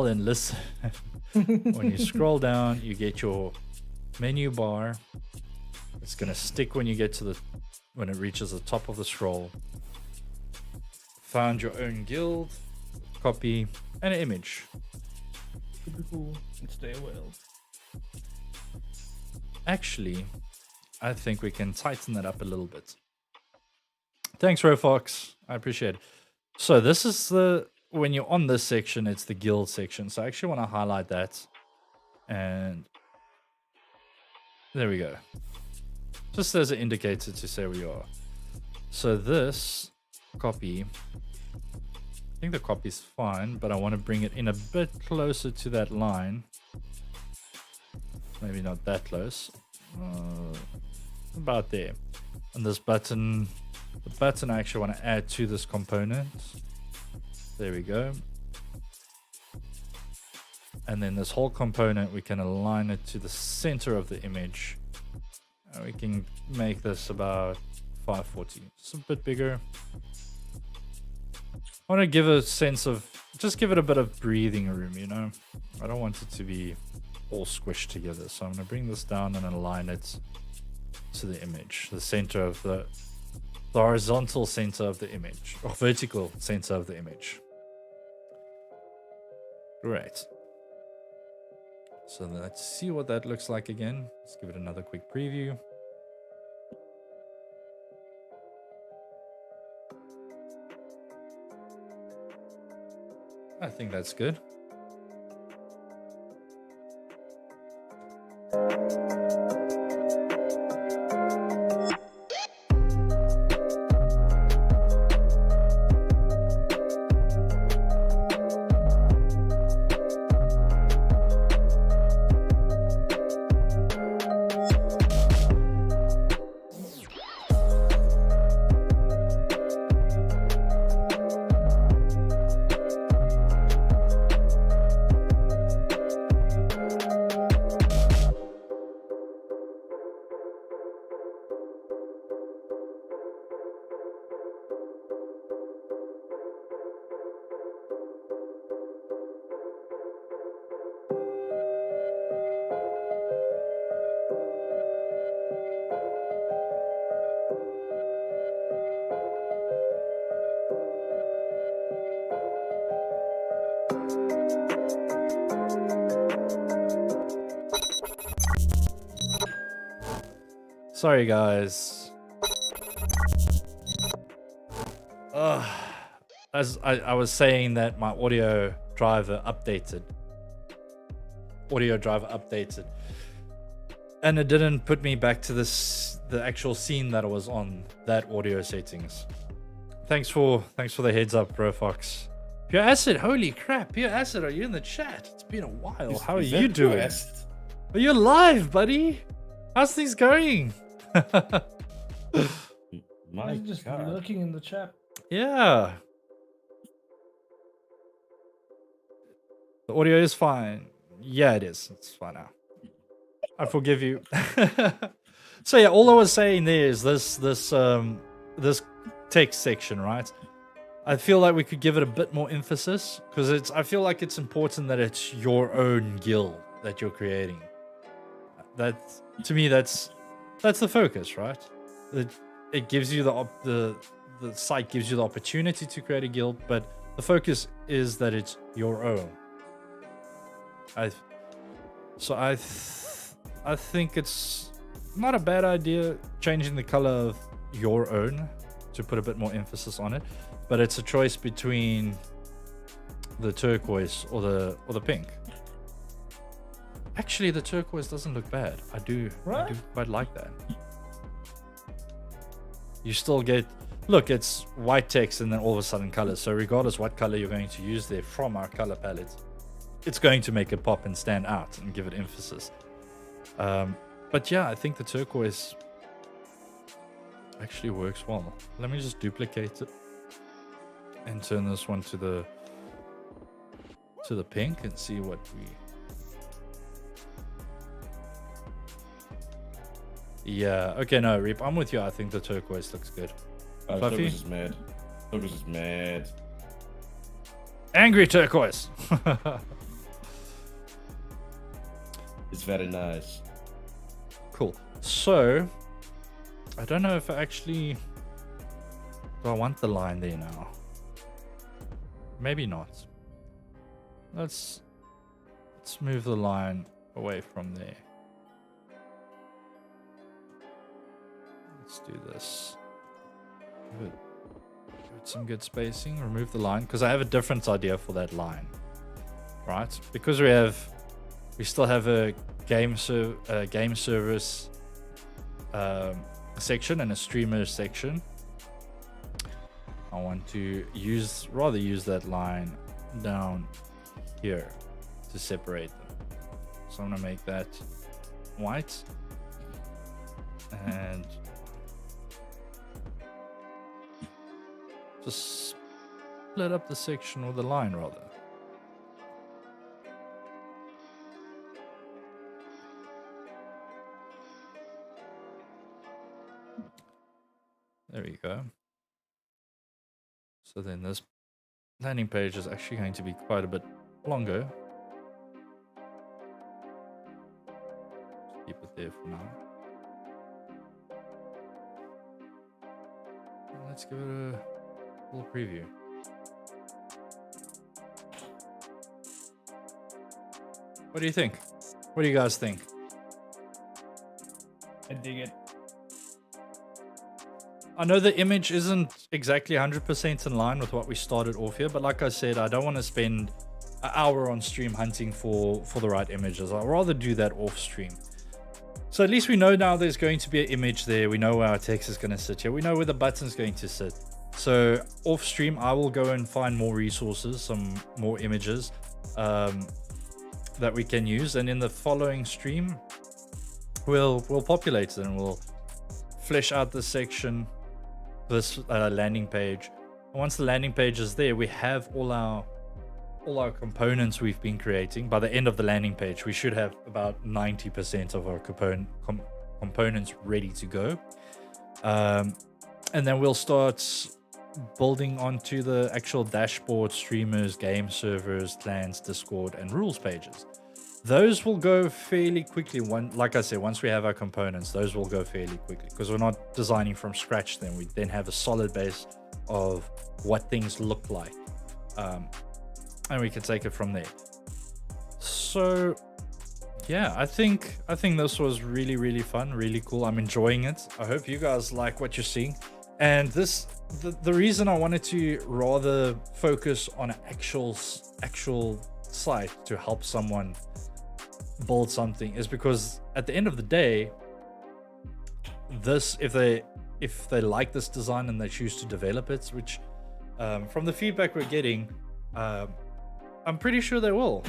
and listen. When you scroll down, you get your menu bar. It's gonna stick when you get to when it reaches the top of the scroll. Found your own guild, copy, and an image. Could be cool. And stay a while. Actually, I think we can tighten that up a little bit. Thanks, Rofox. I appreciate it. So this is when you're on this section, it's the guild section. So I actually want to highlight that. And there we go. Just as an indicator to say where you are. So this copy, I think the copy's fine, but I want to bring it in a bit closer to that line. Maybe not that close. About there. And this button, the button I actually want to add to this component. There we go. And then this whole component, we can align it to the center of the image. And we can make this about 540. Just a bit bigger. I want to give a sense of, just give it a bit of breathing room, you know? I don't want it to be all squished together. So I'm going to bring this down and align it to the image. The center of the horizontal center of the image. Or vertical center of the image. Great. So let's see what that looks like again. Let's give it another quick preview. I think that's good. Sorry, guys. As I was saying that my audio driver updated. And it didn't put me back to the actual scene that I was on, that audio settings. Thanks for the heads up, Bro Fox. Pure Acid, holy crap, Pure Acid, are you in the chat? It's been a while. How are you doing? Are you alive, buddy? How's things going? My just God. Looking in the chat. Yeah. The audio is fine. Yeah, it is. It's fine now. I forgive you. So yeah, all I was saying there is this text section, right? I feel like we could give it a bit more emphasis because I feel like it's important that it's your own guild that you're creating. That, to me, that's the focus, right? It gives you the site gives you the opportunity to create a guild, but the focus is that it's your own. I think it's not a bad idea changing the color of your own to put a bit more emphasis on it, but it's a choice between the turquoise or the pink. Actually, the turquoise doesn't look bad. I do quite like that. You still get, look, it's white text and then all of a sudden colors. So regardless what color you're going to use there from our color palette, it's going to make it pop and stand out and give it emphasis. But yeah, I think the turquoise actually works well. Let me just duplicate it and turn this one to the pink and see what we... Yeah, okay, no, Reap, I'm with you. I think the turquoise looks good. Turquoise is mad. Turquoise is mad. Angry turquoise. It's very nice. Cool. So, I don't know if I actually... Do I want the line there now? Maybe not. Let's move the line away from there. Let's do this. Give it some good spacing. Remove the line because I have a different idea for that line, right? Because we still have a game service section and a streamer section. I want to rather use that line down here to separate them. So I'm gonna make that white and just split up the section or the line rather. There we go. So then this landing page is actually going to be quite a bit longer. Just keep it there for now. Let's give it a little preview. What do you think? What do you guys think? I dig it. I know the image isn't exactly 100% in line with what we started off here, but like I said, I don't want to spend an hour on stream hunting for the right images. I'd rather do that off stream. So at least we know now there's going to be an image there. We know where our text is going to sit here. We know where the button's going to sit. So off stream, I will go and find more resources, some more images that we can use. And in the following stream, we'll populate it and we'll flesh out this section, this landing page. And once the landing page is there, we have all our components we've been creating. By the end of the landing page, we should have about 90% of our components ready to go. And then we'll start building onto the actual dashboard, streamers, game servers, clans, Discord, and rules pages. Those will go fairly quickly. Like I said, once we have our components, those will go fairly quickly because we're not designing from scratch. Then we have a solid base of what things look like, and we can take it from there. So yeah, I think this was really fun, really cool. I'm enjoying it. I hope you guys like what you're seeing. And the reason I wanted to rather focus on an actual site to help someone build something is because at the end of the day, this if they like this design and they choose to develop it, which from the feedback we're getting, I'm pretty sure they will.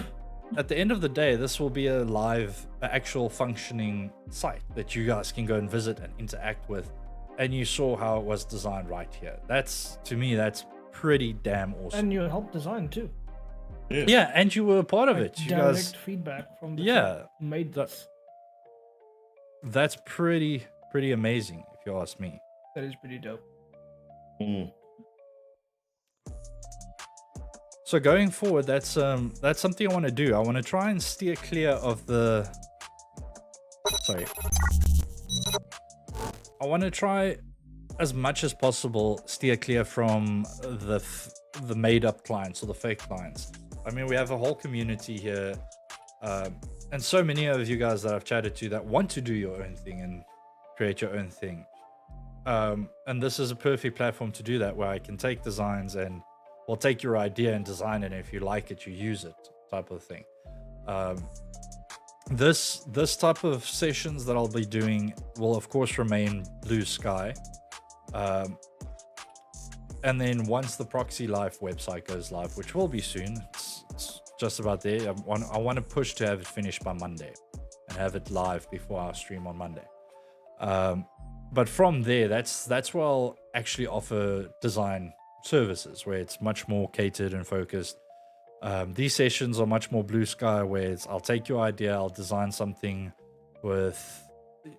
At the end of the day, this will be a live, actual functioning site that you guys can go and visit and interact with. And you saw how it was designed right here. That's, to me, that's pretty damn awesome. And you helped design too. Yeah, and you were a part of it. You direct guys feedback from the yeah team made this. That's pretty amazing, if you ask me. That is pretty dope. So going forward, that's something I want to do. I want to try and steer clear of the. Sorry. I want to try as much as possible steer clear from the made-up clients or the fake clients. I mean, we have a whole community here, and so many of you guys that I've chatted to that want to do your own thing and create your own thing. And this is a perfect platform to do that, where I can take designs and we'll take your idea and design it. And if you like it, you use it, type of thing. This type of sessions that I'll be doing will of course remain blue sky. And then once the Proxy Life website goes live, which will be soon, it's just about there. I want to push to have it finished by Monday and have it live before our stream on Monday. But from there, that's where I'll actually offer design services, where it's much more catered and focused. These sessions are much more blue sky, where I'll take your idea, I'll design something with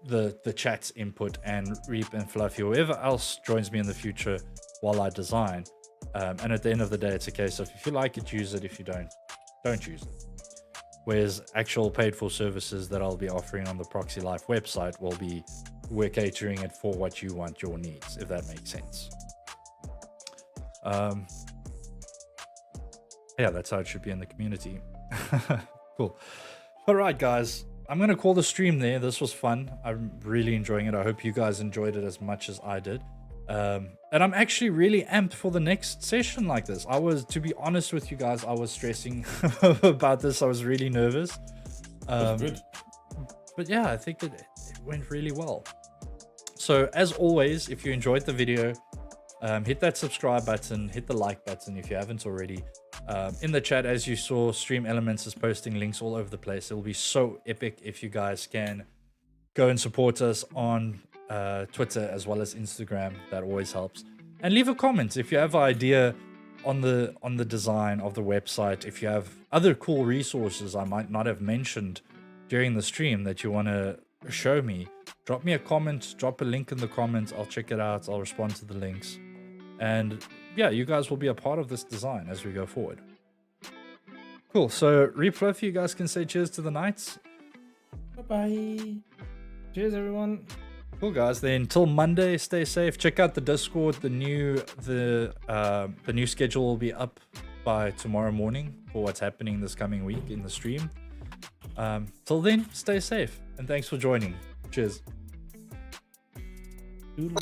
the chat's input, and Reap and Fluffy, whoever else joins me in the future while I design. And at the end of the day, it's a case of if you like it, use it. If you don't use it. Whereas actual paid for services that I'll be offering on the Proxy Life website will be, we're catering it for what you want, your needs, if that makes sense. Yeah, that's how it should be in the community. Cool. All right, guys, I'm going to call the stream there. This was fun. I'm really enjoying it. I hope you guys enjoyed it as much as I did. And I'm actually really amped for the next session like this. To be honest with you guys, I was stressing about this. I was really nervous. Good. But yeah, I think it went really well. So as always, if you enjoyed the video, hit that subscribe button, hit the like button if you haven't already. In the chat, as you saw, Stream Elements is posting links all over the place. It will be so epic if you guys can go and support us on Twitter as well as Instagram. That always helps. And leave a comment if you have an idea on the design of the website. If you have other cool resources I might not have mentioned during the stream that you want to show me, drop me a comment, drop a link in the comments. I'll check it out. I'll respond to the links. And yeah, you guys will be a part of this design as we go forward. Cool. So Refluff, you guys can say cheers to the Knights. Bye-bye. Cheers, everyone. Cool, guys. Then until Monday, stay safe. Check out the Discord. The new schedule will be up by tomorrow morning for what's happening this coming week in the stream. Till then, stay safe and thanks for joining. Cheers. Doodle.